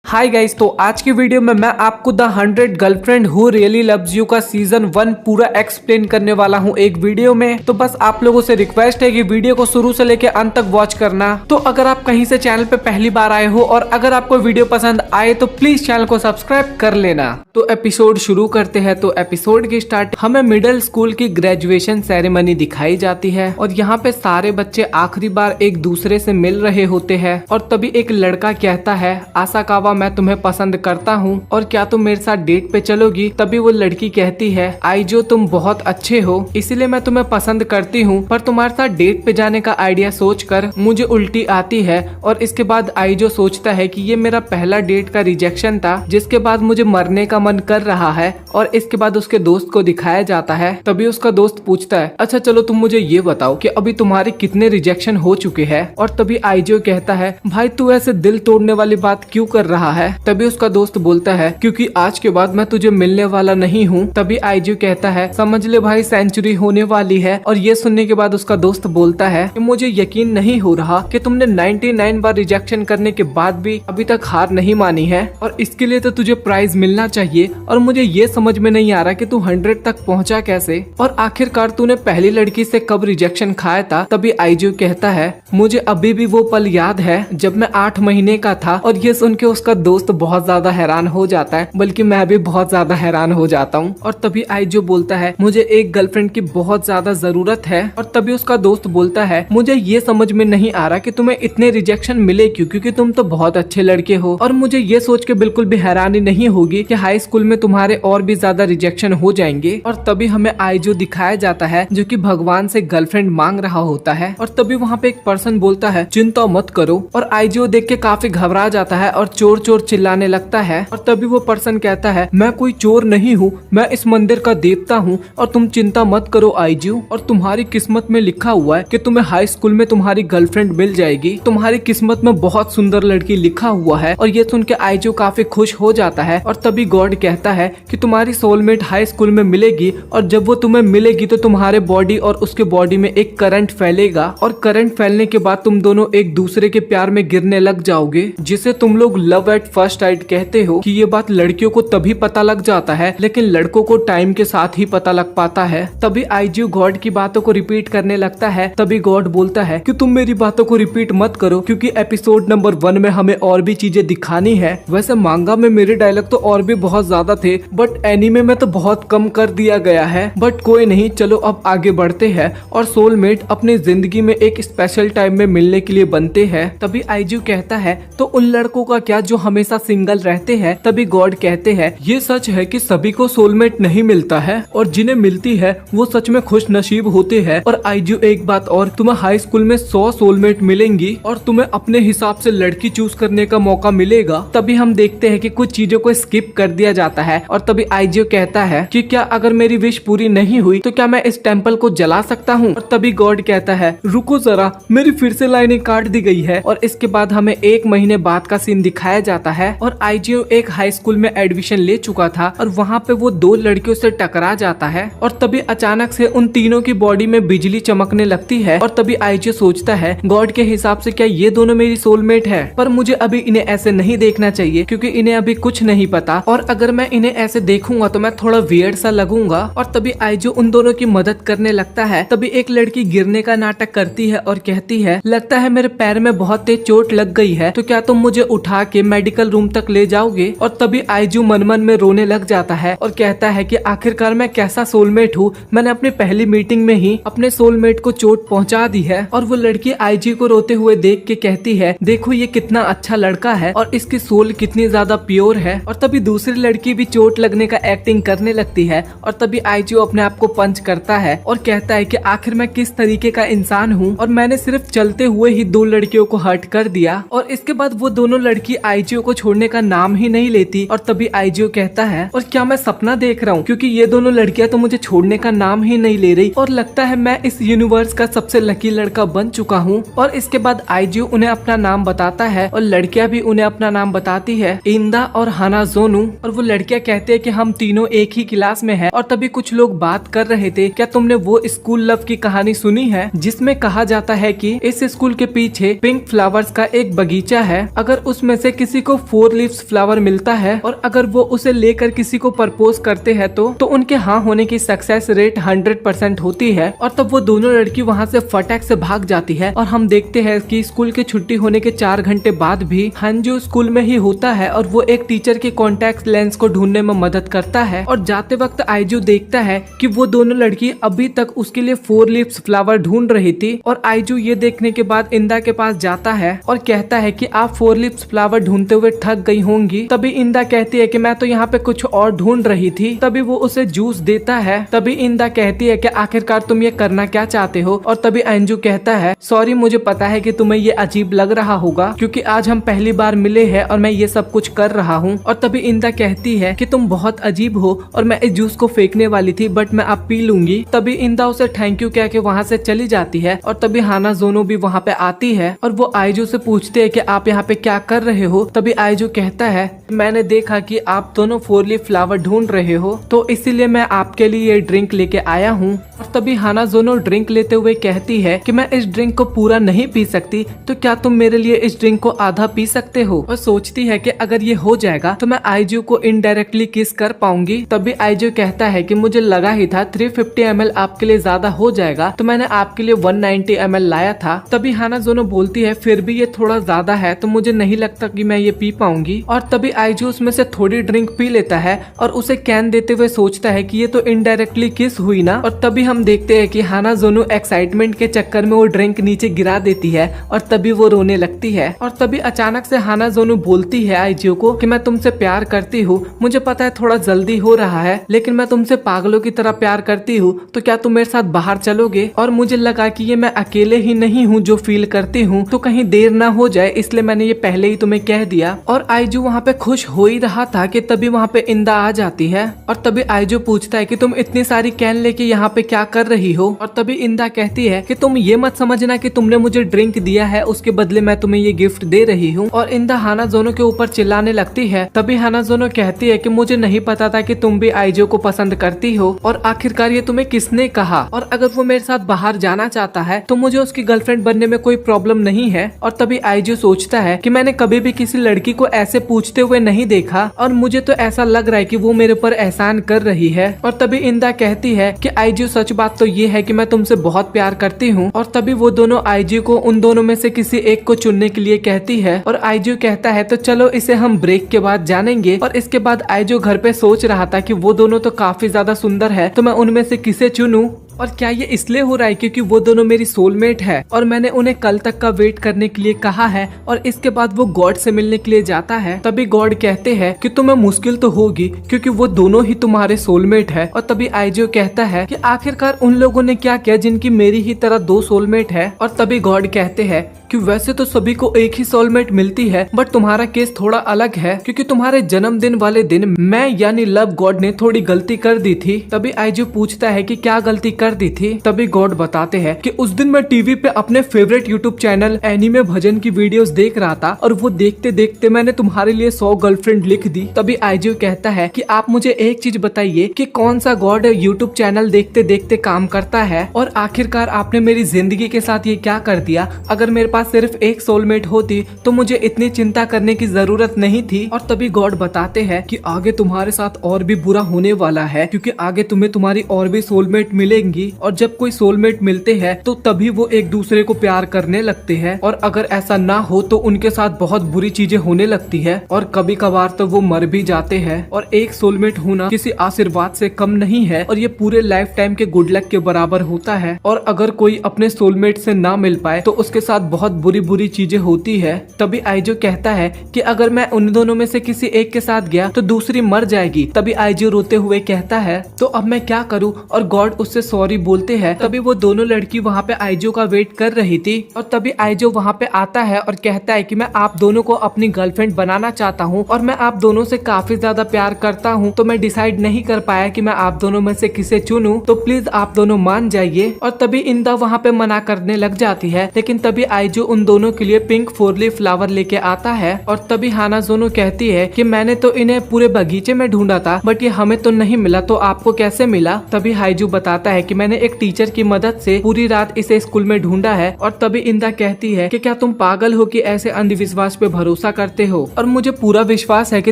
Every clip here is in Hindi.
हाय गाइस, तो आज की वीडियो में मैं आपको the 100 girlfriend who really loves you का सीजन 1 पूरा एक्सप्लेन करने वाला हूं एक वीडियो में। तो बस आप लोगों से रिक्वेस्ट है कि वीडियो को शुरू से लेकर अंत तक वॉच करना। तो अगर आप कहीं से चैनल पे पहली बार आए हो और अगर आपको वीडियो पसंद आए तो प्लीज चैनल को सब्सक्राइब कर लेना। तो एपिसोड शुरू करते हैं। तो एपिसोड की स्टार्ट हमें मिडिल स्कूल की ग्रेजुएशन सेरेमनी दिखाई जाती है और यहाँ पे सारे बच्चे आखिरी बार एक दूसरे से मिल रहे होते हैं और तभी एक लड़का कहता है, आसाकावा मैं तुम्हें पसंद करता हूँ और क्या तुम मेरे साथ डेट पे चलोगी। तभी वो लड़की कहती है, आईजो तुम बहुत अच्छे हो इसलिए मैं तुम्हें पसंद करती हूँ, पर तुम्हारे साथ डेट पे जाने का आइडिया सोचकर मुझे उल्टी आती है। और इसके बाद आईजो सोचता है कि ये मेरा पहला डेट का रिजेक्शन था जिसके बाद मुझे मरने का मन कर रहा है। और इसके बाद उसके दोस्त को दिखाया जाता है। तभी उसका दोस्त पूछता है, अच्छा चलो तुम मुझे ये बताओ कि अभी तुम्हारे कितने रिजेक्शन हो चुके हैं। और तभी आईजो कहता है, भाई तू ऐसे दिल तोड़ने वाली बात क्यों कर रहा है। तभी उसका दोस्त बोलता है, क्योंकि आज के बाद मैं तुझे मिलने वाला नहीं हूँ। तभी आईजो कहता है, समझ ले भाई सेंचुरी होने वाली है। और ये सुनने के बाद उसका दोस्त बोलता है कि मुझे यकीन नहीं हो रहा कि तुमने 99 बार रिजेक्शन करने के बाद भी अभी तक हार नहीं मानी है और इसके लिए तो तुझे प्राइज मिलना चाहिए। और मुझे ये समझ में नहीं आ रहा कि तू 100 तक पहुंचा कैसे और आखिरकार तूने पहली लड़की से कब रिजेक्शन खाया था। तभी आईजो कहता है, मुझे अभी भी वो पल याद है जब मैं 8 महीने का था। और ये सुन के उसका दोस्त बहुत ज्यादा हैरान हो जाता है, बल्कि मैं भी बहुत ज्यादा हैरान हो जाता हूँ। और तभी आईजो बोलता है, मुझे एक गर्लफ्रेंड की बहुत ज्यादा जरूरत है। और तभी उसका दोस्त बोलता है, मुझे ये समझ में नहीं आ रहा कि तुम्हें इतने रिजेक्शन मिले क्यों, क्योंकि तुम तो बहुत अच्छे लड़के हो। और मुझे ये सोच के बिल्कुल भी हैरानी नहीं होगी कि हाई स्कूल में तुम्हारे और भी ज्यादा रिजेक्शन हो जाएंगे। और तभी हमें आईजो दिखाया जाता है जो कि भगवान से गर्लफ्रेंड मांग रहा होता है। और तभी वहाँ पे एक पर्सन बोलता है, चिंता मत करो। और आईजो देख के काफी घबरा जाता है और चोर चोर चिल्लाने लगता है। और तभी वो पर्सन कहता है, मैं कोई चोर नहीं हूँ, मैं इस मंदिर का देवता हूँ और तुम चिंता मत करो आईजो। और तुम्हारी किस्मत में लिखा हुआ है कि तुम्हें हाई स्कूल में तुम्हारी गर्लफ्रेंड मिल जाएगी। तुम्हारी किस्मत में बहुत सुंदर लड़की लिखा हुआ है। और ये सुन के आईजो काफी खुश हो जाता है। और तभी गॉड कहता है कि तुम्हारी सोलमेट हाई स्कूल में मिलेगी और जब वो तुम्हें मिलेगी तो तुम्हारे बॉडी और उसके बॉडी में एक करंट फैलेगा और करंट फैलने के बाद तुम दोनों एक दूसरे के प्यार में गिरने लग जाओगे, जिसे तुम लोग लव एट फर्स्ट साइट कहते हो। कि ये बात लड़कियों को तभी पता लग जाता है लेकिन लड़कों को टाइम के साथ ही पता लग पाता है। तभी आईजो गॉड की बातों को रिपीट करने लगता है। तभी गॉड बोलता है कि तुम मेरी बातों को रिपीट मत करो क्योंकि एपिसोड नंबर 1 में हमें और भी चीजें दिखानी है। वैसे मांगा में मेरे डायलॉग तो और भी बहुत ज्यादा थे बट एनीमे में तो बहुत कम कर दिया गया है। बट कोई नहीं, चलो अब आगे बढ़ते हैं। और सोलमेट अपनी जिंदगी में एक स्पेशल टाइम में मिलने के लिए बनते हैं। तभी आईजो कहता है, तो उन लड़कों का क्या जो हमेशा सिंगल रहते हैं। तभी गॉड कहते हैं, ये सच है कि सभी को सोलमेट नहीं मिलता है और जिन्हें मिलती है वो सच में खुश नसीब होते हैं। और आईजो एक बात और, तुम्हें हाई स्कूल में 100 सोलमेट मिलेंगी और तुम्हें अपने हिसाब से लड़की चूज करने का मौका मिलेगा। तभी हम देखते हैं कि कुछ चीजों को स्किप कर दिया जाता है। और तभी आईजो कहता है कि क्या अगर मेरी विश पूरी नहीं हुई तो क्या मैं इस टेम्पल को जला सकता हूँ। और तभी गॉड कहता है, रुको जरा, मेरी फिर से लाइनें काट दी गई है। और इसके बाद हमें 1 महीने बाद का सीन दिखाया जाता है और आईजो एक हाई स्कूल में एडमिशन ले चुका था और वहाँ पे वो 2 लड़कियों से टकरा जाता है। और तभी अचानक से उन तीनों की बॉडी में बिजली चमकने लगती है। और तभी आईजो सोचता है, गॉड के हिसाब से क्या ये दोनों मेरी सोलमेट है, पर मुझे अभी इन्हें ऐसे नहीं देखना चाहिए क्योंकि इन्हें अभी कुछ नहीं पता और अगर मैं इन्हें ऐसे देखूंगा तो मैं थोड़ा वियर्ड सा लगूंगा। और तभी आईजो उन दोनों की मदद करने लगता है। तभी एक लड़की गिरने का नाटक करती है और कहती है, लगता है मेरे पैर में बहुत तेज चोट लग गई है, तो क्या तुम मुझे उठा के मेडिकल रूम तक ले जाओगे। और तभी आईजो मन मन में रोने लग जाता है और कहता है कि आखिरकार मैं कैसा सोलमेट हूँ, मैंने अपनी पहली मीटिंग में ही अपने सोलमेट को चोट पहुँचा दी है। और वो लड़की आईजो को रोते हुए देख के कहती है, देखो ये कितना अच्छा लड़का है और इसकी सोल कितनी ज्यादा प्योर है। और तभी दूसरी लड़की भी चोट लगने का एक्टिंग करने लगती है। और तभी आईजो अपने आप को पंच करता है और कहता है कि आखिर मैं किस तरीके का इंसान हूँ और मैंने सिर्फ चलते हुए ही 2 लड़कियों को हर्ट कर दिया। और इसके बाद वो दोनों लड़की आईजो को छोड़ने का नाम ही नहीं लेती। और तभी आईजो कहता है, और क्या मैं सपना देख रहा हूँ, क्योंकि ये दोनों लड़कियां तो मुझे छोड़ने का नाम ही नहीं ले रही और लगता है मैं इस यूनिवर्स का सबसे लकी लड़का बन चुका हूँ। और इसके बाद आईजो उन्हें अपना नाम बताता है और लड़कियां भी उन्हें अपना नाम बताती है, इंदा और हानाजोनु। और वो लड़कियां कहते हैं कि हम तीनों एक ही क्लास में हैं। और तभी कुछ लोग बात कर रहे थे, क्या तुमने वो स्कूल लव की कहानी सुनी है जिसमें कहा जाता है कि इस स्कूल के पीछे पिंक फ्लावर्स का एक बगीचा है, अगर उसमें से किसी किसी को 4 लीव्स फ्लावर मिलता है और अगर वो उसे लेकर किसी को प्रपोज करते हैं तो उनके हाँ होने की सक्सेस रेट 100% होती है। और तब वो दोनों लड़की वहाँ से फटाक से भाग जाती है और हम देखते हैं कि स्कूल की छुट्टी होने के 4 घंटे बाद भी हंजू स्कूल में ही होता है और वो एक टीचर के कॉन्टैक्ट लेंस को ढूंढने में मदद करता है। और जाते वक्त आइजू देखता है कि वो दोनों लड़की अभी तक उसके लिए 4 लीव्स फ्लावर ढूंढ रही थी। और आइजू ये देखने के बाद इंदा के पास जाता है और कहता है कि आप 4 लीव्स फ्लावर ढूंढते हुए थक गई होंगी। तभी इंदा कहती है कि मैं तो यहाँ पे कुछ और ढूंढ रही थी। तभी वो उसे जूस देता है। तभी इंदा कहती है कि आखिरकार तुम ये करना क्या चाहते हो। और तभी अंजू कहता है सॉरी, मुझे पता है कि तुम्हें ये अजीब लग रहा होगा क्योंकि आज हम पहली बार मिले हैं और मैं ये सब कुछ कर रहा हूँ। और तभी इंदा कहती है कि तुम बहुत अजीब हो और मैं इस जूस को फेंकने वाली थी बट मैं अब पी लूंगी। तभी इंदा उसे थैंक यू कह के वहाँ से चली जाती है। और तभी हाना जोनो भी वहाँ पे आती है और वो आइजू से पूछते है कि आप यहाँ पे क्या कर रहे हो। तभी आइजू कहता है मैंने देखा कि आप दोनों 4 लीफ फ्लावर ढूंढ रहे हो तो इसीलिए मैं आपके लिए ये ड्रिंक लेके आया हूँ। और तभी हाना जोनो ड्रिंक लेते हुए कहती है कि मैं इस ड्रिंक को पूरा नहीं पी सकती, तो क्या तुम मेरे लिए इस ड्रिंक को आधा पी सकते हो। और सोचती है कि अगर ये हो जाएगा तो मैं आइजू को इनडायरेक्टली किस कर पाऊंगी। तभी आइजू कहता है कि मुझे लगा ही था 350 ml आपके लिए ज्यादा हो जाएगा तो मैंने आपके लिए 190 ml लाया था। तभी हाना जोनो बोलती है फिर भी ये थोड़ा ज्यादा है तो मुझे नहीं लगता कि मैं ये पी पाऊंगी। और तभी आइजू उसमें से थोड़ी ड्रिंक पी लेता है और उसे कैन देते हुए सोचता है कि ये तो इनडायरेक्टली किस हुई ना। और तभी हम देखते हैं कि हाना जोनो एक्साइटमेंट के चक्कर में वो ड्रिंक नीचे गिरा देती है और तभी वो रोने लगती है। और तभी अचानक से हाना जोनो बोलती है आइजू को कि मैं तुमसे प्यार करती हूँ, मुझे पता है थोड़ा जल्दी हो रहा है लेकिन मैं तुमसे पागलों की तरह प्यार करती हूँ, तो क्या तुम मेरे साथ बाहर चलोगे। और मुझे लगा कि ये मैं अकेले ही नहीं हूँ जो फील करती हूँ, तो कहीं देर ना हो जाए इसलिए मैंने ये पहले ही तुम्हें कह दिया। और आइजू वहाँ पे खुश हो ही रहा था कि तभी वहाँ पे इंदा आ जाती है और तभी आइजू पूछता है कि तुम इतनी सारी कैन लेके यहाँ पे क्या कर रही हो। और तभी इंदा कहती है कि तुम ये मत समझना कि तुमने मुझे ड्रिंक दिया है उसके बदले मैं तुम्हें ये गिफ्ट दे रही हूँ। और इंदा हाना जोनो के ऊपर चिल्लाने लगती है। तभी हाना जोनो कहती है कि मुझे नहीं पता था कि तुम भी आइजू को पसंद करती हो और आखिरकार ये तुम्हें किसने कहा। और अगर वो मेरे साथ बाहर जाना चाहता है तो मुझे उसकी गर्लफ्रेंड बनने में कोई प्रॉब्लम नहीं है। और तभी आइजू सोचता है कि मैंने कभी भी किसी लड़की को ऐसे पूछते हुए नहीं देखा और मुझे तो ऐसा लग रहा है कि वो मेरे ऊपर एहसान कर रही है। और तभी इंदा कहती है कि आइजू सच बात तो ये है कि मैं तुमसे बहुत प्यार करती हूँ। और तभी वो दोनों आइजू को उन दोनों में से किसी एक को चुनने के लिए कहती है और आइजू कहता है तो चलो इसे हम ब्रेक के बाद जानेंगे। और इसके बाद आइजू घर पे सोच रहा था कि वो दोनों तो काफी ज्यादा सुंदर है तो मैं उनमें से किसे चुनूं। और क्या ये इसलिए हो रहा है क्योंकि वो दोनों मेरी सोलमेट है और मैंने उन्हें कल तक का वेट करने के लिए कहा है। और इसके बाद वो गॉड से मिलने के लिए जाता है। तभी गॉड कहते हैं कि तुम्हें मुश्किल तो होगी क्योंकि वो दोनों ही तुम्हारे सोलमेट है। और तभी आइजो कहता है कि आखिरकार उन लोगों ने क्या किया जिनकी मेरी ही तरह 2 सोलमेट है। और तभी गॉड कहते हैं कि वैसे तो सभी को एक ही सोलमेट मिलती है बट तुम्हारा केस थोड़ा अलग है क्योंकि तुम्हारे जन्मदिन वाले दिन मैं यानी लव गॉड ने थोड़ी गलती कर दी थी। तभी आइजू पूछता है कि क्या गलती कर दी थी। तभी गॉड बताते हैं कि उस दिन मैं टीवी पे अपने फेवरेट यूट्यूब चैनल एनीमे भजन की वीडियोस देख रहा था और वो देखते देखते मैंने तुम्हारे लिए 100 गर्लफ्रेंड लिख दी। तभी आइजू कहता है कि आप मुझे एक चीज बताइए कि कौन सा गॉड यूट्यूब चैनल देखते देखते काम करता है और आखिरकार आपने मेरी जिंदगी के साथ ये क्या कर दिया। अगर मेरे पास सिर्फ एक सोलमेट होती तो मुझे इतनी चिंता करने की जरूरत नहीं थी। और तभी गॉड बताते हैं कि आगे तुम्हारे साथ और भी बुरा होने वाला है क्योंकि आगे तुम्हें तुम्हारी और भी सोलमेट मिलेंगी और जब कोई सोलमेट मिलते हैं तो तभी वो एक दूसरे को प्यार करने लगते हैं और अगर ऐसा ना हो तो उनके साथ बहुत बुरी चीजें होने लगती है और कभी कभार तो वो मर भी जाते हैं। और एक सोलमेट होना किसी आशीर्वाद से कम नहीं है और ये पूरे लाइफ टाइम के गुड लक के बराबर होता है। और अगर कोई अपने सोलमेट से ना मिल पाए तो उसके साथ बहुत बुरी बुरी चीजें होती है। तभी आइजो कहता है कि अगर मैं उन दोनों में से किसी एक के साथ गया तो दूसरी मर जाएगी। तभी आइजो रोते हुए कहता है तो अब मैं क्या करूं। और गॉड उससे सॉरी बोलते हैं। तभी वो दोनों लड़की वहाँ पे आइजो का वेट कर रही थी और तभी आइजो वहाँ पे आता है और कहता है कि मैं आप दोनों को अपनी गर्लफ्रेंड बनाना चाहता हूँ और मैं आप दोनों से काफी ज्यादा प्यार करता हूँ तो मैं डिसाइड नहीं कर पाया कि मैं आप दोनों में से किसे चुनूं, तो प्लीज आप दोनों मान जाइए। और तभी इंदा वहाँ पे मना करने लग जाती है लेकिन तभी आइजो आइजू उन दोनों के लिए पिंक 4 लीफ फ्लावर लेके आता है और तभी हानाजोनो कहती है कि मैंने तो इन्हें पूरे बगीचे में ढूंढा था बट ये हमें तो नहीं मिला, तो आपको कैसे मिला? तभी हाइजू बताता है कि मैंने एक टीचर की मदद से पूरी रात इसे स्कूल में ढूंढा है। और तभी इंदा कहती है कि क्या तुम पागल हो कि ऐसे अंधविश्वास पे भरोसा करते हो, और मुझे पूरा विश्वास है कि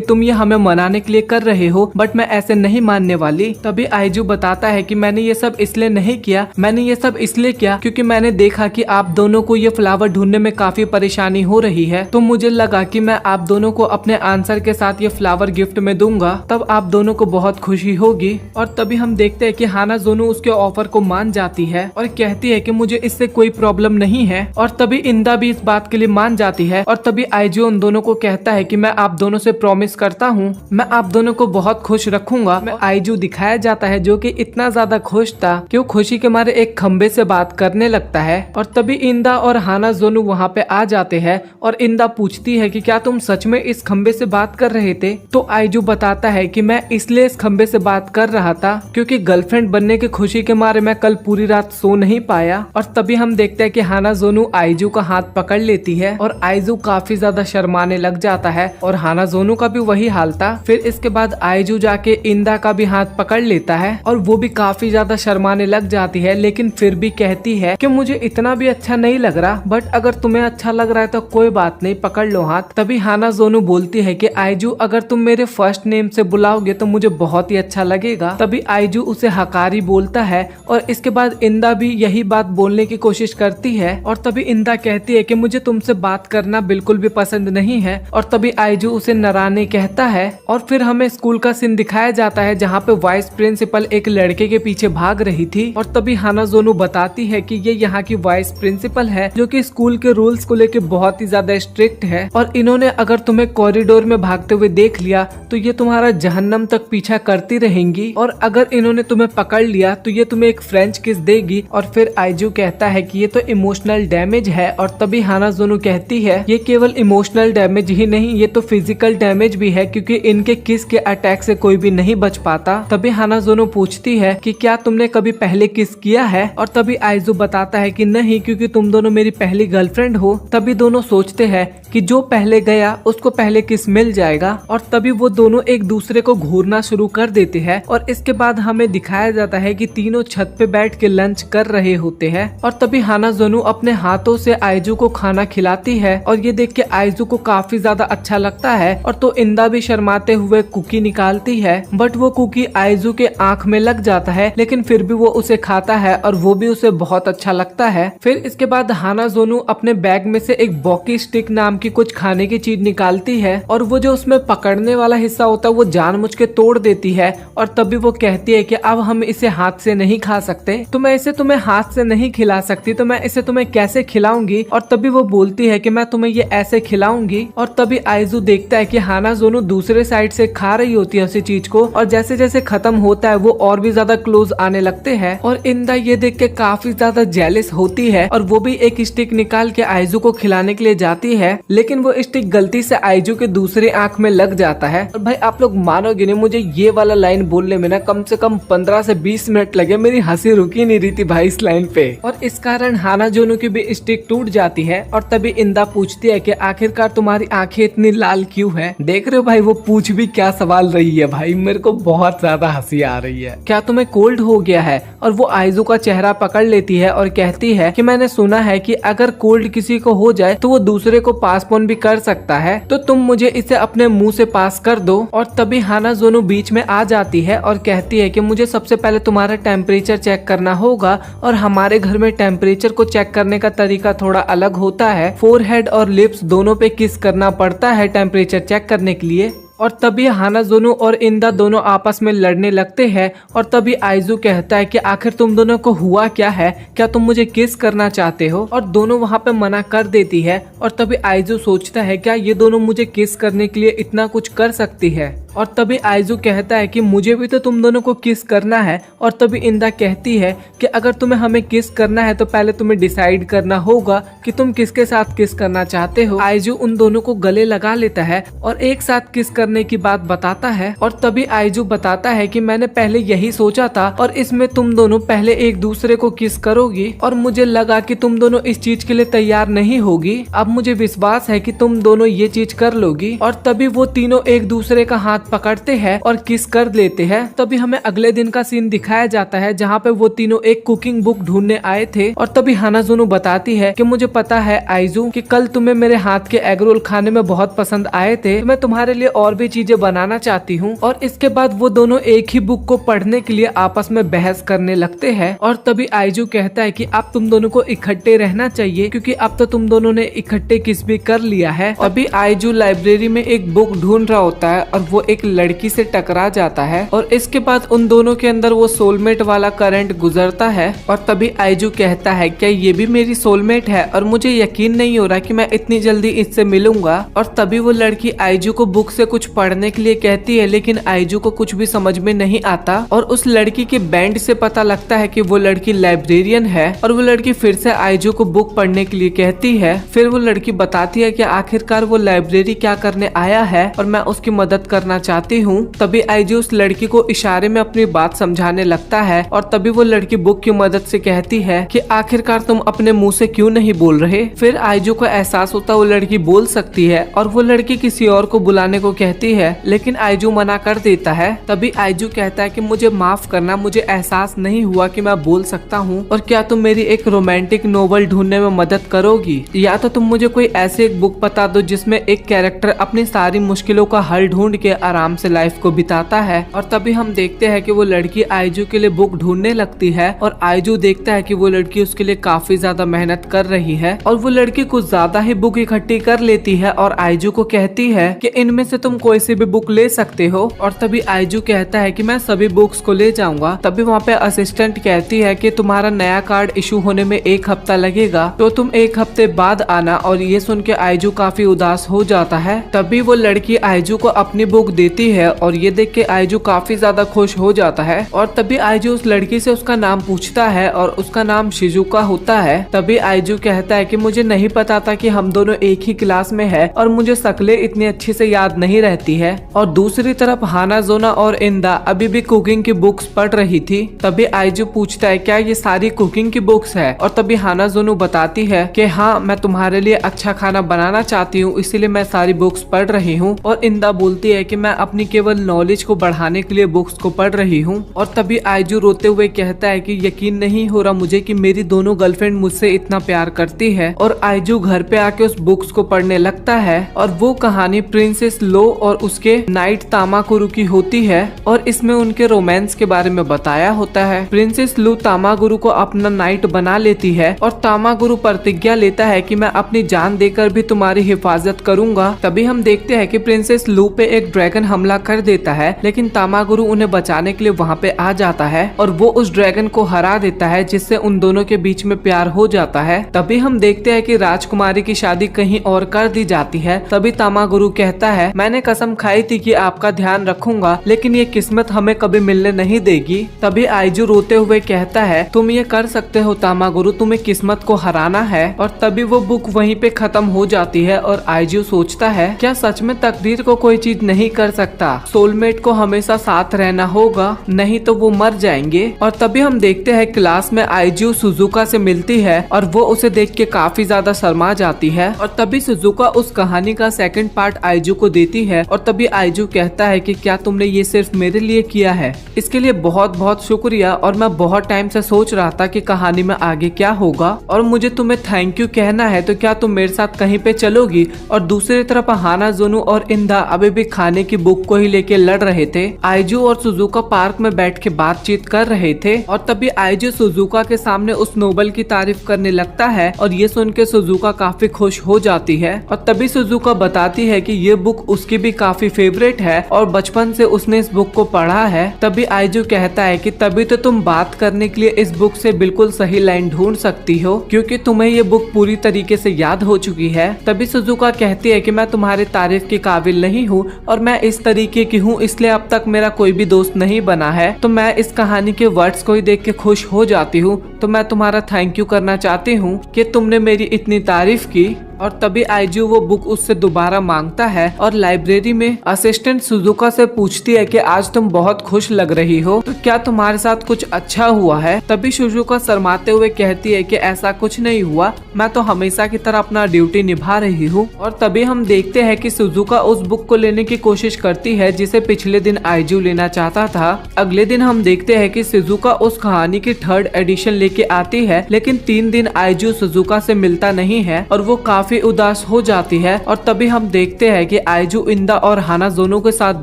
तुम ये हमें मनाने के लिए कर रहे हो बट मैं ऐसे नहीं मानने वाली। तभी आइजू बताता है कि मैंने ये सब इसलिए नहीं किया, मैंने ये सब इसलिए किया क्योंकि मैंने देखा कि आप दोनों को ये फ्लावर ढूंढने में काफी परेशानी हो रही है, तो मुझे लगा कि मैं आप दोनों को अपने आंसर के साथ ये फ्लावर गिफ्ट में दूंगा, तब आप दोनों को बहुत खुशी होगी। और तभी हम देखते हैं कि हानाजोनो उसके ऑफर को मान जाती है और कहती है कि मुझे इससे कोई प्रॉब्लम नहीं है। और तभी इंदा भी इस बात के लिए मान जाती है। और तभी आइजू उन दोनों को कहता है कि मैं आप दोनों से प्रॉमिस करता हूँ मैं आप दोनों को बहुत खुश रखूंगा। आइजू दिखाया जाता है जो कि इतना ज्यादा खुश था कि वो खुशी के मारे एक खंबे से बात करने लगता है। और तभी इंदा और हानाजोनो वहाँ पे आ जाते हैं और इंदा पूछती है कि क्या तुम सच में इस खंबे से बात कर रहे थे? तो आइजू बताता है कि मैं इसलिए इस खंबे से बात कर रहा था क्योंकि गर्लफ्रेंड बनने की खुशी के मारे मैं कल पूरी रात सो नहीं पाया। और तभी हम देखते हैं कि हानाजोनो आइजू का हाथ पकड़ लेती है और आइजू काफी ज्यादा शर्माने लग जाता है और हानाजोनो का भी वही हाल था। फिर इसके बाद आइजू जाके इंदा का भी हाथ पकड़ लेता है और वो भी काफी ज्यादा शर्माने लग जाती है, लेकिन फिर भी कहती है कि मुझे इतना भी अच्छा नहीं लग रहा, बट अगर तुम्हें अच्छा लग रहा है तो कोई बात नहीं, पकड़ लो हाथ। तभी हानाजोनो बोलती है कि आइजू अगर तुम मेरे फर्स्ट नेम से बुलाओगे तो मुझे बहुत ही अच्छा लगेगा। तभी आइजू उसे हकारी बोलता है और इसके बाद इंदा भी यही बात बोलने की कोशिश करती है। और तभी इंदा कहती है कि मुझे तुमसे बात करना बिल्कुल भी पसंद नहीं है। और तभी आइजू उसे नराने कहता है। और फिर हमें स्कूल का सीन दिखाया जाता है जहाँ पे वाइस प्रिंसिपल एक लड़के के पीछे भाग रही थी। और तभी हानाजोनो बताती है कि ये यहाँ की वाइस प्रिंसिपल है जो कि स्कूल के रूल्स को लेके बहुत ही ज्यादा स्ट्रिक्ट है और इन्होंने अगर तुम्हें कॉरिडोर में भागते हुए देख लिया तो ये तुम्हारा जहन्नम तक पीछा करती रहेंगी, और अगर इन्होंने तुम्हें पकड़ लिया तो ये तुम्हें एक फ्रेंच किस देगी। और फिर आइजू कहता है कि ये तो इमोशनल डैमेज है। और तभी हानाजोनो कहती है ये केवल इमोशनल डैमेज ही नहीं, ये तो फिजिकल डैमेज भी है क्योंकि इनके किस के अटैक से कोई भी नहीं बच पाता। तभी हानाजोनो पूछती है कि क्या तुमने कभी पहले किस किया है? और तभी आइजू बताता है कि नहीं, क्योंकि तुम दोनों मेरी पहली गर्लफ्रेंड हो। तभी दोनों सोचते हैं कि जो पहले गया उसको पहले किस मिल जाएगा। और तभी वो दोनों एक दूसरे को घूरना शुरू कर देते हैं। और इसके बाद हमें दिखाया जाता है कि तीनों छत पे बैठ के लंच कर रहे होते हैं। और तभी हानाजोनो अपने हाथों से आइजू को खाना खिलाती है और ये देख के आइजू को काफी ज्यादा अच्छा लगता है। और तो इंदा भी शर्माते हुए कुकी निकालती है, बट वो कुकी आइजू के आंख में लग जाता है, लेकिन फिर भी वो उसे खाता है और वो भी उसे बहुत अच्छा लगता है। फिर इसके बाद हानाजोनो अपने बैग में से एक बॉकी स्टिक नाम की कुछ खाने की चीज निकालती है और वो जो उसमें पकड़ने वाला हिस्सा होता है वो जानबूझ के तोड़ देती है। और तभी वो कहती है कि अब हम इसे हाथ से नहीं खा सकते, तो मैं इसे तुम्हें हाथ से नहीं खिला सकती, तो मैं इसे तुम्हें कैसे खिलाऊंगी? और तभी वो बोलती है कि मैं तुम्हें ये ऐसे खिलाऊंगी। और तभी आइजू देखता है कि हानाजोनो दूसरे साइड से खा रही होती है उसी चीज को, और जैसे जैसे खत्म होता है वो और भी ज्यादा क्लोज आने लगते हैं। और इंदा ये देख के काफी ज्यादा जेलस होती है और वो भी एक स्टिक निकाल के आइजू को खिलाने के लिए जाती है, लेकिन वो स्टिक गलती से आइजू के दूसरे आंख में लग जाता है। और भाई आप लोग मानोगे नहीं, मुझे ये वाला लाइन बोलने में ना कम से कम 15 से 20 मिनट लगे, मेरी हंसी रुकी नहीं रही थी भाई इस लाइन पे। और इस कारण हानाजोनो की भी स्टिक टूट जाती है। और तभी इंदा पूछती है कि आखिरकार तुम्हारी आंखें इतनी लाल क्यों है? देख रहे हो भाई वो पूछ भी क्या सवाल रही है भाई, मेरे को बहुत ज्यादा हंसी आ रही है। क्या तुम्हें कोल्ड हो गया है? और वो आइजू का चेहरा पकड़ लेती है और कहती है कि मैंने सुना है कि अगर कोल्ड किसी को हो जाए तो वो दूसरे को पासपोन भी कर सकता है, तो तुम मुझे इसे अपने मुंह से पास कर दो। और तभी हानाजोनो बीच में आ जाती है और कहती है कि मुझे सबसे पहले तुम्हारा टेम्परेचर चेक करना होगा, और हमारे घर में टेम्परेचर को चेक करने का तरीका थोड़ा अलग होता है। फोरहेड और लिप्स दोनों पे किस करना पड़ता है टेम्परेचर चेक करने के लिए। और तभी हानाजोनो और इंदा दोनों आपस में लड़ने लगते हैं। और तभी आइजू कहता है कि आखिर तुम दोनों को हुआ क्या है, क्या तुम मुझे किस करना चाहते हो? और दोनों वहाँ पे मना कर देती है। और तभी आइजू सोचता है क्या ये दोनों मुझे किस करने के लिए इतना कुछ कर सकती है। और तभी आइजू कहता है कि मुझे भी तो तुम दोनों को किस करना है। और तभी इंदा कहती है कि अगर तुम्हें हमें किस करना है तो पहले तुम्हें डिसाइड करना होगा कि तुम किसके साथ किस करना चाहते हो। आइजू उन दोनों को गले लगा लेता है और एक साथ किस करने की बात बताता है। और तभी आइजू बताता है कि मैंने पहले यही सोचा था और इसमें तुम दोनों पहले एक दूसरे को किस करोगी और मुझे लगा कि तुम दोनों इस चीज के लिए तैयार नहीं होगी। अब मुझे विश्वास है कि तुम दोनों ये चीज कर लोगी। और तभी वो तीनों एक दूसरे का हाथ पकड़ते हैं और किस कर लेते हैं। तभी हमें अगले दिन का सीन दिखाया जाता है जहाँ पे वो तीनों एक कुकिंग बुक ढूंढने आए थे। और तभी हानाजुनु बताती है कि मुझे पता है आइजू कि कल तुम्हें मेरे हाथ के एग रोल खाने में बहुत पसंद आए थे, मैं तुम्हारे लिए और भी चीजें बनाना चाहती हूँ। और इसके बाद वो दोनों एक ही बुक को पढ़ने के लिए आपस में बहस करने लगते हैं। और तभी आइजू कहता है कि अब तुम दोनों को इकट्ठे रहना चाहिए क्योंकि अब तो तुम दोनों ने इकट्ठे किस भी कर लिया है। अभी आइजू लाइब्रेरी में एक बुक ढूंढ रहा होता है और वो एक लड़की से टकरा जाता है और इसके बाद उन दोनों के अंदर वो सोलमेट वाला करंट गुजरता है। और तभी आइजू कहता है क्या ये भी मेरी सोलमेट है और मुझे यकीन नहीं हो रहा कि मैं इतनी जल्दी इससे मिलूंगा। और तभी वो लड़की आइजू को बुक से कुछ पढ़ने के लिए कहती है लेकिन आइजू को कुछ भी समझ में नहीं आता। और उस लड़की के बैंड से पता लगता है कि वो लड़की लाइब्रेरियन है। और वो लड़की फिर से आइजू को बुक पढ़ने के लिए कहती है। फिर वो लड़की बताती है कि आखिरकार वो लाइब्रेरी क्या करने आया है और मैं उसकी मदद करना चाहती हूँ। तभी आइजू उस लड़की को इशारे में अपनी बात समझाने लगता है। और तभी वो लड़की बुक की मदद से कहती है कि आखिरकार तुम अपने मुंह से क्यों नहीं बोल रहे। फिर आइजू को एहसास होता वो लड़की बोल सकती है और वो लड़की किसी और को बुलाने को कहती है लेकिन आइजू मना कर देता है। तभी आइजू कहता है कि मुझे माफ करना, मुझे एहसास नहीं हुआ कि मैं बोल सकता हूँ और क्या तुम मेरी एक रोमांटिक नोवेल ढूंढने में मदद करोगी, या तो तुम मुझे कोई ऐसी एक बुक बता दो जिसमें एक कैरेक्टर अपनी सारी मुश्किलों का हल ढूंढ के आराम से लाइफ को बिताता है। और तभी हम देखते हैं कि वो लड़की आइजू के लिए बुक ढूंढने लगती है और आइजू देखता है कि वो लड़की उसके लिए काफी ज्यादा मेहनत कर रही है और वो लड़की कुछ ज्यादा ही बुक इकट्ठी कर लेती है और आइजू को कहती है कि इनमें से तुम कोई सी भी बुक ले सकते हो। और तभी आइजू कहता है कि मैं सभी बुक्स को ले जाऊंगा। तभी वहाँ पे असिस्टेंट कहती है कि तुम्हारा नया कार्ड इशू होने में 1 हफ्ता लगेगा तो तुम 1 हफ्ते बाद आना। और ये सुन के आइजू काफी उदास हो जाता है। तभी वो लड़की आइजू को अपनी बुक देती है और ये देख के आइजू काफी ज्यादा खुश हो जाता है। और तभी आइजू उस लड़की से उसका नाम पूछता है और उसका नाम शिजुका होता है। तभी आइजू कहता है कि मुझे नहीं पता था कि हम दोनों एक ही क्लास में है और मुझे शक्लें इतनी अच्छे से याद नहीं रहती है। और दूसरी तरफ हानाजोना और इंदा अभी भी कुकिंग की बुक्स पढ़ रही थी। तभी आइजू पूछता है क्या ये सारी कुकिंग की बुक्स है। और तभी हानाजोनु बताती है कि हाँ, मैं तुम्हारे लिए अच्छा खाना बनाना चाहती हूँ इसीलिए मैं सारी बुक्स पढ़ रही हूँ। और इंदा बोलती है कि मैं अपनी केवल नॉलेज को बढ़ाने के लिए बुक्स को पढ़ रही हूँ। और तभी आइजू रोते हुए कहता है कि यकीन नहीं हो रहा मुझे कि मेरी दोनों गर्लफ्रेंड मुझसे इतना प्यार करती है। और आइजू घर पे आके उस बुक्स को पढ़ने लगता है और वो कहानी प्रिंसेस लो और उसके नाइट तामागुरु की होती है और इसमें उनके रोमांस के बारे में बताया होता है। प्रिंसेस लू तामागुरु को अपना नाइट बना लेती है और तामागुरु प्रतिज्ञा लेता है कि मैं अपनी जान देकर भी तुम्हारी हिफाजत करूंगा। तभी हम देखते हैं कि प्रिंसेस लू पे एक ड्रैगन हमला कर देता है लेकिन तामागुरु उन्हें बचाने के लिए वहाँ पे आ जाता है और वो उस ड्रैगन को हरा देता है जिससे उन दोनों के बीच में प्यार हो जाता है। तभी हम देखते हैं कि राजकुमारी की शादी कहीं और कर दी जाती है। तभी तामागुरु कहता है मैंने कसम खाई थी कि आपका ध्यान रखूंगा लेकिन ये किस्मत हमें कभी मिलने नहीं देगी। तभी आइजू रोते हुए कहता है तुम ये कर सकते हो तामागुरु, तुम्हें किस्मत को हराना है। और तभी वो बुक वहीं पे खत्म हो जाती है और आइजू सोचता है क्या सच में तकदीर को कोई चीज नहीं कर सकता, सोलमेट को हमेशा साथ रहना होगा नहीं तो वो मर जाएंगे। और तभी हम देखते हैं क्लास में आइजू सुजुका से मिलती है और वो उसे देख के काफी ज्यादा शर्मा जाती है। और तभी सुजुका उस कहानी का सेकंड पार्ट आइजू को देती है और तभी आइजू कहता है कि क्या तुमने ये सिर्फ मेरे लिए किया है, इसके लिए बहुत बहुत शुक्रिया। और मैं बहुत टाइम से सोच रहा था कि कहानी में आगे क्या होगा और मुझे तुम्हें थैंक यू कहना है, तो क्या तुम मेरे साथ कहीं पे चलोगी। और दूसरी तरफ हानाजुनु और इंदा अभी भी खाने की बुक को ही लेके लड़ रहे थे। आइजू और सुजुका पार्क में बैठ के बातचीत कर रहे थे और तभी आइजू सुजुका के सामने उस नोबल की तारीफ करने लगता है और ये सुन के सुजुका काफी खुश हो जाती है। और तभी सुजुका बताती है कि ये बुक उसकी भी काफी फेवरेट है और बचपन से उसने इस बुक को पढ़ा है। तभी आइजू कहता है कि तभी तो तुम बात करने के लिए इस बुक से बिल्कुल सही लाइन ढूंढ सकती हो क्योंकि तुम्हें ये बुक पूरी तरीके से याद हो चुकी है। तभी सुजुका कहती है कि मैं तुम्हारी तारीफ के काबिल नहीं हूँ और मैं इस तरीके की हूँ इसलिए अब तक मेरा कोई भी दोस्त नहीं बना है, तो मैं इस कहानी के वर्ड्स को ही देख के खुश हो जाती हूँ। तो मैं तुम्हारा थैंक यू करना चाहती हूँ कि तुमने मेरी इतनी तारीफ की। और तभी आइजू वो बुक उससे दोबारा मांगता है और लाइब्रेरी में असिस्टेंट सुजुका से पूछती है कि आज तुम बहुत खुश लग रही हो, तो क्या तुम्हारे साथ कुछ अच्छा हुआ है। तभी सुजुका शर्माते हुए कहती है कि ऐसा कुछ नहीं हुआ, मैं तो हमेशा की तरह अपना ड्यूटी निभा रही हूँ। और तभी हम देखते हैं कि सुजुका उस बुक को लेने की कोशिश करती है जिसे पिछले दिन आइजू लेना चाहता था। अगले दिन हम देखते हैं कि सुजुका उस कहानी की 3rd एडिशन लेके आती है, लेकिन 3 दिन आइजू सुजुका से मिलता नहीं है और वो काफी उदास हो जाती है। और तभी हम देखते हैं कि आइजू इंदा और हानाजोनो के साथ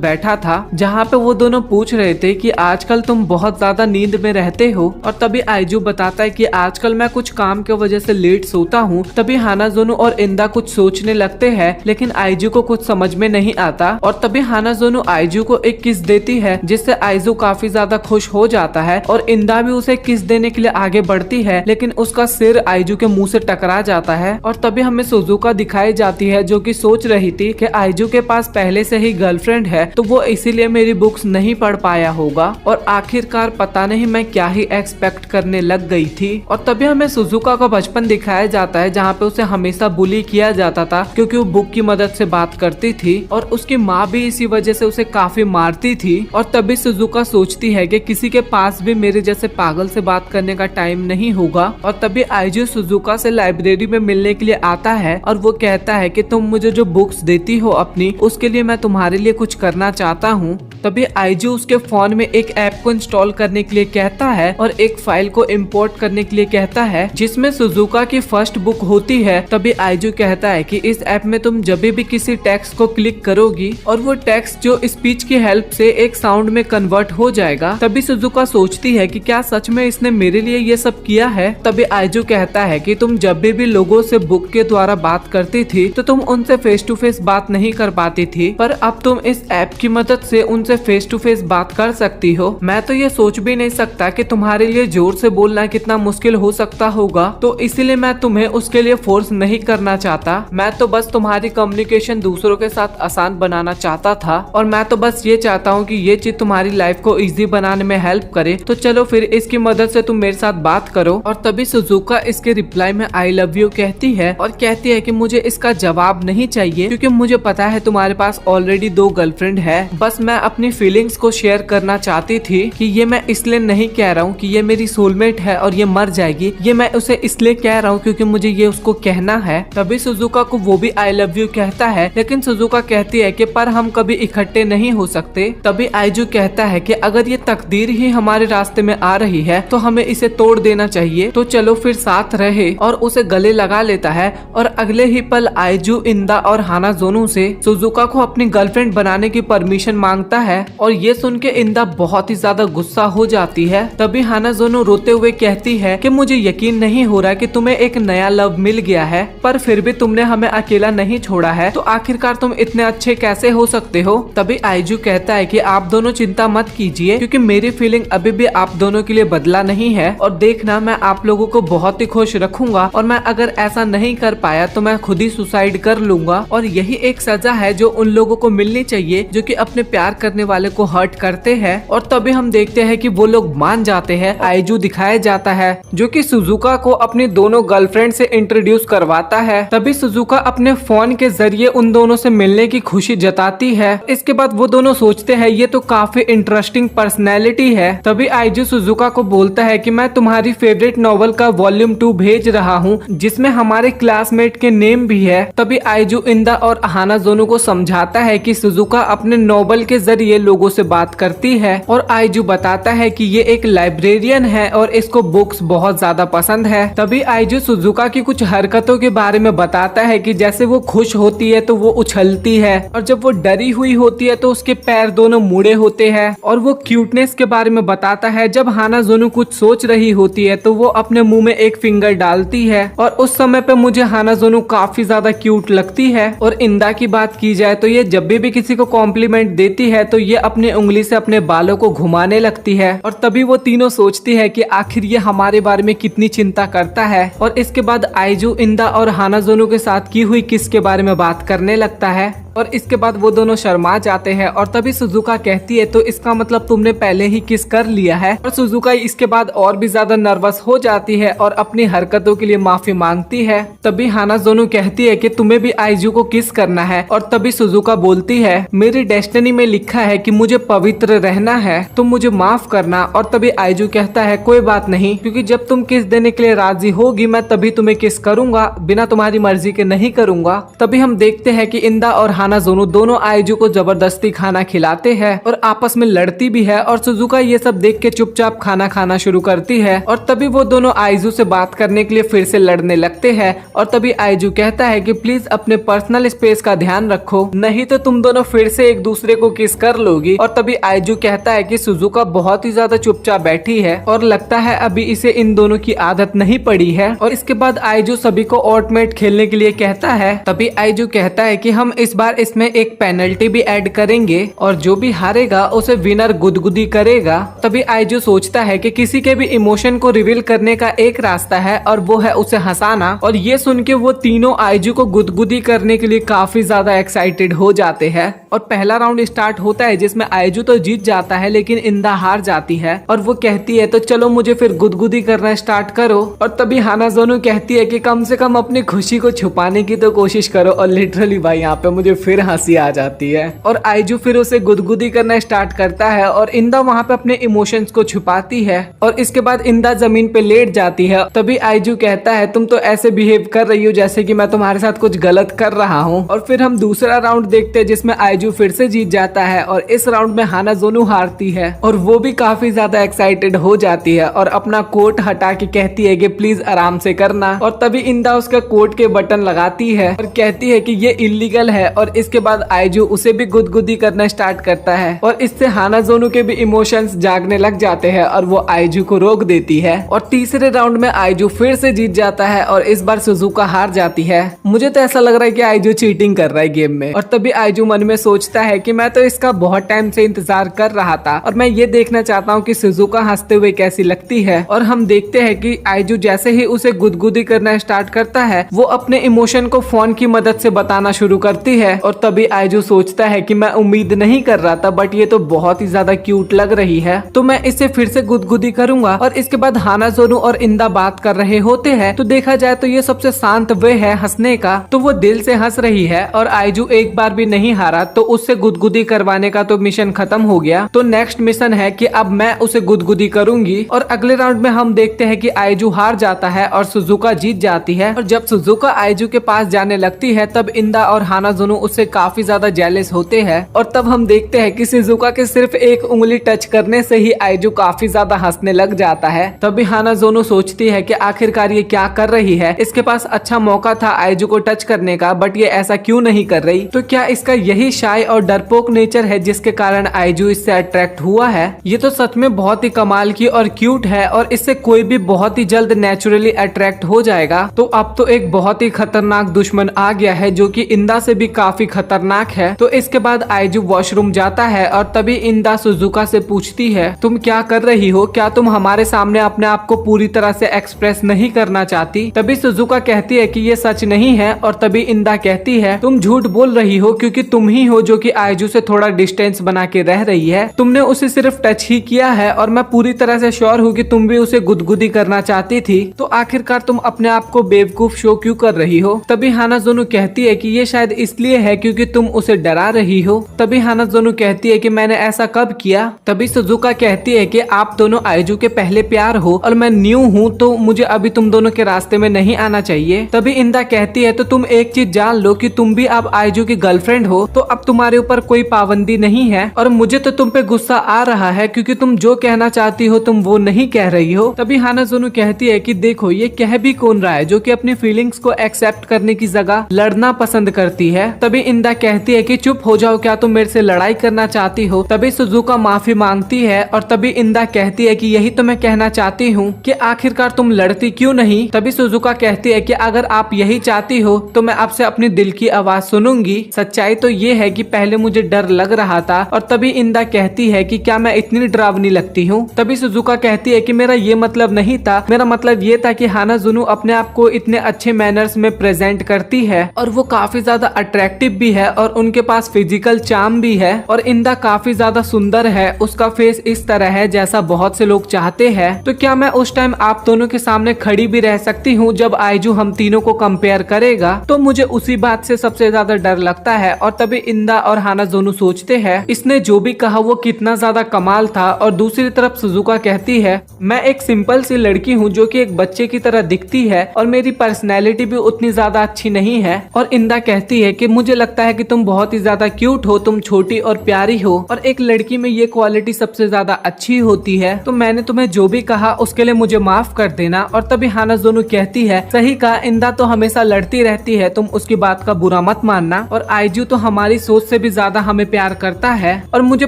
बैठा था, जहाँ पे वो दोनों पूछ रहे थे कि आजकल तुम बहुत ज्यादा नींद में रहते हो। और तभी आइजू बताता है कि आजकल मैं कुछ काम की वजह से लेट सोता हूँ। तभी हानाजोनो और इंदा कुछ सोचने लगते हैं, लेकिन आइजू को कुछ समझ में नहीं आता। और तभी हानाजोनो आइजू को एक किस देती है, जिससे आइजू काफी ज्यादा खुश हो जाता है और इंदा भी उसे किस देने के लिए आगे बढ़ती है, लेकिन उसका सिर आइजू के मुंह से टकरा जाता है। और तभी हमें सुजुका दिखाई जाती है जो कि सोच रही थी कि आइजू के पास पहले से ही गर्लफ्रेंड है, तो वो इसीलिए मेरी बुक्स नहीं पढ़ पाया होगा। और आखिरकार पता नहीं मैं क्या ही एक्सपेक्ट करने लग गई थी। और तभी हमें सुजुका का बचपन दिखाया जाता है, जहाँ पे उसे हमेशा बुली किया जाता था क्योंकि वो बुक की मदद से बात करती थी और उसकी माँ भी इसी वजह से उसे काफी मारती थी। और तभी सुजुका सोचती है कि किसी के पास भी मेरे जैसे पागल से बात करने का टाइम नहीं होगा। और तभी आइजू सुजुका से लाइब्रेरी में मिलने के लिए आता है और वो कहता है कि तुम मुझे जो बुक्स देती हो अपनी, उसके लिए मैं तुम्हारे लिए कुछ करना चाहता हूँ। तभी आइजू उसके फोन में एक ऐप को इंस्टॉल करने के लिए कहता है और एक फाइल को इंपोर्ट करने के लिए कहता है जिसमें सुजुका की फर्स्ट बुक होती है। तभी आइजू कहता है कि इस ऐप में तुम जब भी किसी टेक्स्ट को क्लिक करोगी और वो टेक्स्ट जो स्पीच की हेल्प से एक साउंड में कन्वर्ट हो जाएगा। तभी सुजुका सोचती है कि क्या सच में इसने मेरे लिए ये सब किया है। तभी आइजू कहता है कि तुम जब भी लोगों से बुक के द्वारा बात करती थी तो तुम उनसे फेस टू फेस बात नहीं कर पाती थी, पर अब तुम इस ऐप की मदद से उनसे फेस टू फेस बात कर सकती हो। मैं तो ये सोच भी नहीं सकता कि तुम्हारे लिए जोर से बोलना कितना मुश्किल हो सकता होगा, तो इसीलिए मैं तुम्हें उसके लिए फोर्स नहीं करना चाहता। मैं तो बस तुम्हारी कम्युनिकेशन दूसरों के साथ आसान बनाना चाहता था और मैं तो बस ये चाहता हूँ कि ये चीज तुम्हारी लाइफ को इजी बनाने में हेल्प करे। तो चलो फिर इसकी मदद से तुम मेरे साथ बात करो। और तभी सुजुका इसके रिप्लाई में आई लव यू कहती है और कहती है कि मुझे इसका जवाब नहीं चाहिए क्योंकि मुझे पता है तुम्हारे पास ऑलरेडी 2 गर्लफ्रेंड है। बस मैं अपनी फीलिंग्स को शेयर करना चाहती थी कि ये मैं इसलिए नहीं कह रहा हूँ कि ये मेरी सोलमेट है और ये मर जाएगी, ये मैं उसे इसलिए कह रहा हूँ क्योंकि मुझे ये उसको कहना है। तभी सुजुका को वो भी आई लव यू कहता है, लेकिन सुजुका कहती है कि पर हम कभी इकट्ठे नहीं हो सकते। तभी आइजू कहता है कि अगर ये तकदीर ही हमारे रास्ते में आ रही है तो हमें इसे तोड़ देना चाहिए, तो चलो फिर साथ रहे। और उसे गले लगा लेता है और अगले ही पल आइजू इंदा और हानाजोनो से सुजुका को अपनी गर्लफ्रेंड बनाने की परमिशन मांगता है। और ये सुन के इंदा बहुत ही ज्यादा गुस्सा हो जाती है। तभी हानाजोनो रोते हुए कहती है कि मुझे यकीन नहीं हो रहा कि तुम्हें एक नया लव मिल गया है, पर फिर भी तुमने हमें अकेला नहीं छोड़ा है, तो आखिरकार तुम इतने अच्छे कैसे हो सकते हो। तभी आइजू कहता है कि आप दोनों चिंता मत कीजिए क्योंकि मेरी फीलिंग अभी भी आप दोनों के लिए बदला नहीं है, और देखना मैं आप लोगों को बहुत ही खुश रखूंगा, और मैं अगर ऐसा नहीं कर पाया तो मैं खुद ही सुसाइड कर लूंगा। और यही एक सजा है जो उन लोगों को मिलनी चाहिए जो कि अपने प्यार करने वाले को हर्ट करते हैं। और तभी हम देखते हैं कि वो लोग मान जाते हैं। आइजू दिखाया जाता है जो कि सुजुका को अपनी दोनों गर्लफ्रेंड से इंट्रोड्यूस करवाता है। तभी सुजुका अपने फोन के जरिए उन दोनों से मिलने की खुशी जताती है। इसके बाद वो दोनों सोचते हैं ये तो काफी इंटरेस्टिंग पर्सनैलिटी है। तभी आइजू सुजुका को बोलता है कि मैं तुम्हारी फेवरेट नॉवल का वॉल्यूम 2 भेज रहा हूँ जिसमें हमारे क्लासमेट के नेम भी है। तभी आइजू इंदा और हानाजोनो को समझाता है कि सुजुका अपने नॉवल के जरिए लोगों से बात करती है, और आइजू बताता है कि ये एक लाइब्रेरियन है और इसको बुक्स बहुत ज्यादा पसंद है। तभी आइजू सुजुका की कुछ हरकतों के बारे में बताता है कि जैसे वो खुश होती है तो वो उछलती है, और जब वो डरी हुई होती है तो उसके पैर दोनों मुड़े होते हैं। और वो क्यूटनेस के बारे में बताता है, जब हानाजोनो कुछ सोच रही होती है तो वो अपने मुंह में एक फिंगर डालती है, और उस समय पे मुझे हानाजोनो काफी ज्यादा क्यूट लगती है। और इंदा की बात की जाए तो ये जब भी किसी को कॉम्प्लीमेंट देती है तो ये अपनी उंगली से अपने बालों को घुमाने लगती है, और तभी वो तीनों सोचती है कि आखिर ये हमारे बारे में कितनी चिंता करता है। और इसके बाद आइजू इंदा और हानाजोनो के साथ की हुई किस के बारे में बात करने लगता है। और इसके बाद वो दोनों शर्मा जाते हैं और तभी सुजुका कहती है तो इसका मतलब तुमने पहले ही किस कर लिया है। और सुजुका इसके बाद और भी ज्यादा नर्वस हो जाती है और अपनी हरकतों के लिए माफी मांगती है। तभी हानाज़ोनो कहती है कि तुम्हें भी आइजू को किस करना है और तभी सुजुका बोलती है मेरी डेस्टिनी में लिखा है कि मुझे पवित्र रहना है, तुम मुझे माफ करना। और तभी आइजू कहता है कोई बात नहीं, क्योंकि जब तुम किस देने के लिए राजी होगी मैं तभी तुम्हें किस करूंगा, बिना तुम्हारी मर्जी के नहीं करूंगा। तभी हम देखते हैं कि इंदा और हानाज़ोनो दोनों आइजू को जबरदस्ती खाना खिलाते हैं और आपस में लड़ती भी है। और सुजुका ये सब देख के चुपचाप खाना खाना शुरू करती है। और तभी वो दोनों आइजू से बात करने के लिए फिर से लड़ने लगते हैं। और तभी आइजू कहता है कि प्लीज अपने पर्सनल स्पेस का ध्यान रखो, नहीं तो तुम दोनों फिर से एक दूसरे को किस कर लोगी। और तभी आइजू कहता है कि सुजुका बहुत ही ज्यादा चुपचाप बैठी है और लगता है अभी इसे इन दोनों की आदत नहीं पड़ी है। और इसके बाद आइजू सभी को ऑटमेट खेलने के लिए कहता है। तभी आइजू कहता है कि हम इस बार इसमें एक पेनल्टी भी ऐड करेंगे और जो भी हारेगा उसे विनर गुदगुदी करेगा। तभी आइजू सोचता है कि किसी के भी इमोशन को रिवील करने का एक रास्ता है और वो है उसे हंसाना। और ये सुन के वो तीनों आइजू को गुदगुदी करने के लिए काफी ज्यादा एक्साइटेड हो जाते हैं। और पहला राउंड स्टार्ट होता है जिसमें आइजू तो जीत जाता है लेकिन इंदा हार जाती है और वो कहती है तो चलो मुझे फिर गुदगुदी करना स्टार्ट करो। और तभी हानाज़ोनो कहती है कि कम से कम अपनी खुशी को छुपाने की तो कोशिश करो। और लिटरली भाई यहाँ पे मुझे फिर हंसी आ जाती है और आइजू फिर उसे गुदगुदी करना स्टार्ट करता है और इंदा वहाँ पे अपने इमोशंस को छुपाती है। और इसके बाद इंदा जमीन पे लेट जाती है। तभी आइजू कहता है तुम तो ऐसे बिहेव कर रही हो जैसे कि मैं तुम्हारे साथ कुछ गलत कर रहा हूँ। और फिर हम दूसरा राउंड देखते हैं जिसमें आइजू फिर से जीत जाता है और इस राउंड में हानाज़ोनो हारती है और वो भी काफी ज्यादा एक्साइटेड हो जाती है और अपना कोट हटा के कहती है कि प्लीज आराम से करना। और तभी इंदा उसका कोट के बटन लगाती है और कहती है कि ये इलीगल है। और इसके बाद आइजू उसे भी गुदगुदी करना स्टार्ट करता है और इससे हानाज़ोनो के भी इमोशंस जागने लग जाते हैं और वो आइजू को रोक देती है। और तीसरे राउंड में आइजू फिर से जीत जाता है और इस बार सुजुका हार जाती है। मुझे तो ऐसा लग रहा है कि आइजू चीटिंग कर रहा है गेम में। और तभी आइजू मन में सोचता है कि मैं तो इसका बहुत टाइम से इंतजार कर रहा था और मैं ये देखना चाहता हूँ कि सुजुका हंसते हुए कैसी लगती है। और हम देखते हैं कि आइजू जैसे ही उसे गुदगुदी करना स्टार्ट करता है वो अपने इमोशन को फोन की मदद से बताना शुरू करती है। और तभी आइजू सोचता है कि मैं उम्मीद नहीं कर रहा था बट ये तो बहुत ही ज्यादा क्यूट लग रही है, तो मैं इसे फिर से गुदगुदी करूंगा। और इसके बाद हानाज़ोनो और इंदा बात कर रहे होते हैं तो देखा जाए तो ये सबसे शांत वे है हंसने का, तो वो दिल से हंस रही है। और आइजू एक बार भी नहीं हारा तो उससे गुदगुदी करवाने का तो मिशन खत्म हो गया। तो नेक्स्ट मिशन है कि अब मैं उसे गुदगुदी करूंगी। और अगले राउंड में हम देखते हैं कि आइजू हार जाता है और सुजुका जीत जाती है। और जब सुजुका आइजू के पास जाने लगती है तब इंदा और हानाज़ोनो उससे काफी ज्यादा जेलस होते हैं। और तब हम देखते हैं कि सुजुका के सिर्फ एक उंगली टच करने से ही आइजू काफी ज्यादा हंसने लग जाता है। तभी हानाज़ोनो सोचती है कि आखिरकार ये क्या कर रही है, इसके पास अच्छा मौका था आइजू को टच करने का बट ये ऐसा क्यों नहीं कर रही। तो क्या इसका यही शाय और डरपोक नेचर है जिसके कारण आइजू इससे अट्रैक्ट हुआ है। ये तो सच में बहुत ही कमाल की और क्यूट है और इससे कोई भी बहुत ही जल्द नेचुरली अट्रैक्ट हो जाएगा। तो अब तो एक बहुत ही खतरनाक दुश्मन आ गया है जो कि इंदा से भी काफी खतरनाक है। तो इसके बाद आइजू वॉशरूम जाता है और तभी इंदा सुजुका से पूछती है तुम क्या कर रही हो, क्या तुम हमारे सामने अपने आप को पूरी तरह से एक्सप्रेस नहीं करना चाहती। तभी सुजुका कहती है कि ये सच नहीं है। और तभी इंदा कहती है तुम झूठ बोल रही हो क्योंकि तुम ही हो जो कि आइजू से थोड़ा डिस्टेंस बना के रह रही है, तुमने उसे सिर्फ टच ही किया है और मैं पूरी तरह से श्योर हूँ कि तुम भी उसे गुदगुदी करना चाहती थी, तो आखिरकार तुम अपने आप को बेवकूफ शो क्यों कर रही हो। तभी हानाज़ोनो कहती है कि ये शायद इसलिए है क्योंकि तुम उसे डरा रही हो। तभी हानाज़ोनो कहती है कि मैंने ऐसा कब किया। तभी सुजुका कहती है कि आप दोनों आइजू के पहले प्यार हो और मैं न्यू हूँ तो मुझे अभी तुम दोनों के रास्ते में नहीं आना चाहिए। तभी इंदा कहती है तो तुम एक चीज जान लो कि तुम भी अब आइजू की गर्लफ्रेंड हो, तो अब तुम्हारे ऊपर कोई पाबंदी नहीं है और मुझे तो तुम पे गुस्सा आ रहा है क्योंकि तुम जो कहना चाहती हो तुम वो नहीं कह रही हो। तभी हानाज़ोनो कहती है कि देखो ये कह भी कौन रहा है जो कि अपनी फीलिंग्स को एक्सेप्ट करने की जगह लड़ना पसंद करती है। तभी इंदा कहती है कि चुप हो जाओ, क्या तुम मेरे से लड़ाई करना चाहती हो। तभी सुजुका माफी मांगती है और तभी इंदा कहती है कि यही तो मैं कहना चाहती हूँ कि आखिरकार तुम लड़ती क्यों नहीं। तभी सुजुका कहती है कि अगर आप यही चाहती हो तो मैं आपसे अपनी दिल की आवाज सुनूंगी। सच्चाई तो ये है कि पहले मुझे डर लग रहा था। और तभी इंदा कहती है कि क्या मैं इतनी डरावनी लगती हूँ। तभी सुजुका कहती है कि मेरा ये मतलब नहीं था, मेरा मतलब ये था कि हानाज़ोनो अपने आप को इतने अच्छे मैनर्स में प्रेजेंट करती है और वो काफी ज्यादा अट्रैक्टिव अट्रैक्टिव भी है और उनके पास फिजिकल चार्म भी है और इंदा काफी ज्यादा सुंदर है, उसका फेस इस तरह है जैसा बहुत से लोग चाहते हैं। तो क्या मैं उस टाइम आप दोनों के सामने खड़ी भी रह सकती हूँ जब आइजू हम तीनों को कंपेयर करेगा? तो मुझे उसी बात से सबसे ज्यादा डर लगता है। और तभी इंदा और हानाजोनु सोचते हैं इसने जो भी कहा वो कितना ज्यादा कमाल था। और दूसरी तरफ सुजुका कहती है मैं एक सिंपल सी लड़की हूँ जो कि एक बच्चे की तरह दिखती है और मेरी पर्सनैलिटी भी उतनी ज्यादा अच्छी नहीं है। और इंदा कहती है कि मुझे लगता है कि तुम बहुत ही ज्यादा क्यूट हो, तुम छोटी और प्यारी हो और एक लड़की में ये क्वालिटी सबसे ज्यादा अच्छी होती है। तो मैंने तुम्हें जो भी कहा उसके लिए मुझे माफ कर देना। और तभी हानाजोनु कहती है सही कहा, इंदा तो हमेशा लड़ती रहती है, तुम उसकी बात का बुरा मत मानना। और आइजू तो हमारी सोच से भी ज्यादा हमें प्यार करता है और मुझे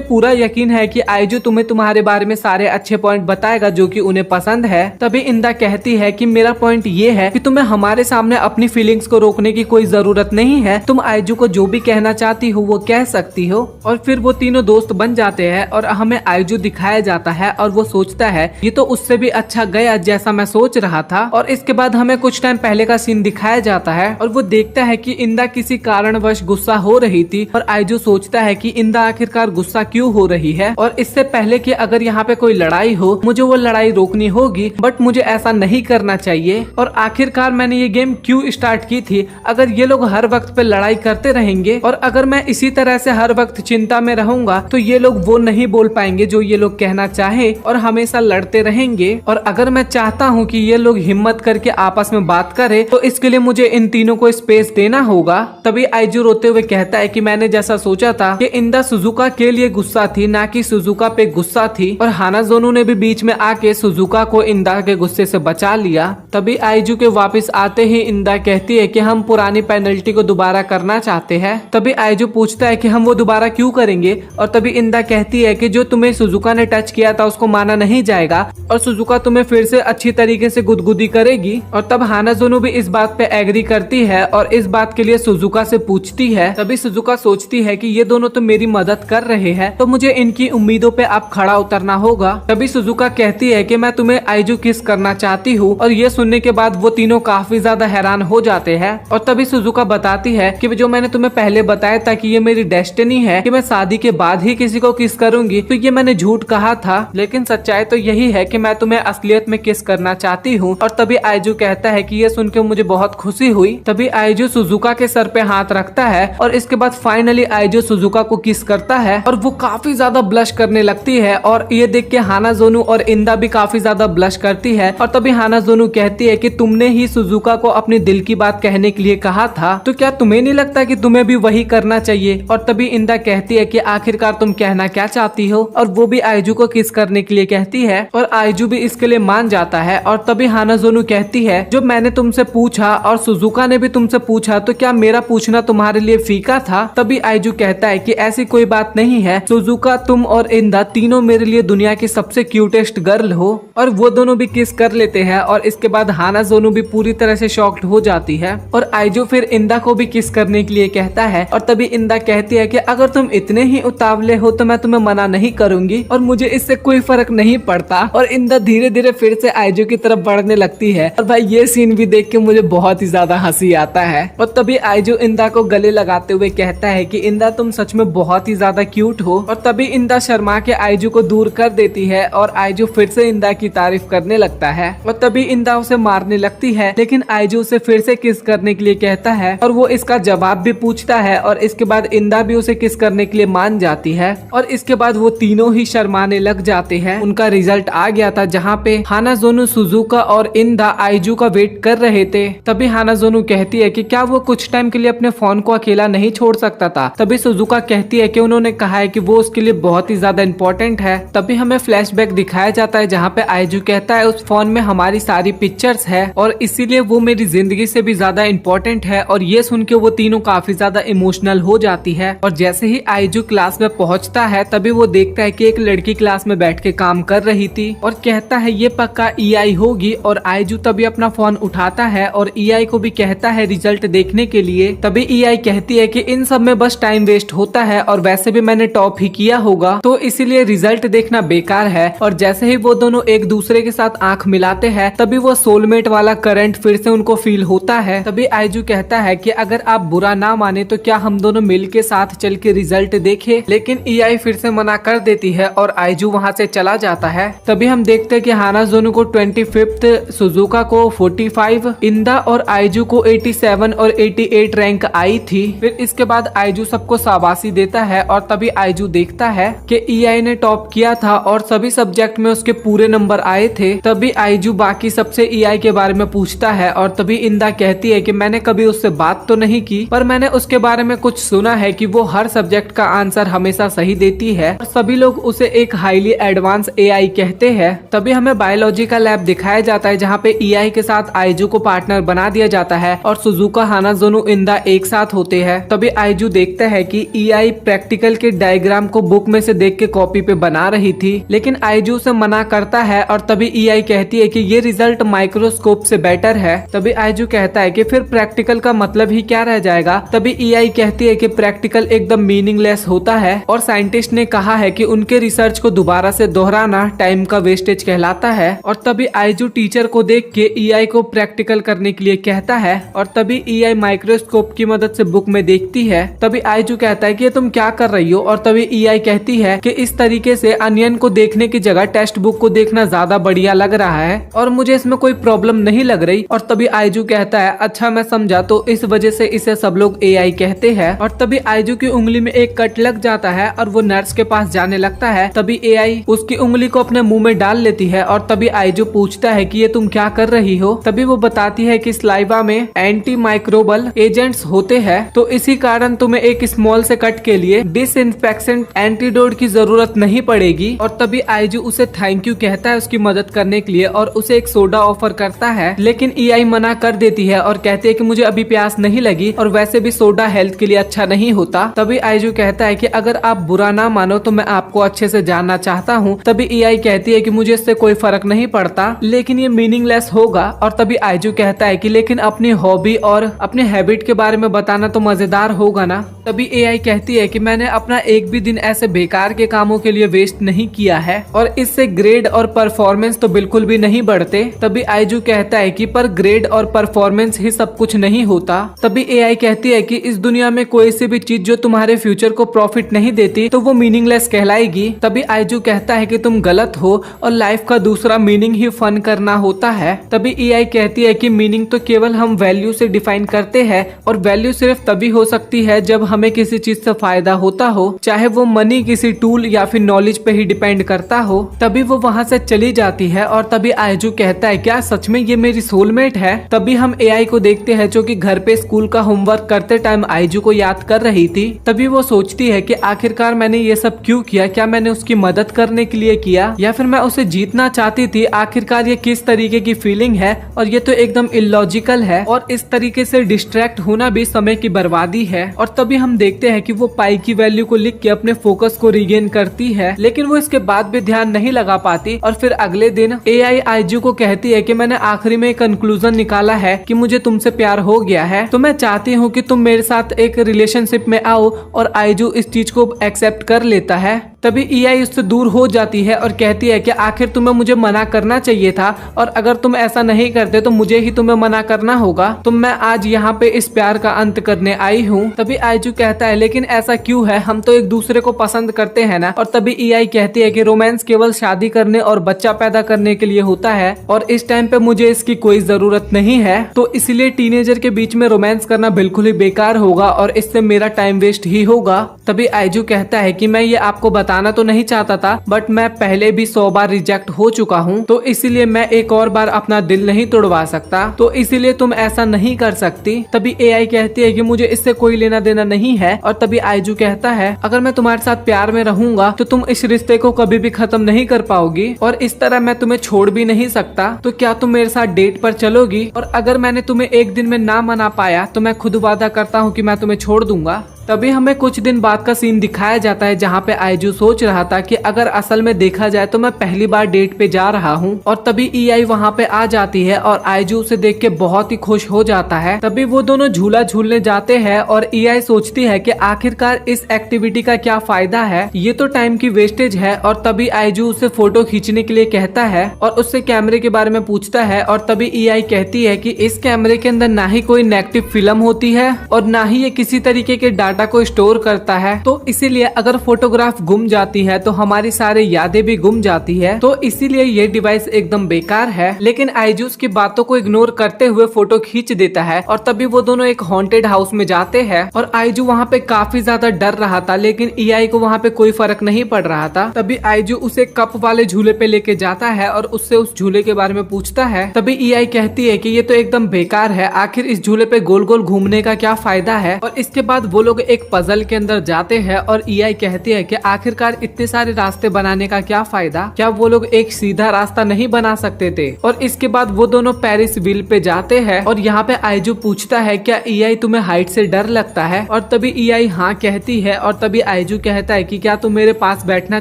पूरा यकीन है कि आइजू तुम्हें तुम्हारे बारे में सारे अच्छे पॉइंट बताएगा जो कि उन्हें पसंद है। तभी इंदा कहती है कि मेरा पॉइंट ये है कि तुम्हें हमारे सामने अपनी फीलिंग्स को रोकने की कोई जरूरत नहीं है, तुम आइजू को जो भी कहना चाहती हो वो कह सकती हो। और फिर वो तीनों दोस्त बन जाते हैं और हमें आइजू दिखाया जाता है और वो सोचता है ये तो उससे भी अच्छा गया जैसा मैं सोच रहा था। और इसके बाद हमें कुछ टाइम पहले का सीन दिखाया जाता है और वो देखता है कि इंदा किसी कारणवश गुस्सा हो रही थी और आइजू सोचता है कि इंदा आखिरकार गुस्सा क्यों हो रही है और इससे पहले कि अगर यहाँ पे कोई लड़ाई हो मुझे वो लड़ाई रोकनी होगी, बट मुझे ऐसा नहीं करना चाहिए। और आखिरकार मैंने ये गेम क्यों स्टार्ट की थी? अगर ये लोग हर वक्त पे लड़ाई करते रहेंगे और अगर मैं इसी तरह से हर वक्त चिंता में रहूंगा तो ये लोग वो नहीं बोल पाएंगे जो ये लोग कहना चाहे और हमेशा लड़ते रहेंगे। और अगर मैं चाहता हूँ कि ये लोग हिम्मत करके आपस में बात करे तो इसके लिए मुझे इन तीनों को स्पेस देना होगा। तभी आइजू रोते हुए कहता है कि मैंने जैसा सोचा था कि इंदा सुजुका के लिए गुस्सा थी, ना कि सुजुका पे गुस्सा थी। और हानाजोनु ने भी बीच में आके सुजुका को इंदा के गुस्से से बचा लिया। तभी आइजू के वापस आते ही इंदा कहती है कि हम पुरानी पेनल्टी को दोबारा करना चाहते हैं। तभी आइजू पूछता है कि हम वो दोबारा क्यों करेंगे? और तभी इंदा कहती है कि जो तुम्हें सुजुका ने टच किया था उसको माना नहीं जाएगा और सुजुका तुम्हें फिर से अच्छी तरीके से गुदगुदी करेगी। और तब हानाजोनु भी इस बात पे एग्री करती है और इस बात के लिए सुजुका से पूछती है। तभी सुजुका सोचती है कि ये दोनों तो मेरी मदद कर रहे हैं तो मुझे इनकी उम्मीदों पे अब खड़ा उतरना होगा। तभी सुजुका कहती है कि मैं तुम्हें आइजू किस करना चाहती हूँ। और ये सुनने के बाद वो तीनों काफी ज्यादा हैरान हो जाते हैं। और तभी सुजुका बताती है कि जो मैंने तुम्हें पहले बताया था कि ये मेरी डेस्टिनी है कि मैं शादी के बाद ही किसी को किस करूंगी, तो ये मैंने झूठ कहा था, लेकिन सच्चाई तो यही है कि मैं तुम्हें असलियत में किस करना चाहती हूँ। और तभी आइजू कहता है कि ये सुन के मुझे बहुत खुशी हुई। तभी आइजू सुजुका के सर पे हाथ रखता है और इसके बाद फाइनली आइजू सुजुका को किस करता है और वो काफी ज्यादा ब्लश करने लगती है। और ये देख के हानाजोनु और इंदा भी काफी ज्यादा ब्लश करती है। और तभी हानाजोनु कहती है कि तुमने ही सुजुका को अपनी दिल की बात कहने के लिए कहा था, तो क्या तुम्हें नहीं लगता कि तुम्हें भी वही करना चाहिए? और तभी इंदा कहती है कि आखिरकार तुम कहना क्या चाहती हो? और वो भी आइजू को किस करने के लिए कहती है और आइजू भी इसके लिए मान जाता है। और तभी हानाजोनु कहती है जो मैंने तुमसे पूछा और सुजुका ने भी तुमसे पूछा तो क्या मेरा पूछना तुम्हारे लिए फीका था? तभी आइजू कहता है कि ऐसी कोई बात नहीं है सुजुका, तुम और इंदा तीनों मेरे लिए दुनिया की सबसे क्यूटेस्ट गर्ल हो। और वो दोनों भी किस कर लेते हैं और इसके बाद हानाजोनु भी पूरी तरह से शॉक्ड हो जाती है। और आइजू फिर इंदा को भी किस करने के लिए कहता है और तभी इंदा कहती है कि अगर तुम इतने ही उतावले हो तो मैं तुम्हें मना नहीं करूंगी और मुझे इससे कोई फर्क नहीं पड़ता। और इंदा धीरे धीरे फिर से आइजू की तरफ बढ़ने लगती है और भाई ये सीन भी देख के मुझे बहुत ही ज्यादा हंसी आता है। और तभी आइजू इंदा को गले लगाते हुए कहता है कि इंदा तुम सच में बहुत ही ज्यादा क्यूट हो। और तभी इंदा शर्मा के आइजू को दूर कर देती है और आइजू फिर से इंदा की तारीफ करने लगता है। और तभी इंदा उसे मारने लगती है लेकिन आइजू उसे फिर से किस करने के लिए कहता है और वो इसका जवाब भी पूछता है और इसके बाद इंदा भी उसे किस करने के लिए मान जाती है। और इसके बाद वो तीनों ही शर्माने लग जाते हैं। उनका रिजल्ट आ गया था जहाँ पे हानाजोनु, सुजुका और इंदा आइजू का वेट कर रहे थे। तभी हानाजोनु कहती है कि क्या वो कुछ टाइम के लिए अपने फोन को अकेला नहीं छोड़ सकता था? तभी सुजुका कहती है कि उन्होंने कहा है कि वो उसके लिए बहुत ही ज्यादा इम्पोर्टेंट है। तभी हमें फ्लैशबैक दिखाया जाता है जहाँ पे आइजू कहता है उस फोन में हमारी सारी पिक्चर्स है और इसीलिए वो मेरी जिंदगी से भी ज्यादा इम्पोर्टेंट है। और ये सुन के वो तीनों काफी ज्यादा इमोशनल हो जाती है। और जैसे ही आइजू क्लास में पहुंचता है तभी वो देखता है कि एक लड़की क्लास में बैठ के काम कर रही थी और कहता है ये पक्का ईआई होगी। और आइजू तभी अपना फोन उठाता है और ईआई को भी कहता है रिजल्ट देखने के लिए। तभी ईआई कहती है कि इन सब में बस टाइम वेस्ट होता है और वैसे भी मैंने टॉप ही किया होगा तो इसीलिए रिजल्ट देखना बेकार है। और जैसे ही वो दोनों एक दूसरे के साथ आंख मिलाते हैं तभी वो सोलमेट वाला करंट फिर से उनको फील होता है। तभी आइजू कहता है कि अगर आप बुरा ना माने तो क्या हम दोनों मिल के साथ चल के रिजल्ट देखे। लेकिन EI फिर से मना कर देती है और आइजू वहाँ से चला जाता है। तभी हम देखते हैं कि हानाजोनो को 25, सुजुका को 45, इंदा और आइजू को 87 और 88 रैंक आई थी। फिर इसके बाद आइजू सबको शाबाशी देता है और तभी आइजू देखता है कि EI ने टॉप किया था और सभी सब्जेक्ट में उसके पूरे नंबर आए थे। तभी आइजू बाकी सबसे EI के बारे में पूछता है और तभी इंदा कहती है कि मैंने कभी उससे बात तो नहीं की, पर मैंने उसके बारे में कुछ सुना है कि वो हर सब्जेक्ट का आंसर हमेशा सही देती है और सभी लोग उसे एक हाईली एडवांस AI कहते हैं। तभी हमें बायोलॉजी का लैब दिखाया जाता है जहाँ पे EI के साथ आइजू को पार्टनर बना दिया जाता है और सुजुका, हानाजोनो, इंदा एक साथ होते हैं। तभी आइजू देखता है कि EI प्रैक्टिकल के डायग्राम को बुक में से देख के कॉपी पे बना रही थी, लेकिन आइजू से मना करता है और तभी EI कहती है कि ये रिजल्ट माइक्रोस्कोप से बेटर है। तभी आइजू कहता है कि फिर प्रैक्टिकल का मतलब ही क्या रह जाएगा। तभी EI कहती है कि प्रैक्टिकल एकदम मीनिंगलेस होता है और साइंटिस्ट ने कहा है कि उनके रिसर्च को दोबारा से दोहराना टाइम का वेस्टेज कहलाता है। और तभी आइजू टीचर को देख के EI को प्रैक्टिकल करने के लिए कहता है और तभी EI माइक्रोस्कोप की मदद से बुक में देखती है। तभी आइजू कहता है कि तुम क्या कर रही हो और तभी EI कहती है कि इस तरीके से अनियन को देखने की जगह टेक्स्ट बुक को देखना ज्यादा बढ़िया लग रहा है और मुझे इसमें कोई प्रॉब्लम नहीं लग रही। और तभी आइजू कहता है अच्छा मैं समझा, तो इस वजह से इसे सब लोग AI कहते हैं। और तभी आइजू की उंगली में एक कट लग जाता है और वो नर्स के पास जाने लगता है। तभी AI उसकी उंगली को अपने मुंह में डाल लेती है और तभी आइजू पूछता है कि ये तुम क्या कर रही हो। तभी वो बताती है कि सलाइवा में एंटी माइक्रोबल एजेंट्स होते हैं, तो इसी कारण तुम्हें एक स्मॉल से कट के लिए डिसइंफेक्शन एंटीडोट की जरूरत नहीं पड़ेगी। और तभी आइजू उसे थैंक यू कहता है उसकी मदद करने के लिए और उसे एक सोडा ऑफर करता है, लेकिन EI मना कर देती है और कहती है कि मुझे अभी प्यास नहीं लगी और वैसे भी सोडा हेल्थ के लिए अच्छा नहीं होता। तभी आइजू कहता है कि अगर आप बुरा ना मानो तो मैं आपको अच्छे से जानना चाहता हूँ। तभी EI कहती है कि मुझे इससे कोई फर्क नहीं पड़ता, लेकिन ये मीनिंगलेस होगा। और तभी आइजू कहता है कि लेकिन अपनी हॉबी और अपने हैबिट के बारे में बताना तो मजेदार होगा ना। तभी AI कहती है कि मैंने अपना एक भी दिन ऐसे बेकार के कामों के लिए वेस्ट नहीं किया है और इससे ग्रेड और परफॉर्मेंस तो बिल्कुल भी नहीं बढ़ते। तभी आइजू कहता है कि पर ग्रेड और परफॉर्मेंस ही सब कुछ नहीं होता। तभी AI कहती है कि इस दुनिया में कोई सी भी चीज जो तुम्हारे फ्यूचर को प्रॉफिट नहीं देती तो वो मीनिंगलेस कहलाएगी। तभी आइजू कहता है कि तुम गलत हो और लाइफ का दूसरा मीनिंग ही फन करना होता है। तभी EI कहती है कि मीनिंग तो केवल हम वैल्यू से डिफाइन करते हैं और वैल्यू सिर्फ तभी हो सकती है जब हमें किसी चीज से फायदा होता हो, चाहे वो मनी, किसी टूल या फिर नॉलेज पे ही डिपेंड करता हो। तभी वो वहाँ से चली जाती है और तभी आइजू कहता है क्या सच में ये मेरी सोलमेट है। तभी हम AI को देखते हैं जो कि घर पे स्कूल का होमवर्क करते टाइम आइजू को याद कर रही थी। तभी वो सोचती है कि आखिरकार मैंने ये सब क्यों किया, क्या मैंने उसकी मदद करने के लिए किया या फिर मैं उसे जीतना चाहती थी। आखिरकार ये किस तरीके की फीलिंग है और ये तो एकदम इलॉजिकल है और इस तरीके से डिस्ट्रैक्ट होना भी समय की बर्बादी है। और तभी हम देखते हैं कि वो पाई की वैल्यू को लिख के अपने फोकस को रिगेन करती है, लेकिन वो इसके बाद भी ध्यान नहीं लगा पाती। और फिर अगले दिन AI आइजू को कहती है कि मैंने आखिरी में कंक्लूजन निकाला है कि मुझे तुमसे प्यार हो गया है, तो मैं चाहती हूँ कि तुम मेरे साथ एक रिलेशनशिप में आओ। और आइजू इस चीज को एक्सेप्ट कर लेता है। तभी EI उससे दूर हो जाती है और कहती है कि आखिर तुम्हें मुझे मना करना चाहिए था और अगर तुम ऐसा नहीं करते तो मुझे ही तुम्हें मना करना होगा, तो मैं आज यहाँ पे इस प्यार का अंत करने आई हूँ। तभी आइजू कहता है लेकिन ऐसा क्यों है, हम तो एक दूसरे को पसंद करते हैं ना। और तभी EI कहती है कि रोमांस केवल शादी करने और बच्चा पैदा करने के लिए होता है और इस टाइम पे मुझे इसकी कोई जरूरत नहीं है, तो इसलिए टीनेजर के बीच में रोमांस करना बिल्कुल ही बेकार होगा और इससे मेरा टाइम वेस्ट ही होगा। तभी आइजू कहता है कि मैं ये आपको बताना तो नहीं चाहता था, बट मैं पहले भी 100 बार रिजेक्ट हो चुका हूँ, तो इसीलिए मैं एक और बार अपना दिल नहीं तोड़वा सकता, तो इसीलिए तुम ऐसा नहीं कर सकती। तभी AI कहती है कि मुझे इससे कोई लेना देना नहीं है। और तभी आइजू कहता है अगर मैं तुम्हारे साथ प्यार में रहूंगा तो तुम इस रिश्ते को कभी भी खत्म नहीं कर पाओगी और इस तरह मैं तुम्हें छोड़ भी नहीं सकता, तो क्या तुम मेरे साथ डेट पर चलोगी? और अगर मैंने तुम्हें एक दिन में ना मना पाया तो मैं खुद वादा करता हूँ कि मैं तुम्हें छोड़ दूंगा। तभी हमें कुछ दिन बाद का सीन दिखाया जाता है जहाँ पे आईजू सोच रहा था कि अगर असल में देखा जाए तो मैं पहली बार डेट पे जा रहा हूँ, और तभी ईआई वहाँ पे आ जाती है और आईजू उसे देख के बहुत ही खुश हो जाता है। तभी वो दोनों झूला झूलने जाते हैं और ईआई सोचती है कि आखिरकार इस एक्टिविटी का क्या फायदा है, ये तो टाइम की वेस्टेज है। और तभी आईजू उसे फोटो खींचने के लिए कहता है और उससे कैमरे के बारे में पूछता है, और तभी ईआई कहती है कि इस कैमरे के अंदर ना ही कोई नेगेटिव फिल्म होती है और ना ही ये किसी तरीके के डाटा को स्टोर करता है, तो इसीलिए अगर फोटोग्राफ गुम जाती है तो हमारी सारी यादें भी गुम जाती है, तो इसीलिए ये डिवाइस एकदम बेकार है। लेकिन आईजू की बातों को इग्नोर करते हुए फोटो खींच देता है। और तभी वो दोनों एक हॉन्टेड हाउस में जाते हैं और आईजू वहाँ पे काफी ज्यादा डर रहा था, लेकिन ईआई को वहाँ पे कोई फर्क नहीं पड़ रहा था। तभी आईजू उसे कप वाले झूले पे लेके जाता है और उससे उस झूले के बारे में पूछता है। तभी ईआई कहती है कि ये तो एकदम बेकार है, आखिर इस झूले पे गोल गोल घूमने का क्या फायदा है। और इसके बाद वो लोग एक पजल के अंदर जाते हैं और ईआई कहती है कि आखिरकार इतने सारे रास्ते बनाने का क्या फायदा, क्या वो लोग एक सीधा रास्ता नहीं बना सकते थे। और इसके बाद वो दोनों पेरिस व्हील पे जाते हैं और यहाँ पे आईजू पूछता है क्या ईआई तुम्हें हाइट से डर लगता है, और तभी ईआई हाँ कहती है। और तभी आईजू कहता है कि क्या तुम मेरे पास बैठना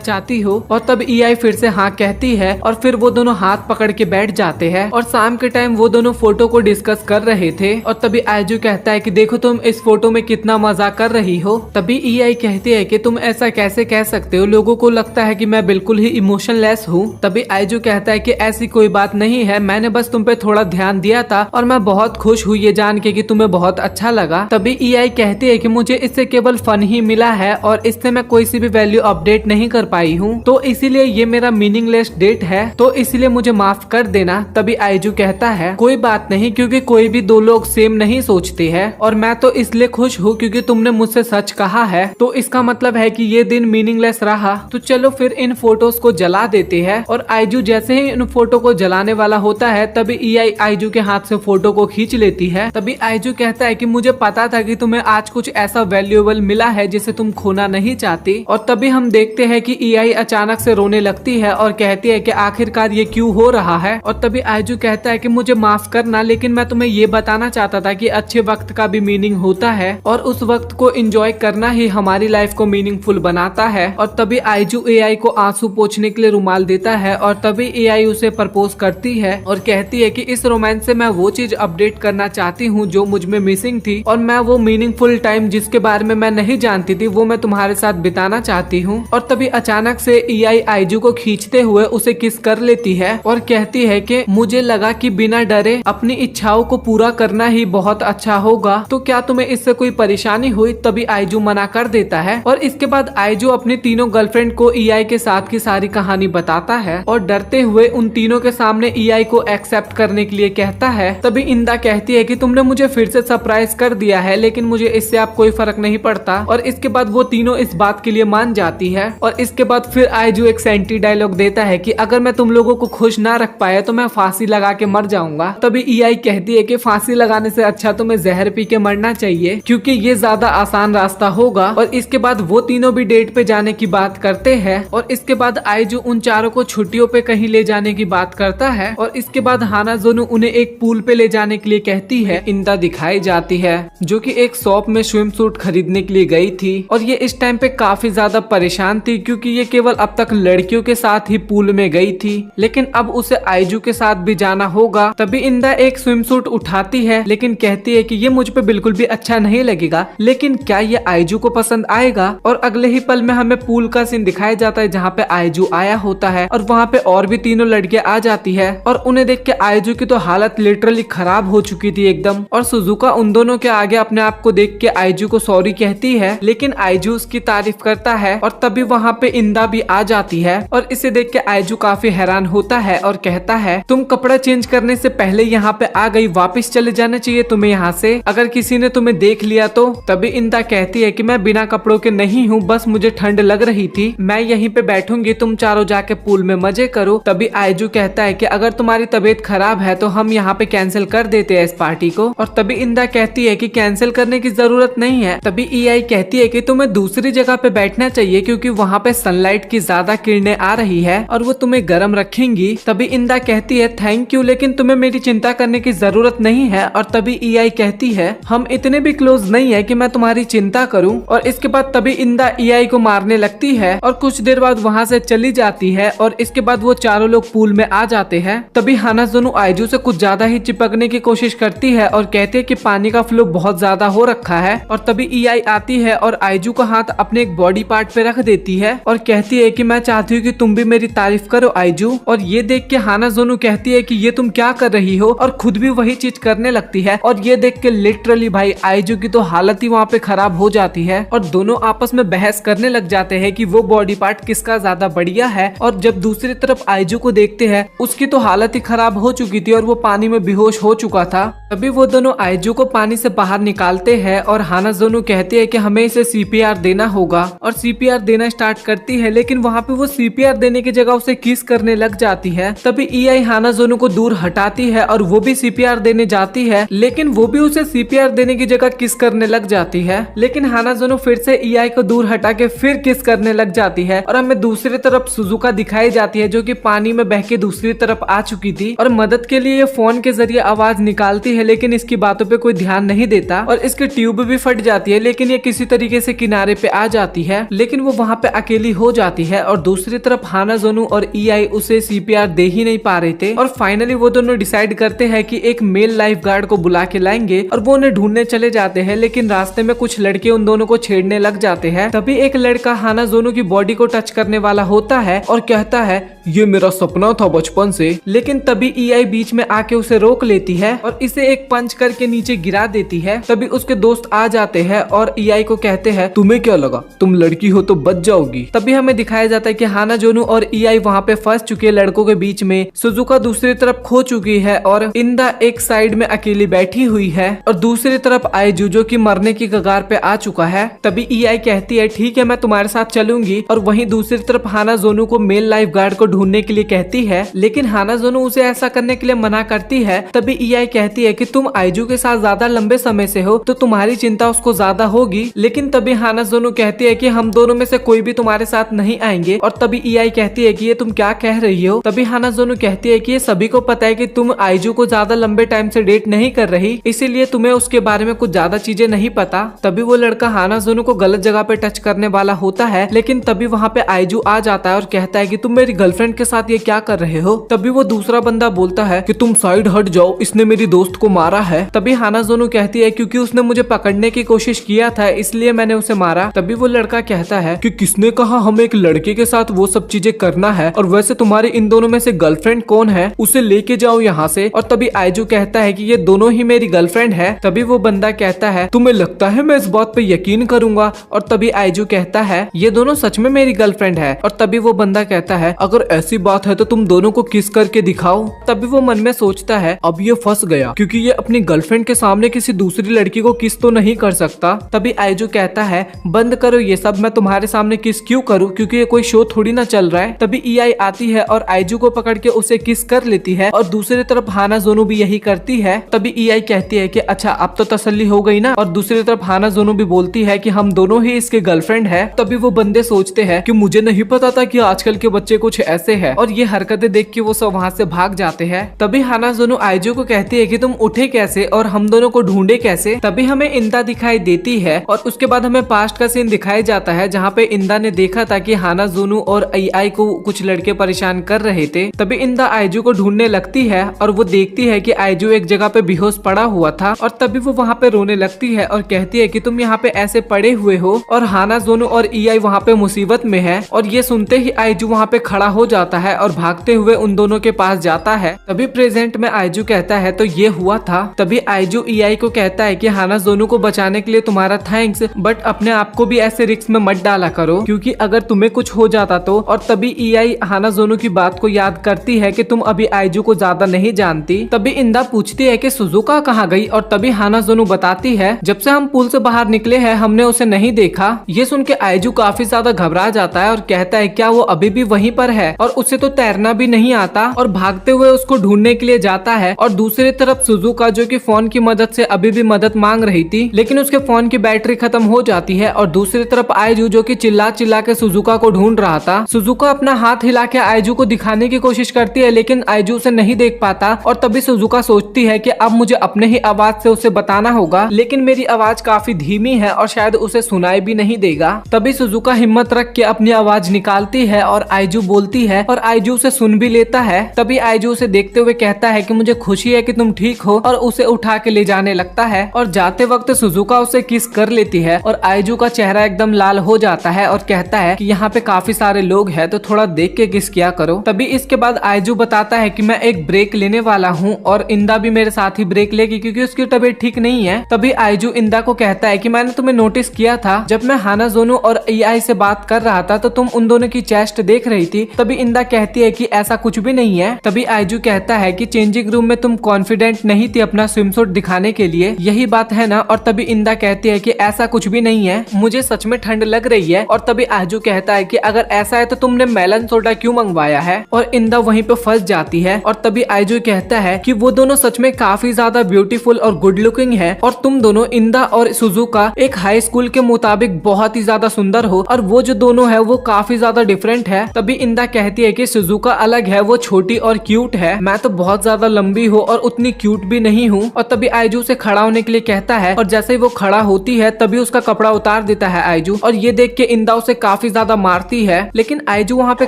चाहती हो, और तब ईआई फिर से हाँ कहती है और फिर वो दोनों हाथ पकड़ के बैठ जाते हैं। और शाम के टाइम वो दोनों फोटो को डिस्कस कर रहे थे और तभी आईजू कहता है कि देखो तुम इस फोटो में कितना मजा कर रही हो। तभी ईआई कहती है कि तुम ऐसा कैसे कह सकते हो, लोगों को लगता है कि मैं बिल्कुल ही इमोशनलेस हूँ। तभी आईजू कहता है कि ऐसी कोई बात नहीं है, मैंने बस तुम पे थोड़ा ध्यान दिया था और मैं बहुत खुश हुई ये जान के कि तुम्हें बहुत अच्छा लगा। तभी ईआई कहती है कि मुझे इससे केवल फन ही मिला है और इससे मैं कोई सी भी वैल्यू अपडेट नहीं कर पाई हूँ, तो इसीलिए ये मेरा मीनिंगलेस डेट है, तो इसीलिए मुझे माफ कर देना। तभी आईजू कहता है कोई बात नहीं, क्योंकि कोई भी दो लोग सेम नहीं सोचते हैं, और मैं तो इसलिए खुश हूँ क्योंकि तुमने मुझसे सच कहा है, तो इसका मतलब है कि ये दिन मीनिंगलेस रहा। तो चलो फिर इन फोटोज को जला देते हैं। और आईजू जैसे ही इन फोटो को जलाने वाला होता है तभी ईआई आईजू के हाथ से फोटो को खींच लेती है। तभी आईजू कहता है कि मुझे पता था कि तुम्हें आज कुछ ऐसा वैल्यूएबल मिला है जिसे तुम खोना नहीं चाहती। और तभी हम देखते हैं कि ईआई अचानक से रोने लगती है और कहती है कि आखिरकार ये क्यों हो रहा है। और तभी आईजू कहता है कि मुझे माफ करना, लेकिन मैं तुम्हें ये बताना चाहता था कि अच्छे वक्त का भी मीनिंग होता है और उस वक्त को एंजॉय करना ही हमारी लाइफ को मीनिंगफुल बनाता है। और तभी आईजू एआई को आंसू पोंछने के लिए रुमाल देता है और तभी एआई उसे प्रपोज करती है और कहती है कि इस रोमांस से मैं वो चीज अपडेट करना चाहती हूँ जो मुझ में मिसिंग थी, और मैं वो मीनिंगफुल टाइम जिसके बारे में मैं नहीं जानती थी वो मैं तुम्हारे साथ बिताना चाहती हूँ। और तभी अचानक से एआई आईजू को खींचते हुए उसे किस कर लेती है और कहती है कि मुझे लगा कि बिना डरे अपनी इच्छाओं को पूरा करना ही बहुत अच्छा होगा, तो क्या तुम्हें इससे कोई परेशानी हुई। तभी आईजू मना कर देता है और इसके बाद आईजू अपनी तीनों गर्लफ्रेंड को ईआई के साथ की सारी कहानी बताता है और डरते हुए उन तीनों के सामने ईआई को एक्सेप्ट करने के लिए कहता है। तभी इंदा कहती है कि तुमने मुझे फिर से सरप्राइज कर दिया है, लेकिन मुझे इससे अब कोई फर्क नहीं पड़ता। और इसके बाद वो तीनों इस बात के लिए मान जाती है। और इसके बाद फिर आईजू एक सेंटी डायलॉग देता है कि अगर मैं तुम लोगों को खुश ना रख पाया तो मैं फांसी लगा के मर जाऊंगा। तभी ईआई कहती है कि फांसी लगाने से अच्छा तुम्हें जहर पी के मरना चाहिए, क्योंकि ये ज्यादा आसान रास्ता होगा। और इसके बाद वो तीनों भी डेट पे जाने की बात करते हैं और इसके बाद आईजू उन चारों को छुट्टियों पे कहीं ले जाने की बात करता है। और इसके बाद हानाजोनु उन्हें एक पूल पे ले जाने के लिए कहती है। इंदा दिखाई जाती है जो कि एक शॉप में स्विम सूट खरीदने के लिए गई थी और ये इस टाइम पे काफी ज्यादा परेशान थी, क्योंकि ये केवल अब तक लड़कियों के साथ ही पूल में गई थी, लेकिन अब उसे आईजू के साथ भी जाना होगा। तभी इंदा एक स्विम सूट उठाती है, लेकिन कहती है कि ये मुझ पे बिल्कुल भी अच्छा नहीं लगेगा, लेकिन क्या ये आईजू को पसंद आएगा। और अगले ही पल में हमें पूल का सीन दिखाया जाता है जहाँ पे आईजू आया होता है और वहाँ पे और भी तीनों लड़कियां आ जाती है और उन्हें देख के आईजू की तो हालत लिटरली खराब हो चुकी थी एकदम। और सुजुका उन दोनों के आगे अपने आप को देख के आईजू को सॉरी कहती है, लेकिन आईजू उसकी तारीफ करता है। और तभी वहाँ पे इंदा भी आ जाती है और इसे देख के आईजू काफी हैरान होता है और कहता है तुम कपड़ा चेंज करने से पहले यहाँ पे आ गई, वापस चले जाना चाहिए तुम्हें यहाँ से, अगर किसी ने तुम्हें देख लिया तो। तभी इंदा कहती है कि मैं बिना कपड़ों के नहीं हूँ, बस मुझे ठंड लग रही थी, मैं यहीं पे बैठूंगी, तुम चारों जाके पूल में मजे करो। तभी आईजू कहता है कि अगर तुम्हारी तबीयत खराब है तो हम यहाँ पे कैंसिल कर देते हैं इस पार्टी को। और तभी इंदा कहती है कि कैंसिल करने की जरूरत नहीं है। तभी ईआई कहती है कि तुम्हें दूसरी जगह पे बैठना चाहिए क्योंकि वहाँ पे सनलाइट की ज्यादा किरणें आ रही है और वो तुम्हें गर्म रखेंगी। तभी इंदा कहती है थैंक यू, लेकिन तुम्हें मेरी चिंता करने की जरूरत नहीं है। और तभी ईआई कहती है हम इतने भी क्लोज नहीं है कि मैं तुम्हारी तुम्हारी चिंता करूं। और इसके बाद तभी इंदा ईआई को मारने लगती है और कुछ देर बाद वहाँ से चली जाती है और इसके बाद वो चारों लोग पूल में आ जाते हैं। तभी हानाज़ोनो आइजू से कुछ ज्यादा ही चिपकने की कोशिश करती है और कहती है कि पानी का फ्लो बहुत ज्यादा हो रखा है। और तभी ईआई आती है और आइजू का हाथ अपने एक बॉडी पार्ट पे रख देती है और कहती है कि मैं चाहती हूँ कि तुम भी मेरी तारीफ करो आइजू। और ये देख के हानाज़ोनो कहती है कि ये तुम क्या कर रही हो, और खुद भी वही चीज करने लगती है। और ये देख के लिटरली भाई आइजू की तो हालत ही वहाँ पे खराब हो जाती है और दोनों आपस में बहस करने लग जाते हैं कि वो बॉडी पार्ट किसका ज्यादा बढ़िया है। और जब दूसरी तरफ आइजू को देखते हैं उसकी तो हालत ही खराब हो चुकी थी और वो पानी में बेहोश हो चुका था। तभी वो दोनों आइजू को पानी से बाहर निकालते हैं और हानाज़ोनो कहती है कि हमें इसे सीपीआर देना होगा और सीपीआर देना स्टार्ट करती है, लेकिन वहाँ पे वो सीपीआर देने की जगह उसे किस करने लग जाती है। तभी ईआई हानाज़ोनो को दूर हटाती है और वो भी सीपीआर देने जाती है, लेकिन वो भी उसे सीपीआर देने की जगह किस करने लग जाती है। लेकिन हानाज़ोनो फिर से ईआई को दूर हटा के फिर किस करने लग जाती है और हमें दूसरी तरफ सुजुका दिखाई जाती है जो कि पानी में बह के दूसरी तरफ आ चुकी थी और मदद के लिए ये फोन के जरिए आवाज निकालती है, लेकिन इसकी बातों पे कोई ध्यान नहीं देता और इसकी ट्यूब भी फट जाती है, लेकिन ये किसी तरीके से किनारे पे आ जाती है, लेकिन वो वहाँ पे अकेली हो जाती है। और दूसरी तरफ हानाज़ोनो और ईआई उसे सीपीआर दे ही नहीं पा रहे थे और फाइनली वो दोनों डिसाइड करते हैं कि एक मेल लाइफ गार्ड को बुला के लाएंगे और वो उन्हें ढूंढने चले जाते हैं। लेकिन रास्ते में कुछ लड़के उन दोनों को छेड़ने लग जाते हैं। तभी एक लड़का हानाज़ोनो की बॉडी को टच करने वाला होता है और कहता है ये मेरा सपना था बचपन से। लेकिन तभी ईआई बीच में आके उसे रोक लेती है और इसे एक पंच करके नीचे गिरा देती है। तभी उसके दोस्त आ जाते हैं और ईआई को कहते हैं तुम्हें क्या लगा तुम लड़की हो तो बच जाओगी। तभी हमें दिखाया जाता है कि हानाज़ोनो और ईआई वहाँ पे फंस चुके लड़कों के बीच में। सुजुका दूसरी तरफ खो चुकी है और इंदा एक साइड में अकेली बैठी हुई है और दूसरी तरफ आइजू जो कि मरने की कगार पे आ चुका है। तभी ईआई कहती है ठीक है मैं तुम्हारे साथ चलूंगी और वहीं दूसरी तरफ हानाज़ोनो को मेल लाइफ गार्ड को ढूंढने के लिए कहती है, लेकिन हानाज़ोनो उसे ऐसा करने के लिए मना करती है। तभी ईआई कहती है कि तुम आइजू के साथ ज्यादा लंबे समय से हो तो तुम्हारी चिंता उसको ज्यादा होगी। लेकिन तभी हानाज़ोनो कहती है कि हम दोनों में से कोई भी तुम्हारे साथ नहीं आएंगे। और तभी ईआई कहती है कि ये तुम क्या कह रही हो। तभी हानाज़ोनो कहती है कि ये सभी को पता है कि तुम आइजू को ज्यादा लंबे टाइम से डेट नहीं कर रही, इसीलिए तुम्हें उसके बारे में कुछ ज्यादा चीजें नहीं पता। तभी वो लड़का हानाज़ोनो को गलत जगह पे टच करने वाला होता है, लेकिन तभी वहाँ पे आइजू आ जाता है और कहता है कि तुम मेरी गर्लफ्रेंड के साथ ये क्या कर रहे हो। तभी वो दूसरा बंदा बोलता है कि तुम साइड हट जाओ, इसने मेरी दोस्त को मारा है। तभी हानाज़ोनो कहती है क्योंकि उसने मुझे पकड़ने की कोशिश किया था इसलिए मैंने उसे मारा। तभी वो लड़का कहता है कि किसने कहा हमें एक लड़के के साथ वो सब चीजें करना है, और वैसे तुम्हारे इन दोनों में से गर्लफ्रेंड कौन है, उसे लेके जाओ यहाँ से। और तभी आइजू कहता है कि ये दोनों ही मेरी गर्लफ्रेंड है। तभी वो बंदा कहता है तुम्हें लगता है मैं इस बात पे यकीन करूंगा। और तभी आइजू कहता है ये दोनों सच में मेरी गर्लफ्रेंड है। और तभी वो बंदा कहता है अगर ऐसी बात है तो तुम दोनों को किस करके दिखाओ। तभी वो मन में सोचता है अब ये फंस गया क्योंकि ये अपनी गर्लफ्रेंड के सामने किसी दूसरी लड़की को किस तो नहीं कर सकता। तभी आइजू कहता है बंद करो ये सब, मैं तुम्हारे सामने किस क्यों करूँ क्योंकि ये कोई शो थोड़ी ना चल रहा है। तभी ईआई आती है और आइजू को पकड़ के उसे किस कर लेती है और दूसरी तरफ हानाज़ोनो भी यही करती है। तभी ईआई कहती है कि अच्छा अब तो तसल्ली हो गई ना। और दूसरी तरफ हानाज़ोनो भी बोलती है कि हम दोनों ही इसके गर्लफ्रेंड है। तभी वो बंदे सोचते हैं कि मुझे नहीं पता था कि आजकल के बच्चे कुछ ऐसे हैं, और ये हरकतें देख के वो सब वहाँ से भाग जाते हैं। तभी हानाज़ोनो आइजू को कहती है कि तुम उठे कैसे और हम दोनों को ढूंढे कैसे। तभी हमें इंदा दिखाई देती है और उसके बाद हमें पास्ट का सीन दिखाया जाता है जहाँ पे इंदा ने देखा था कि हानाज़ोनो और ईआई को कुछ लड़के परेशान कर रहे थे। तभी इंदा आइजू को ढूंढने लगती है और वो देखती है कि आइजू एक जगह पे बेहोश पड़ा हुआ था, और तभी वो वहाँ पे रोने लगती है और कहती है कि तुम यहाँ पे ऐसे पड़े हुए हो और हानाज़ोनो और ईआई वहाँ पे मुसीबत में है। और ये सुनते ही आइजू वहाँ पे खड़ा हो जाता है और भागते हुए उन दोनों के पास जाता है। तभी प्रेजेंट में आइजू कहता है तो ये हुआ था। तभी आइजू ईआई को कहता है कि हानाज़ोनो को बचाने के लिए तुम्हारा थैंक्स, बट अपने आप को भी ऐसे रिस्क में मत डाला करो क्योंकि अगर तुम्हें कुछ हो जाता तो। और तभी ईआई हानाज़ोनो की बात को याद करती है कि तुम अभी आइजू को ज्यादा नहीं जानती। तभी इंदा पूछती है कि सुजुका कहाँ गई, और तभी हानाज़ोनो बताती है जब से हम पुल से बाहर निकले हैं हमने उसे नहीं देखा। ये सुन के आइजू काफी ज्यादा घबरा जाता है और कहता है क्या वो अभी भी वहीं पर है और उसे तो तैरना भी नहीं आता, और भागते हुए उसको ढूंढने के लिए जाता है। और दूसरी तरफ सुजुका जो कि फोन की मदद से अभी भी मदद मांग रही थी, लेकिन उसके फोन की बैटरी खत्म हो जाती है। और दूसरी तरफ आइजू जो कि चिल्ला चिल्ला के सुजुका को ढूंढ रहा था। सुजुका अपना हाथ हिला के आइजू को दिखाने की कोशिश करती है, लेकिन आइजू उसे नहीं देख पाता। और तभी सुजुका सोचती है कि अब मुझे अपने ही आवाज से उसे बताना होगा, लेकिन मेरी आवाज काफी धीमी है और शायद उसे सुनाई भी नहीं देगा। तभी सुजुका हिम्मत रख के अपनी आवाज निकालती है और आइजू बोलती है और आइजू उसे सुन भी लेता है। तभी आइजू उसे देखते हुए कहता है कि मुझे खुशी है कि तुम ठीक हो, और उसे उठा के ले जाने लगता है। और जाते वक्त सुजुका उसे किस कर लेती है और आइजू का चेहरा एकदम लाल हो जाता है और कहता है कि यहाँ पे काफी सारे लोग हैं, तो थोड़ा देख के किस किया करो। तभी इसके बाद आइजू बताता है कि मैं एक ब्रेक लेने वाला हूँ और इंदा भी मेरे साथ ही ब्रेक लेगी क्योंकि उसकी तबीयत ठीक नहीं है। तभी आइजू इंदा को कहता है कि मैंने तुम्हें नोटिस किया था जब मैं हानाजोनो और एआई से बात कर रहा था, तो तुम उन दोनों की चेस्ट देख रही थी। तभी इंदा कहती है कि ऐसा कुछ भी नहीं है। तभी आइजू कहता है कि चेंजिंग रूम में तुम कॉन्फिडेंट नहीं थी अपना स्विमसूट दिखाने के लिए, यही बात है ना। और तभी इंदा कहती है कि ऐसा कुछ भी नहीं है, मुझे सच में ठंड लग रही है। और तभी आइजू कहता है कि अगर ऐसा है तो तुमने मेलन सोडा क्यों मंगवाया है। और इंदा वहीं पे फंस जाती है। और तभी आइजू कहता है कि वो दोनों सच में काफी ज्यादा ब्यूटीफुल और गुड लुकिंग है, और तुम दोनों इंदा और सुजुका एक हाई स्कूल के मुताबिक बहुत ही ज्यादा सुंदर हो, और वो जो दोनों है वो काफी ज्यादा डिफरेंट है। तभी इंदा कहती है कि सुजुका अलग है, वो छोटी और क्यूट है, मैं तो बहुत ज्यादा लंबी हूँ और उतनी क्यूट भी नहीं हूँ। और तभी आइजू से खड़ा होने के लिए कहता है, और जैसे ही वो खड़ा होती है तभी उसका कपड़ा उतार देता है आइजू। और ये देख के इंदा उसे काफी ज्यादा मारती है, लेकिन आइजू वहाँ पे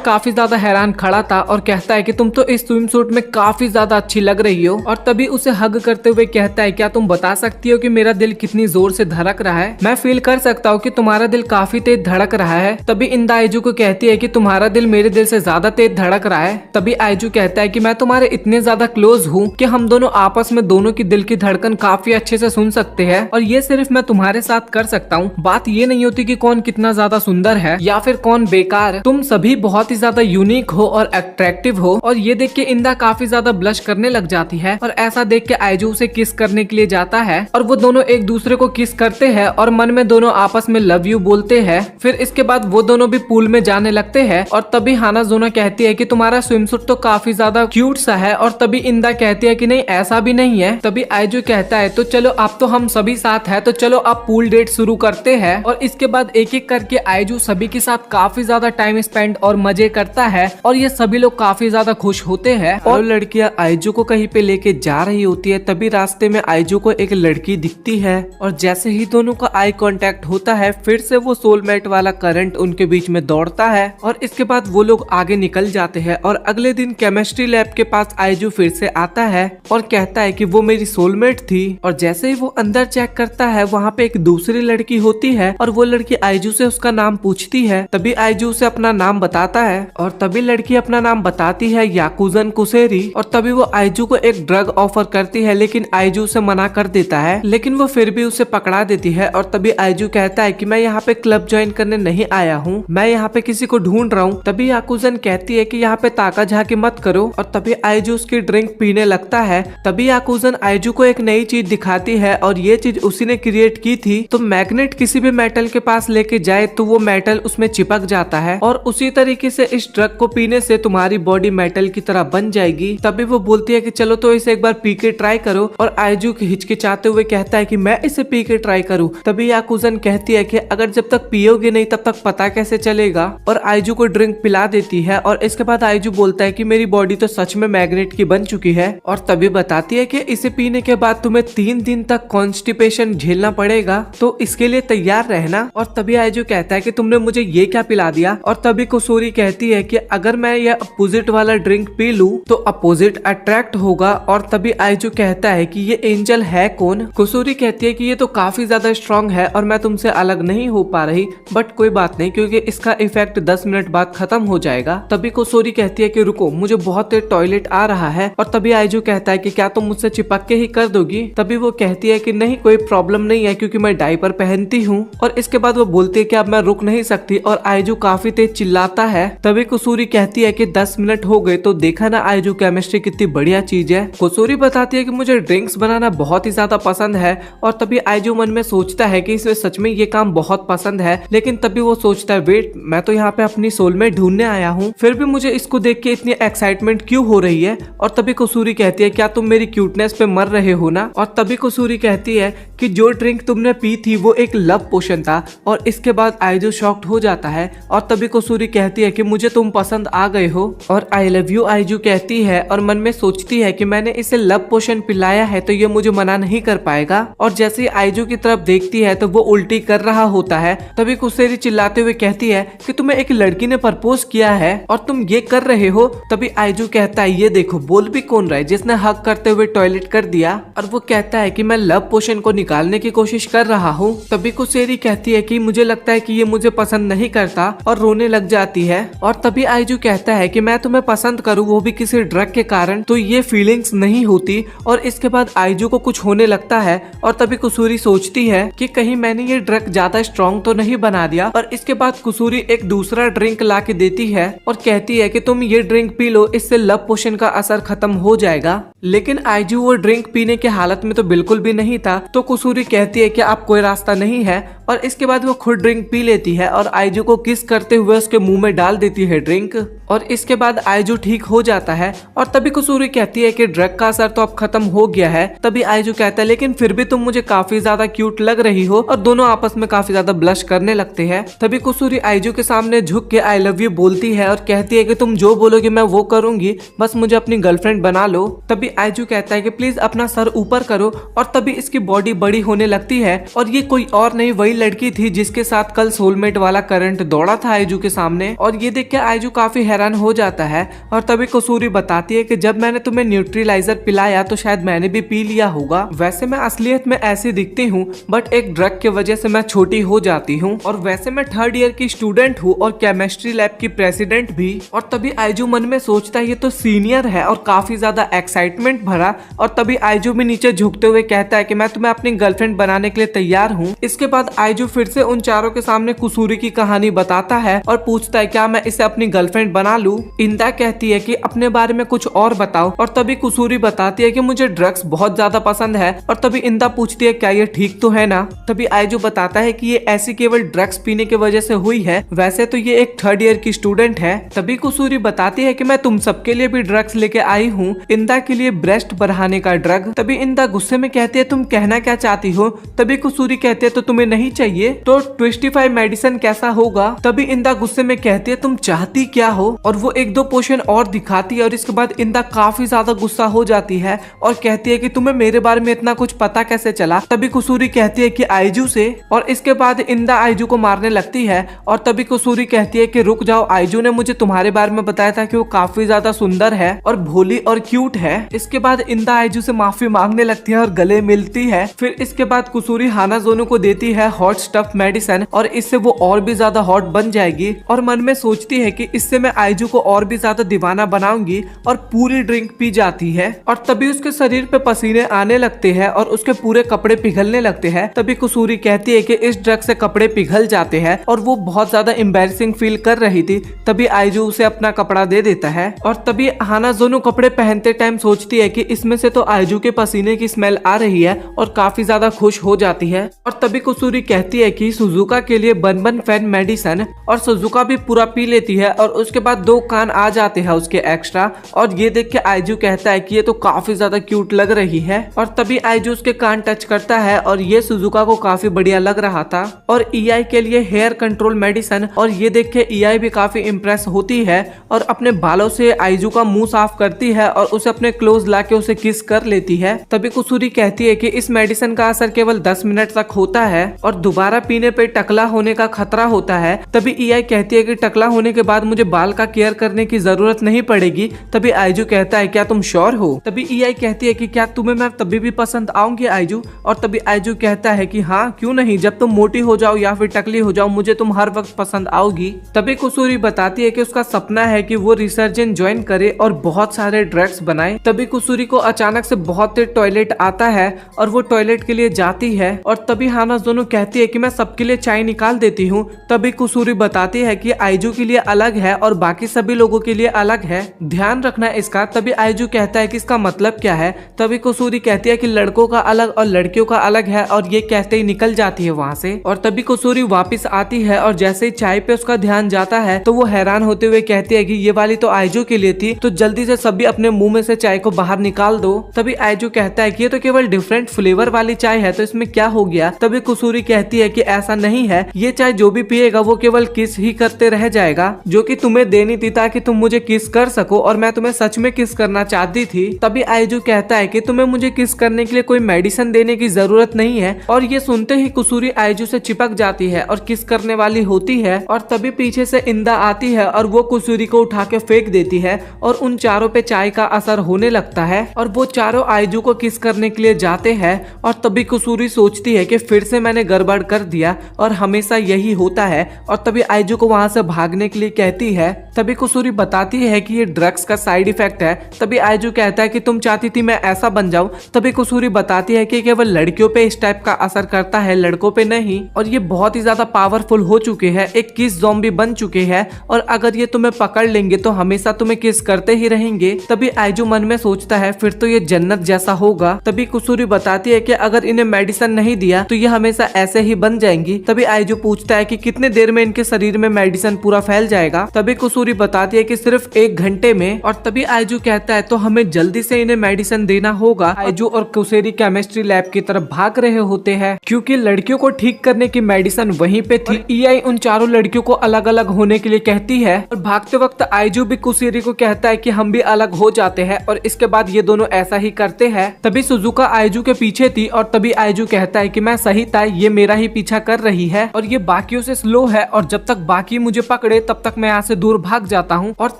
काफी ज्यादा हैरान खड़ा था और कहता है कि तुम तो इस स्विम सूट में काफी ज्यादा अच्छी लग रही हो। और तभी उसे हग करते हुए कहता है, क्या तुम बता सकती हो कि मेरा दिल कितनी जोर से धड़क रहा है? मैं फील कर सकता हूँ कि तुम्हारा दिल काफी तेज धड़क रहा है। तभी इंदा आइजू को कहती है कि तुम्हारा दिल मेरे दिल से ज्यादा तेज धड़क रहा है। तभी आइजू कहता है कि मैं तुम्हारे इतने ज्यादा क्लोज हूँ कि हम दोनों आपस में दोनों की दिल की धड़कन काफी अच्छे से सुन सकते हैं, और ये सिर्फ मैं तुम्हारे साथ कर सकता हूँ। बात ये नहीं होती कि कौन कितना ज्यादा सुंदर है या फिर कौन बेकार, तुम सभी बहुत ही ज्यादा यूनिक हो और अट्रैक्टिव हो। और ये देख के इंदा काफी ज्यादा ब्लश करने लग जाती है, और ऐसा देख के आइजू उसे किस करने के लिए जाता है, और वो दोनों एक दूसरे को किस करते हैं और मन में दोनों आपस में लव यू बोलते हैं। फिर इसके बाद वो दोनों भी पूल में जाने लगते हैं, और तभी हानाजोनो कहती है कि तुम्हारा स्विमसूट तो काफी ज्यादा क्यूट सा है। और तभी इंदा कहती है कि नहीं, ऐसा भी नहीं है। तभी आइजू कहता है, तो चलो अब तो हम सभी साथ है, तो चलो अब पूल डेट शुरू करते हैं। और इसके बाद एक एक करके आइजू सभी के साथ काफी ज्यादा टाइम स्पेंड और मजे करता है, और ये सभी लोग काफी ज्यादा खुश होते हैं। और लड़कियां आइजू को कहीं पे लेके जा रही होती है, तभी रास्ते में आइजू को एक लड़की दिखती है, और जैसे ही दोनों का आई कांटेक्ट होता है, फिर से वो सोलमेट वाला करंट उनके बीच में दौड़ता है। और इसके बाद वो लोग आगे निकल जाते हैं, और अगले दिन केमिस्ट्री लैब के पास आइजू फिर से आता है और कहता है कि वो मेरी सोलमेट थी। और जैसे ही वो अंदर चेक करता है, वहाँ पे एक दूसरी लड़की होती है, और वो लड़की आइजू से उसका नाम पूछती है। तभी आइजू से अपना नाम बताता है, और तभी लड़की अपना नाम बताती है, याकुजन कुसेरी। और तभी वो आइजू को एक ड्रग ऑफर करती है, लेकिन आइजू उसे मना कर देता है, लेकिन वो फिर भी उसे पकड़ा देती है। और तभी आइजू कहता है कि मैं यहाँ पे क्लब ज्वाइन करने नहीं आया हूँ, मैं यहाँ पे किसी को ढूंढ रहा हूँ। तभी याकुजन कहती है कि यहाँ पे ताका झाकी मत करो, और तभी आइजू उसकी ड्रिंक पीने लगता है। तभी याकुजन आइजू को एक नई चीज दिखाती है, और ये चीज उसी ने क्रिएट की थी। तो मैग्नेट किसी भी मेटल के पास लेके जाए तो वो मेटल उसमें चिपक जाता है, और उसी तरीके से इस ड्रग को पीने से तुम्हारी बॉडी मेटल की तरह बन जाएगी। तभी वो बोलती है कि चलो तो इसे एक बार पी के ट्राई करो, और आइजू हिचकिचाते हुए कहता है कि मैं इसे पी के ट्राई करूँ। तभी याकुजन कहती है कि अगर जब तक पियोगे नहीं तब तक पता कैसे चलेगा, और आइजू को ड्रिंक पिला देती है। और इसके बाद आइजू बोलता है कि मेरी बॉडी तो सच में मैग्नेट की बन चुकी है, और तभी बताती है कि इसे पीने के बाद तुम्हें 3 दिन तक कॉन्स्टिपेशन झेलना पड़ेगा, तो इसके लिए तैयार रहना। और तभी आइजू कहता है कि तुमने मुझे ये क्या पिला दिया। और तभी कुसूरी कहती है कि अगर मैं ये अपोजिट वाला ड्रिंक पी लूं तो अपोजिट अट्रैक्ट होगा। और तभी आइजू कहता है कि ये एंजल है कौन। कुसूरी कहती है कि ये तो काफी ज्यादा स्ट्रॉन्ग है और मैं तुमसे अलग नहीं हो पा रही, बट कोई बात नहीं क्योंकि इसका इफेक्ट 10 मिनट बाद खत्म हो जाएगा। तभी कुसूरी कहती है कि रुको, मुझे बहुत तेज टॉयलेट आ रहा है। और तभी आइजू कहता है कि क्या तुम मुझसे चिपक के ही कर दोगी। तभी वो कहती है कि नहीं, कोई प्रॉब्लम नहीं है क्योंकि मैं डायपर पहनती हूँ। और इसके बाद वो बोलती है कि अब मैं रुक नहीं सकती, और आइजू काफी तेज चिल्लाता है। तभी कुसूरी कहती है कि 10 मिनट हो गए, तो देखा ना आइजू केमिस्ट्री कितनी बढ़िया चीज है। कुसूरी बताती है कि मुझे ड्रिंक्स बनाना बहुत ही ज्यादा पसंद है। और तभी आइजू मन में सोचता है कि इसे सच में ये काम बहुत पसंद है, लेकिन तभी वो सोचता है वेट, मैं तो यहाँ पे अपनी सोलमेट ढूंढने आया हूँ, फिर भी मुझे इसको देख के इतनी एक्साइटमेंट क्यों हो रही है। और तभी कुसूरी कहती है क्या तुम मेरी क्यूटनेस पे मर रहे हो ना। और तभी कुसूरी कहती है कि जो ड्रिंक तुमने पी थी वो एक लव पोशन था। और इसके बाद आइजू शॉक्ड हो जाता है और तभी कुसूरी कहती है कि मुझे तुम पसंद आ गए हो और आई लव यू आइजू कहती है और मन में सोचती है कि मैंने इसे लव पोशन पिलाया है तो ये मुझे मना नहीं कर पाएगा। और जैसे ही आइजू की तरफ देखती है तो वो उल्टी कर रहा होता है। तभी कुसेरी चिल्लाते हुए कहती है कि तुम्हें एक लड़की ने प्रपोज किया है और तुम ये कर रहे हो। तभी आइजू कहता है ये देखो बोल भी कौन रहा है जिसने हक करते हुए टॉयलेट कर दिया। और वो कहता है कि मैं लव पोशन को निकालने की कोशिश कर रहा हूँ। तभी कुसेरी कहती है कि मुझे लगता है कि ये मुझे पसंद नहीं करता और रोने लग जाती है। और तभी आइजू कहता है कि मैं तुम्हें पसंद करूँ वो भी किसी ड्रग के कारण तो ये फीलिंग्स नहीं होती। और इसके बाद आइजू को कुछ होने लगता है और तभी कुसूरी सोचती है कि कहीं मैंने ये ड्रग ज्यादा स्ट्रॉन्ग तो नहीं बना दिया। और इसके बाद कुसूरी एक दूसरा ड्रिंक ला के देती है और कहती है कि तुम ये ड्रिंक पी लो, इससे लव पोशन का असर खत्म हो जाएगा। लेकिन आइजू वो ड्रिंक पीने के हालत में तो बिल्कुल भी नहीं था। तो कुसूरी कहती है कि अब कोई रास्ता नहीं है और इसके बाद वो खुद ड्रिंक पी लेती है और आइजू को किस करते हुए उसके मुंह में डाल देती है ड्रिंक। और इसके बाद आइजू ठीक हो जाता है। और तभी कुसूरी कहती है कि ड्रग का असर तो अब खत्म हो गया है। तभी आइजू कहता है लेकिन फिर भी तुम मुझे काफी ज्यादा क्यूट लग रही हो और दोनों आपस में काफी ज्यादा ब्लश करने लगते हैं। तभी कुसूरी आइजू के सामने झुक के आई लव यू बोलती है और कहती है कि तुम जो बोलोगे मैं वो करूंगी, बस मुझे अपनी गर्लफ्रेंड बना लो। तभी आइजू कहता है कि प्लीज अपना सर ऊपर करो। और तभी इसकी बॉडी बड़ी होने लगती है और ये कोई और नहीं वही लड़की थी जिसके साथ कल सोलमेट वाला करंट दौड़ा था आइजू के सामने। और ये देख के आइजू काफी हैरान हो जाता है। और तभी कुसूरी बताती है कि जब मैंने तुम्हें न्यूट्रीलाइजर पिलाया तो शायद मैंने भी पी लिया होगा। वैसे मैं असलियत में ऐसी दिखती हूँ बट एक ड्रग की वजह से मैं छोटी हो जाती हूँ। और वैसे मैं 3rd ईयर की स्टूडेंट हूँ और केमिस्ट्री लैब की प्रेसिडेंट भी। और तभी आइजू मन में सोचता है ये तो सीनियर है और काफी ज्यादा एक्साइटमेंट भरा। और तभी आइजू भी नीचे झुकते हुए कहता है कि मैं तुम्हें अपनी गर्लफ्रेंड बनाने के लिए तैयार हूँ। इसके बाद आइजू फिर से उन चारों के सामने कुसूरी की कहानी बताता है और पूछता है क्या मैं इसे अपनी गर्लफ्रेंड बना लूं। इंदा कहती है कि अपने बारे में कुछ और बताओ। और तभी कुसूरी बताती है कि मुझे ड्रग्स बहुत ज्यादा पसंद है। और तभी इंदा पूछती है क्या ये ठीक तो है ना। तभी आइजू बताता है कि ये ऐसी केवल ड्रग्स पीने की वजह से हुई है, वैसे तो ये एक 3rd ईयर की स्टूडेंट है। तभी कुसूरी बताती है कि मैं तुम सबके लिए भी ड्रग्स लेके आई हूँ, इंदा के लिए ब्रेस्ट बढ़ाने का ड्रग। तभी इंदा गुस्से में कहती है तुम कहना क्या चाहती हो। तभी कुसूरी कहती है तो तुम्हें नहीं चाहिए तो ट्विस्टिफाई मेडिसिन कैसा होगा। तभी इंदा गुस्से में कहती है तुम चाहती क्या हो। और वो 1-2 पोशन और दिखाती है और इसके बाद इंदा काफी ज्यादा गुस्सा हो जाती है और कहती है कि तुम्हें मेरे बारे में इतना कुछ पता कैसे चला। तभी कुसूरी कहती है कि आइजू से। और इसके बाद इंदा आइजू को मारने लगती है। और तभी कुसूरी कहती है कि रुक जाओ, आइजू ने मुझे तुम्हारे बारे में बताया था कि वो काफी ज्यादा सुंदर है और भोली और क्यूट है। इसके बाद इंदा आइजू से माफी मांगने लगती है और गले मिलती है। फिर इसके बाद कुसूरी हानाजोनो को देती है हॉट स्टफ मेडिसिन और इससे वो और भी ज्यादा हॉट बन जाएगी। और मन में सोचती है कि इससे मैं आइजू को और भी ज्यादा दीवाना बनाऊंगी और पूरी ड्रिंक पी जाती है। और तभी उसके शरीर पे पसीने आने लगते हैं और उसके पूरे कपड़े पिघलने लगते हैं। तभी कुसूरी कहती है कि इस ड्रग से कपड़े पिघल जाते हैं और वो बहुत ज्यादा एम्बैरेसिंग फील कर रही थी। तभी आइजू उसे अपना कपड़ा दे देता है। और तभी हानाजोनो कपड़े पहनते टाइम सोचती है कि इसमें से तो आइजू के पसीने की स्मेल आ रही है और काफी ज्यादा खुश हो जाती है। और तभी कुसूरी कहती है कि सुजुका के लिए बन फैन मेडिसिन। और सुजुका भी पूरा पी लेती है और उसके बाद 2 कान आ जाते हैं उसके एक्स्ट्रा। और ये देख के आइजू कहता है कि ये तो काफी ज्यादा क्यूट लग रही है। और तभी आइजू उसके कान टच करता है और ये सुजुका को काफी बढ़िया लग रहा था। और ईआई के लिए हेयर कंट्रोल मेडिसिन। और ये देख के ईआई भी काफी इम्प्रेस होती है और अपने बालों से आइजू का मुंह साफ करती है और उसे अपने क्लोज लाके उसे किस कर लेती है। तभी कुसूरी कहती है कि इस मेडिसिन का असर केवल 10 मिनट तक होता है और दोबारा पीने पे टकला होने का खतरा होता है। तभी ईआई कहती है कि टकला होने के बाद मुझे बाल का केयर करने की जरूरत नहीं पड़ेगी। तभी आइजू कहता है क्या तुम श्योर हो। तभी ईआई कहती है कि क्या तुम्हें मैं तभी भी पसंद आऊंगी आइजू। और तभी आइजू कहता है कि हाँ क्यों नहीं, जब तुम मोटी हो जाओ या फिर टकली हो जाओ मुझे तुम हर वक्त पसंद आओगी। तभी कुसूरी बताती है कि उसका सपना है कि वो रिसर्जन ज्वाइन करे और बहुत सारे ड्रग्स बनाए। तभी कुसूरी को अचानक से बहुत तेज टॉयलेट आता है और वो टॉयलेट के लिए जाती है। और तभी हानाजोनो कहती है कि मैं सबके लिए चाय निकाल देती हूँ। तभी कुसूरी बताती है कि आइजू के लिए अलग है और बाकी सभी लोगों के लिए अलग है, ध्यान रखना इसका। तभी आइजू कहता है कि इसका मतलब क्या है। तभी कुसूरी कहती है कि लड़कों का अलग और लड़कियों का अलग है और ये कहते ही निकल जाती है वहाँ से। और तभी कुसूरी वापस आती है और जैसे ही चाय पे उसका ध्यान जाता है तो वो हैरान होते हुए कहती है कि ये वाली तो आइजू के लिए थी, तो जल्दी से सभी अपने मुंह में से चाय को बाहर निकाल दो। तभी आइजू कहता है कि ये तो केवल डिफरेंट फ्लेवर वाली चाय है, तो इसमें क्या हो गया। तभी कुसूरी कहती है कि ऐसा नहीं है, ये चाय जो भी पिएगा वो केवल किस ही करते रह जाएगा, जो कि तुम्हें देनी थी ताकि तुम मुझे किस कर सको, और मैं तुम्हें सच में किस करना चाहती थी। तभी आइजू कहता है कि तुम्हें मुझे किस करने के लिए कोई मेडिसिन देने की जरूरत नहीं है। और ये सुनते ही कुसूरी आइजू से चिपक जाती है और किस करने वाली होती है। और तभी पीछे से इंदा आती है और वो कुसूरी को उठा के फेंक देती है और उन चारों पे चाय का असर होने लगता है और वो चारों आइजू को किस करने के लिए जाते हैं। और तभी कुसूरी सोचती है कि फिर से मैंने गड़बड़ कर दिया और हमेशा यही होता है, और तभी आइजू को वहां से भागने के लिए कहती है। तभी कुसूरी बताती है कि ये ड्रग्स का साइड इफेक्ट है। तभी आइजू कहता है कि तुम चाहती थी मैं ऐसा बन जाऊं। तभी कुसूरी बताती है कि केवल लड़कियों पे इस टाइप का असर करता है, लड़कों पे नहीं, और ये बहुत ही ज्यादा पावरफुल हो चुके हैं, एक किस ज़ॉम्बी बन चुके हैं, और अगर ये तुम्हें पकड़ लेंगे तो हमेशा तुम्हें किस करते ही रहेंगे। तभी आइजू मन में सोचता है फिर तो ये जन्नत जैसा होगा। तभी कुसूरी बताती है कि अगर इन्हें मेडिसिन नहीं दिया तो ये हमेशा ऐसे ही बन जाएंगी। तभी आइजू पूछता है कि कितने देर में इनके शरीर में मेडिसिन पूरा फैल जाएगा। तभी कुसूरी बताती है कि सिर्फ 1 घंटे में। और तभी आइजू कहता है तो हमें जल्दी से इन्हें मेडिसिन देना होगा। आइजू और कुसूरी केमिस्ट्री लैब की तरफ भाग रहे होते हैं क्योंकि लड़कियों को ठीक करने की मेडिसिन वहीं पे थी। ईआई उन चारों लड़कियों को अलग अलग होने के लिए कहती है और भागते वक्त आइजू भी कुसूरी को कहता है कि हम भी अलग हो जाते हैं, और इसके बाद ये दोनों ऐसा ही करते हैं। तभी सुजुका आइजू के पीछे थी और तभी आइजू कहता है कि मैं सही था, ये मेरा ही पीछा कर रही है और ये बाकियों से स्लो है, और जब तक बाकी मुझे पकड़े तब तक मैं यहाँ से दूर भाग जाता हूँ। और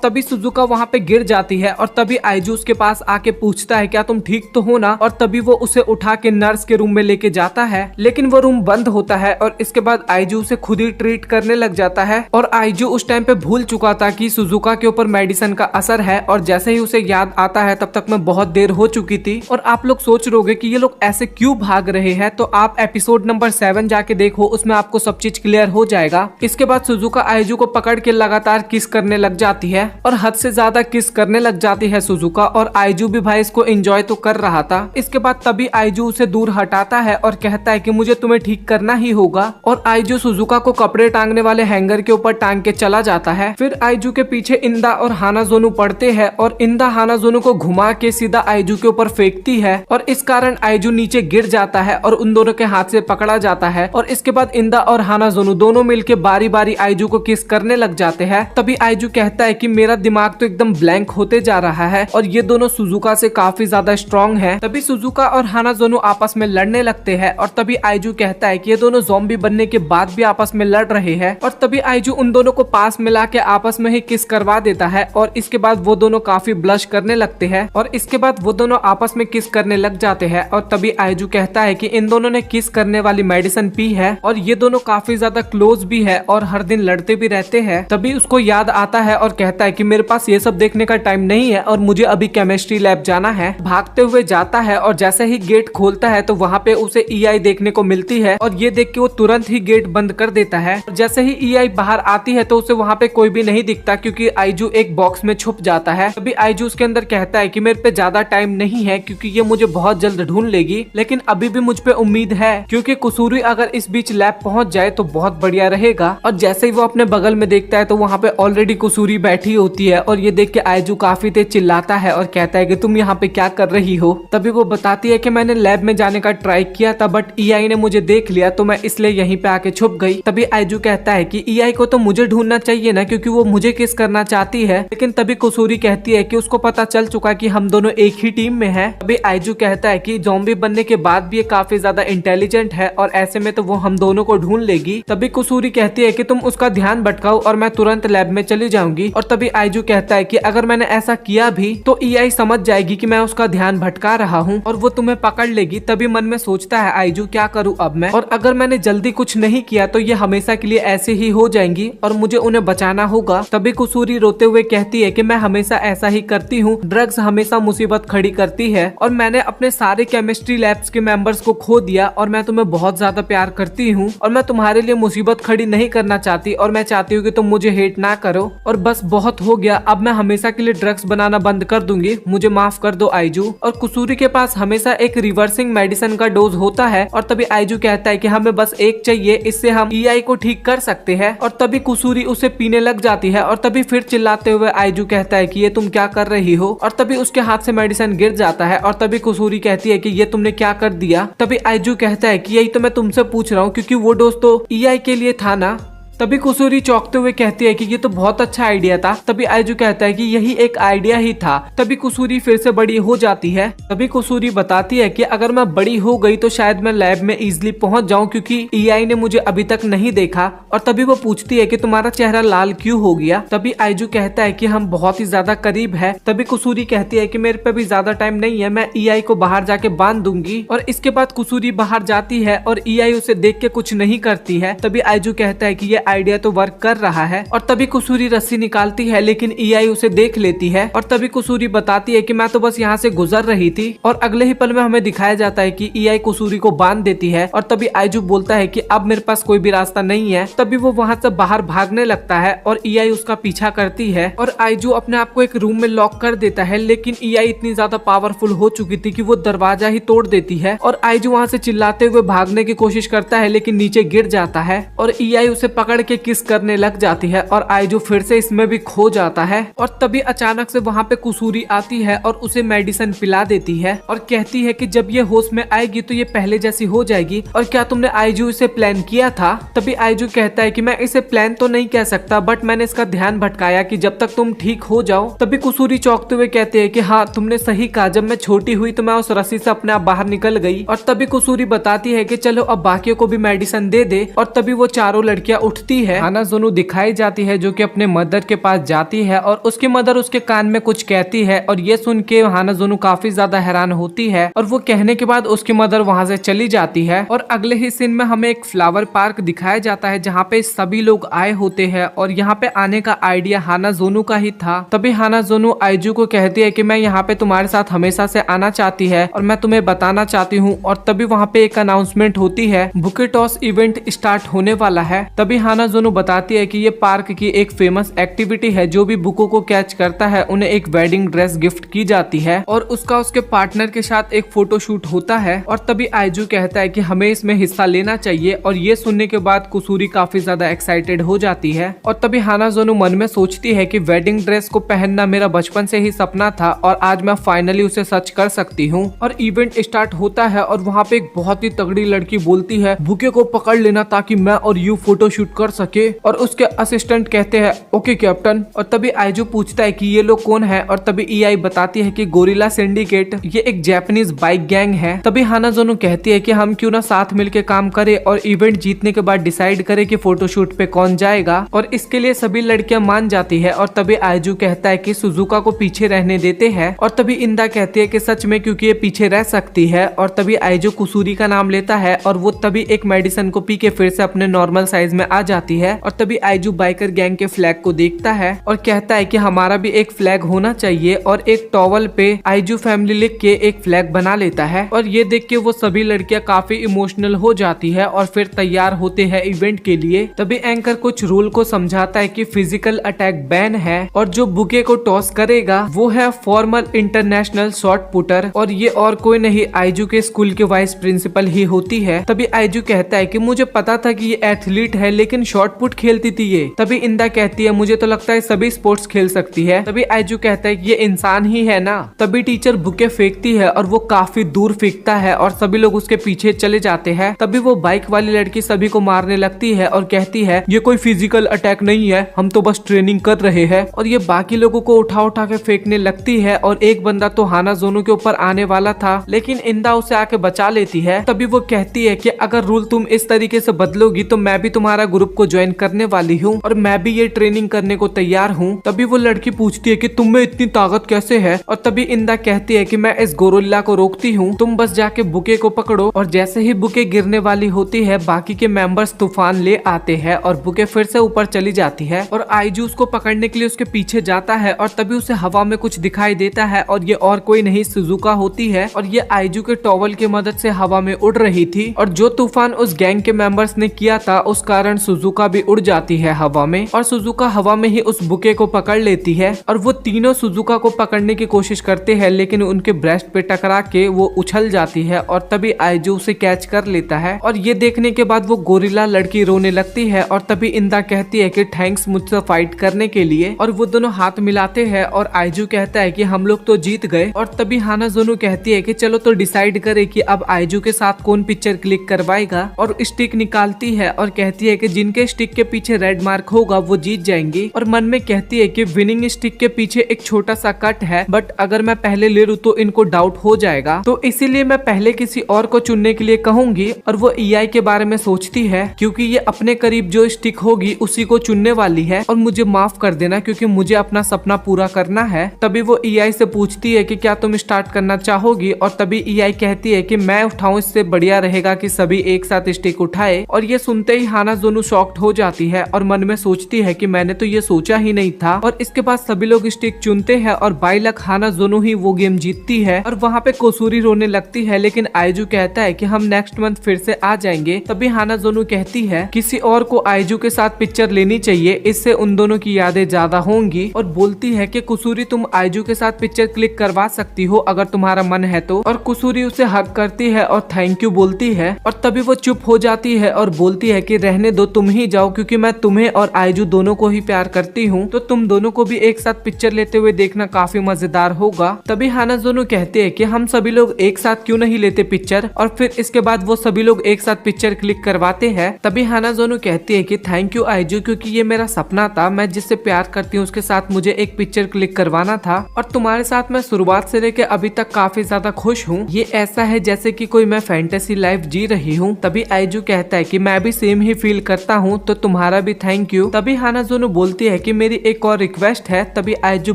तभी सुजुका वहाँ पे गिर जाती है और तभी आइजू उसके पास आके पूछता है क्या तुम ठीक तो हो ना। और तभी वो उसे उठा के नर्स के रूम में लेके जाता है, लेकिन वो रूम बंद होता है और इसके बाद आइजू उसे खुद ही ट्रीट करने लग जाता है। और आइजू उस टाइम पे भूल चुका था कि सुजुका के ऊपर मेडिसिन का असर है, और जैसे ही उसे याद आता है तब तक में बहुत देर हो चुकी थी। और आप लोग सोच रहे होंगे कि ये लोग ऐसे क्यों भाग रहे हैं, तो आप एपिसोड नंबर 7 जाके देखो, उसमें आपको सब चीज क्लियर हो जाएगा। इसके बाद सुजुका आइजू को पकड़ के लगातार किस करने लग जाती है और हद से ज्यादा किस करने लग जाती है सुजुका, और आइजू भी भाई इसको एंजॉय तो कर रहा था। इसके बाद तभी आइजू उसे दूर हटाता है और कहता है कि मुझे तुम्हें ठीक करना ही होगा, और आइजू सुजुका को कपड़े टांगने वाले हैंगर के ऊपर टांग के चला जाता है। फिर आइजू के पीछे इंदा और हानाजोनु पड़ते हैं और इंदा हानाजोनु को घुमा के सीधा आइजू के ऊपर फेंकती है, और इस कारण आइजू नीचे गिर जाता है और उन दोनों के हाथ से पकड़ा जाता है। और इसके बाद इंदा और हानाजोनु दोनों मिलके बारी बारी आइजू को किस करने लग जाते हैं। तभी आइजू कहता है कि मेरा दिमाग तो एकदम ब्लैंक होते जा रहा है, और ये दोनों सुजुका से काफी ज्यादा स्ट्रॉन्ग है। तभी सुजुका और हानाजोनु आपस में लड़ने लगते हैं, और तभी आइजू कहता है कि ये दोनों ज़ॉम्बी बनने के बाद भी आपस में लड़ रहे हैं। और तभी आइजू उन दोनों को पास मिला के आपस में ही किस करवा देता है, और इसके बाद वो दोनों काफी ब्लश करने लगते हैं, और इसके बाद वो दोनों आपस में किस करने लग जाते हैं। और तभी आइजू कहता है कि इन दोनों ने किस करने वाली मेडिसिन पी है, और ये दोनों काफी ज्यादा क्लोज भी है और हर दिन लड़ते भी रहते हैं। तभी उसको याद आता है और कहता है कि मेरे पास ये सब देखने का टाइम नहीं है और मुझे अभी केमिस्ट्री लैब जाना है। भागते हुए जाता है और जैसे ही गेट खोलता है तो वहाँ पे उसे ईआई देखने को मिलती है, और ये देख के वो तुरंत ही गेट बंद कर देता है। जैसे ही ईआई बाहर आती है तो उसे वहाँ पे कोई भी नहीं दिखता क्योंकि आइजू एक बॉक्स में छुप जाता है। तभी आइजू उसके अंदर कहता है कि मेरे पे ज्यादा टाइम नहीं है क्योंकि ये मुझे बहुत जल्द ढूंढ लेगी, लेकिन अभी भी मुझ पे उम्मीद है क्योंकि कुसूरी अगर इस बीच लैब पहुंच जाए तो बहुत बढ़िया रहेगा। और जैसे ही वो अपने बगल में देखता है तो वहाँ पे ऑलरेडी कुसूरी बैठी होती है, और ये देख के आइजू काफी तेज चिल्लाता है और कहता है कि तुम यहाँ पे क्या कर रही हो। तभी वो बताती है कि मैंने लैब में जाने का ट्राई किया था बट ईआई ने मुझे देख लिया तो मैं इसलिए यहीं पे आके छुप गई। तभी आइजू कहता है कि ईआई को तो मुझे ढूंढना चाहिए ना क्योंकि वो मुझे किस करना चाहती है, लेकिन तभी कुसूरी कहती है कि उसको पता चल चुका कि हम दोनों एक ही टीम में हैं। तभी आइजू कहता है कि ज़ॉम्बी बनने के बाद भी ये काफी ज्यादा इंटेलिजेंट है और ऐसे में तो वो हम दोनों को ढूंढ लेगी। तभी कुसूरी कहती है कि तुम उसका ध्यान भटकाओ और मैं तुरंत लैब में चली जाऊंगी। और तभी आइजू कहता है कि अगर मैंने ऐसा किया भी तो ईआई समझ जाएगी कि मैं उसका ध्यान भटका रहा हूँ और वो तुम्हें पकड़ लेगी। तभी मन में सोचता है आइजू क्या करूँ अब मैं, और अगर मैंने जल्दी कुछ नहीं किया तो ये हमेशा के लिए ऐसे ही हो जाएंगी और मुझे उन्हें बचाना होगा। तभी कुसूरी रोते हुए कहती है कि मैं हमेशा ऐसा ही करती हूँ, ड्रग्स हमेशा मुसीबत खड़ी करती है और मैंने अपने सारे केमिस्ट्री लैब्स के मेंबर्स को खो दिया और मैं तुम्हें बहुत ज्यादा प्यार करती हूँ और मैं तुम्हारे लिए मुसीबत खड़ी नहीं करना चाहती और मैं चाहती हूँ कि तुम मुझे हेट ना करो, और बस बहुत हो गया, अब मैं हमेशा के लिए ड्रग्स बनाना बंद कर दूंगी, मुझे माफ कर दो आइजू। और कुसूरी के पास हमेशा एक रिवर्सिंग मेडिसिन का डोज होता है और तभी आइजू कहता है कि हमें बस एक चाहिए, इससे हम ईआई को ठीक कर सकते हैं। और तभी कुसूरी उसे पीने लग जाती है और तभी फिर चिल्लाते हुए आइजू कहता है कि ये तुम क्या कर रही हो। और तभी तभी उसके हाथ से मेडिसिन गिर जाता है और तभी कुसूरी कहती है कि ये तुमने क्या कर दिया। तभी आइजू कहता है कि यही तो मैं तुमसे पूछ रहा हूँ, क्योंकि वो डोज तो ईआई के लिए था ना। तभी कुसूरी चौंकते हुए कहती है कि ये तो बहुत अच्छा आइडिया था। तभी आइजू कहता है कि यही एक आइडिया ही था। तभी कुसूरी फिर से बड़ी हो जाती है। तभी कुसूरी बताती है कि अगर मैं बड़ी हो गई तो शायद मैं लैब में इजीली पहुंच जाऊं, क्योंकि ईआई ने मुझे अभी तक नहीं देखा। और तभी वो पूछती है कि तुम्हारा चेहरा लाल क्यों हो गया। तभी आइजू कहता है कि हम बहुत ही ज्यादा करीब है। तभी कुसूरी कहती है कि मेरे पे भी ज्यादा टाइम नहीं है, मैं ईआई को बाहर जाके बांध दूंगी। और इसके बाद कुसूरी बाहर जाती है और ईआई उसे देख के कुछ नहीं करती है। तभी आइजू कहता है कि ये आइडिया तो वर्क कर रहा है। और तभी कुसूरी रस्सी निकालती है, लेकिन ईआई उसे देख लेती है। और तभी कुसूरी बताती है कि मैं तो बस यहाँ से गुजर रही थी। और अगले ही पल में हमें दिखाया जाता है कि ईआई कुसूरी को बांध देती है। और तभी आइजू बोलता है कि अब मेरे पास कोई भी रास्ता नहीं है। तभी वो वहाँ से बाहर भागने लगता है और ईआई उसका पीछा करती है। और आइजू अपने आप को एक रूम में लॉक कर देता है, लेकिन ईआई इतनी ज्यादा पावरफुल हो चुकी थी कि वो दरवाजा ही तोड़ देती है। और आइजू वहाँ से चिल्लाते हुए भागने की कोशिश करता है, लेकिन नीचे गिर जाता है। और ईआई उसे पकड़ के किस करने लग जाती है और आइजू फिर से इसमें भी खो जाता है। और तभी अचानक से वहाँ पे कुसूरी आती है और उसे मेडिसिन पिला देती है और कहती है कि जब ये होश में आएगी तो ये पहले जैसी हो जाएगी। और क्या तुमने आइजू इसे प्लान किया था? तभी आइजू कहता है कि मैं इसे प्लान तो नहीं कह सकता, बट मैंने इसका ध्यान भटकाया कि जब तक तुम ठीक हो जाओ। तभी कुसूरी चौंकते हुए कहते हैं कि हाँ तुमने सही कहा, जब मैं छोटी हुई तो मैं उस रस्सी से अपने आप बाहर निकल गई। और तभी कुसूरी बताती है कि चलो अब बाकियों को भी मेडिसिन दे दे। और तभी वो चारों लड़कियां उठती है। हानाज़ोनो दिखाई जाती है जो कि अपने मदर के पास जाती है और उसकी मदर उसके कान में कुछ कहती है। और ये सुन के हानाज़ोनो काफी ज्यादा हैरान होती है और वो कहने के बाद उसकी मदर वहां से चली जाती है। और अगले ही सीन में हमें एक फ्लावर पार्क दिखाया जाता है जहाँ पे सभी लोग आए होते हैं और यहाँ पे आने का आइडिया हानाज़ोनो का ही था। तभी हानाज़ोनो आइजू को कहती है कि मैं यहाँ पे तुम्हारे साथ हमेशा से आना चाहती है और मैं तुम्हें बताना चाहती हूँ। और तभी वहाँ पे एक अनाउंसमेंट होती है, बुके टॉस इवेंट स्टार्ट होने वाला है। तभी हानाज़ोनो बताती है कि ये पार्क की एक फेमस एक्टिविटी है, जो भी बुकों को कैच करता है उन्हें एक वेडिंग ड्रेस गिफ्ट की जाती है और उसका उसके पार्टनर के साथ एक फोटो शूट होता है। और तभी आइजू कहता है कि हमें इसमें हिस्सा लेना चाहिए। और ये सुनने के बाद कुसूरी काफी ज्यादा एक्साइटेड हो जाती है। और तभी हानाज़ोनो मन में सोचती है कि वेडिंग ड्रेस को पहनना मेरा बचपन से ही सपना था और आज मैं फाइनली उसे सच कर सकती हूँ। और इवेंट स्टार्ट होता है और वहाँ पे एक बहुत ही तगड़ी लड़की बोलती है, बुके को पकड़ लेना ताकि मैं और यू फोटो शूट कर सके। और उसके असिस्टेंट कहते हैं ओके कैप्टन। और तभी आइजू पूछता है कि ये लोग कौन है। और तभी ईआई बताती है कि गोरिल्ला सिंडिकेट, ये एक जापानीज बाइक गैंग है। तभी हानाज़ोनो कहती है कि हम क्यों ना साथ मिलके काम करें और इवेंट जीतने के बाद डिसाइड करें कि फोटोशूट पे कौन जाएगा। और इसके लिए सभी लड़कियां मान जाती है। और तभी आइजू कहता है कि सुजुका को पीछे रहने देते हैं। और तभी इंदा कहती है कि सच में, क्योंकि ये पीछे रह सकती है। और तभी आइजू कुसूरी का नाम लेता है और वो तभी एक मेडिसिन को पी के फिर से अपने नॉर्मल साइज में आ जाती है। और तभी आइजू बाइकर गैंग के फ्लैग को देखता है और कहता है कि हमारा भी एक फ्लैग होना चाहिए। और एक टॉवल पे आइजू फैमिली लिख के एक फ्लैग बना लेता है। और ये देख के वो सभी लड़कियां काफी इमोशनल हो जाती है और फिर तैयार होते हैं इवेंट के लिए। तभी एंकर कुछ रूल को समझाता है कि फिजिकल अटैक बैन है और जो बुके को टॉस करेगा वो है फॉर्मल इंटरनेशनल शॉट पुटर। और ये और कोई नहीं, आइजू के स्कूल के वाइस प्रिंसिपल ही होती है। तभी आइजू कहता है कि मुझे पता था कि ये एथलीट है, लेकिन शॉट पुट खेलती थी ये। तभी इंदा कहती है मुझे तो लगता है सभी स्पोर्ट्स खेल सकती है। तभी आइजू कहता है कि ये इंसान ही है ना। तभी टीचर बुके फेंकती है और वो काफी दूर फेंकता है और सभी लोग उसके पीछे चले जाते हैं। तभी वो बाइक वाली लड़की सभी को मारने लगती है और कहती है ये कोई फिजिकल अटैक नहीं है, हम तो बस ट्रेनिंग कर रहे हैं। और ये बाकी लोगों को उठा उठा के फेंकने लगती है और एक बंदा तो हानाज़ोनो के ऊपर आने वाला था, लेकिन इंदा उसे आके बचा लेती है। तभी वो कहती है कि अगर रूल तुम इस तरीके से बदलोगी तो मैं भी तुम्हारा ग्रुप को ज्वाइन करने वाली हूँ और मैं भी ये ट्रेनिंग करने को तैयार हूँ। तभी वो लड़की पूछती है कि तुम में इतनी ताकत कैसे है। और तभी इंदा कहती है कि मैं इस गोरिल्ला को रोकती हूँ, तुम बस जाके बुके को पकड़ो। और जैसे ही बुके गिरने वाली होती है बाकी के मेंबर्स तूफान ले आते हैं और बुके फिर से ऊपर चली जाती है। और आइजू उसको पकड़ने के लिए उसके पीछे जाता है और तभी उसे हवा में कुछ दिखाई देता है और ये और कोई नहीं सुजुका होती है। और ये आइजू के टॉवल की मदद से हवा में उड़ रही थी। और जो तूफान उस गैंग के मेंबर्स ने किया था उस कारण सुजुका भी उड़ जाती है हवा में और सुजुका हवा में ही उस बुके को पकड़ लेती है और वो तीनों सुजुका को पकड़ने की कोशिश करते हैं, लेकिन उनके ब्रेस्ट पे टकरा के वो उछल जाती है और तभी आइजू उसे कैच कर लेता है। और ये देखने के बाद वो गोरिल्ला लड़की रोने लगती है और तभी इंदा कहती है कि थैंक्स मुझसे फाइट करने के लिए, और वो दोनों हाथ मिलाते हैं और आइजू कहता है कि हम लोग तो जीत गए। और तभी हानाज़ोनो कहती है कि चलो तो डिसाइड करे कि अब आइजू के साथ कौन पिक्चर क्लिक करवाएगा, और स्टिक निकालती है और कहती है कि जिनके स्टिक के पीछे रेड मार्क होगा वो जीत जाएंगे। और मन में कहती है कि विनिंग स्टिक के पीछे एक छोटा सा कट है, बट अगर मैं पहले ले लूं तो इनको डाउट हो जाएगा, तो इसीलिए मैं पहले किसी और को चुनने के लिए कहूंगी। और वो ईआई के बारे में सोचती है क्योंकि ये अपने करीब जो स्टिक होगी उसी को चुनने वाली है, और मुझे माफ कर देना क्योंकि मुझे अपना सपना पूरा करना है। तभी वो ईआई से पूछती है कि क्या तुम स्टार्ट करना चाहोगी, और तभी ईआई कहती है कि मैं उठाऊं, इससे बढ़िया रहेगा कि सभी एक साथ स्टिक उठाए। और ये सुनते ही हानाज़ोनो शॉक्ड हो जाती है और मन में सोचती है कि मैंने तो ये सोचा ही नहीं था। और इसके बाद सभी लोग स्टिक चुनते हैं और बाई लक हानाज़ोनो ही वो गेम जीतती है। और वहाँ पे कोसूरी रोने लगती है, लेकिन आइजू कहता है कि हम नेक्स्ट मंथ फिर से आ जाएंगे। तभी हानाज़ोनो कहती है किसी और को आइजू के साथ पिक्चर लेनी चाहिए, इससे उन दोनों की यादें ज्यादा होंगी। और बोलती है कि कुसूरी तुम आइजू के साथ पिक्चर क्लिक करवा सकती हो अगर तुम्हारा मन है तो। और कुसूरी उसे हक करती है और थैंक यू बोलती है। और तभी वो चुप हो जाती है और बोलती है कि रहने दो, तुम ही जाओ, क्योंकि मैं तुम्हें और आइजू दोनों को ही प्यार करती हूँ, तो तुम दोनों को भी एक साथ पिक्चर लेते हुए देखना काफी मजेदार होगा। तभी हानाज़ोनो कहते हैं कि हम सभी लोग एक साथ क्यों नहीं लेते पिक्चर, और फिर इसके बाद वो सभी लोग एक साथ पिक्चर क्लिक करवाते हैं। तभी हानाज़ोनो कहती है कि थैंक यू आइजू, क्योंकि ये मेरा सपना था, मैं जिससे प्यार करती हूँ उसके साथ मुझे एक पिक्चर क्लिक करवाना था, और तुम्हारे साथ मैं शुरुआत से लेकर अभी तक काफी ज्यादा खुश हूँ। ये ऐसा है जैसे कि कोई मैं फैंटेसी लाइफ जी रही हूँ। तभी आइजू कहता है कि मैं भी सेम ही फील करता हूँ, तो तुम्हारा भी थैंक यू। तभी हानाज़ोनो बोलती है कि मेरी एक और रिक्वेस्ट है। तभी आइजू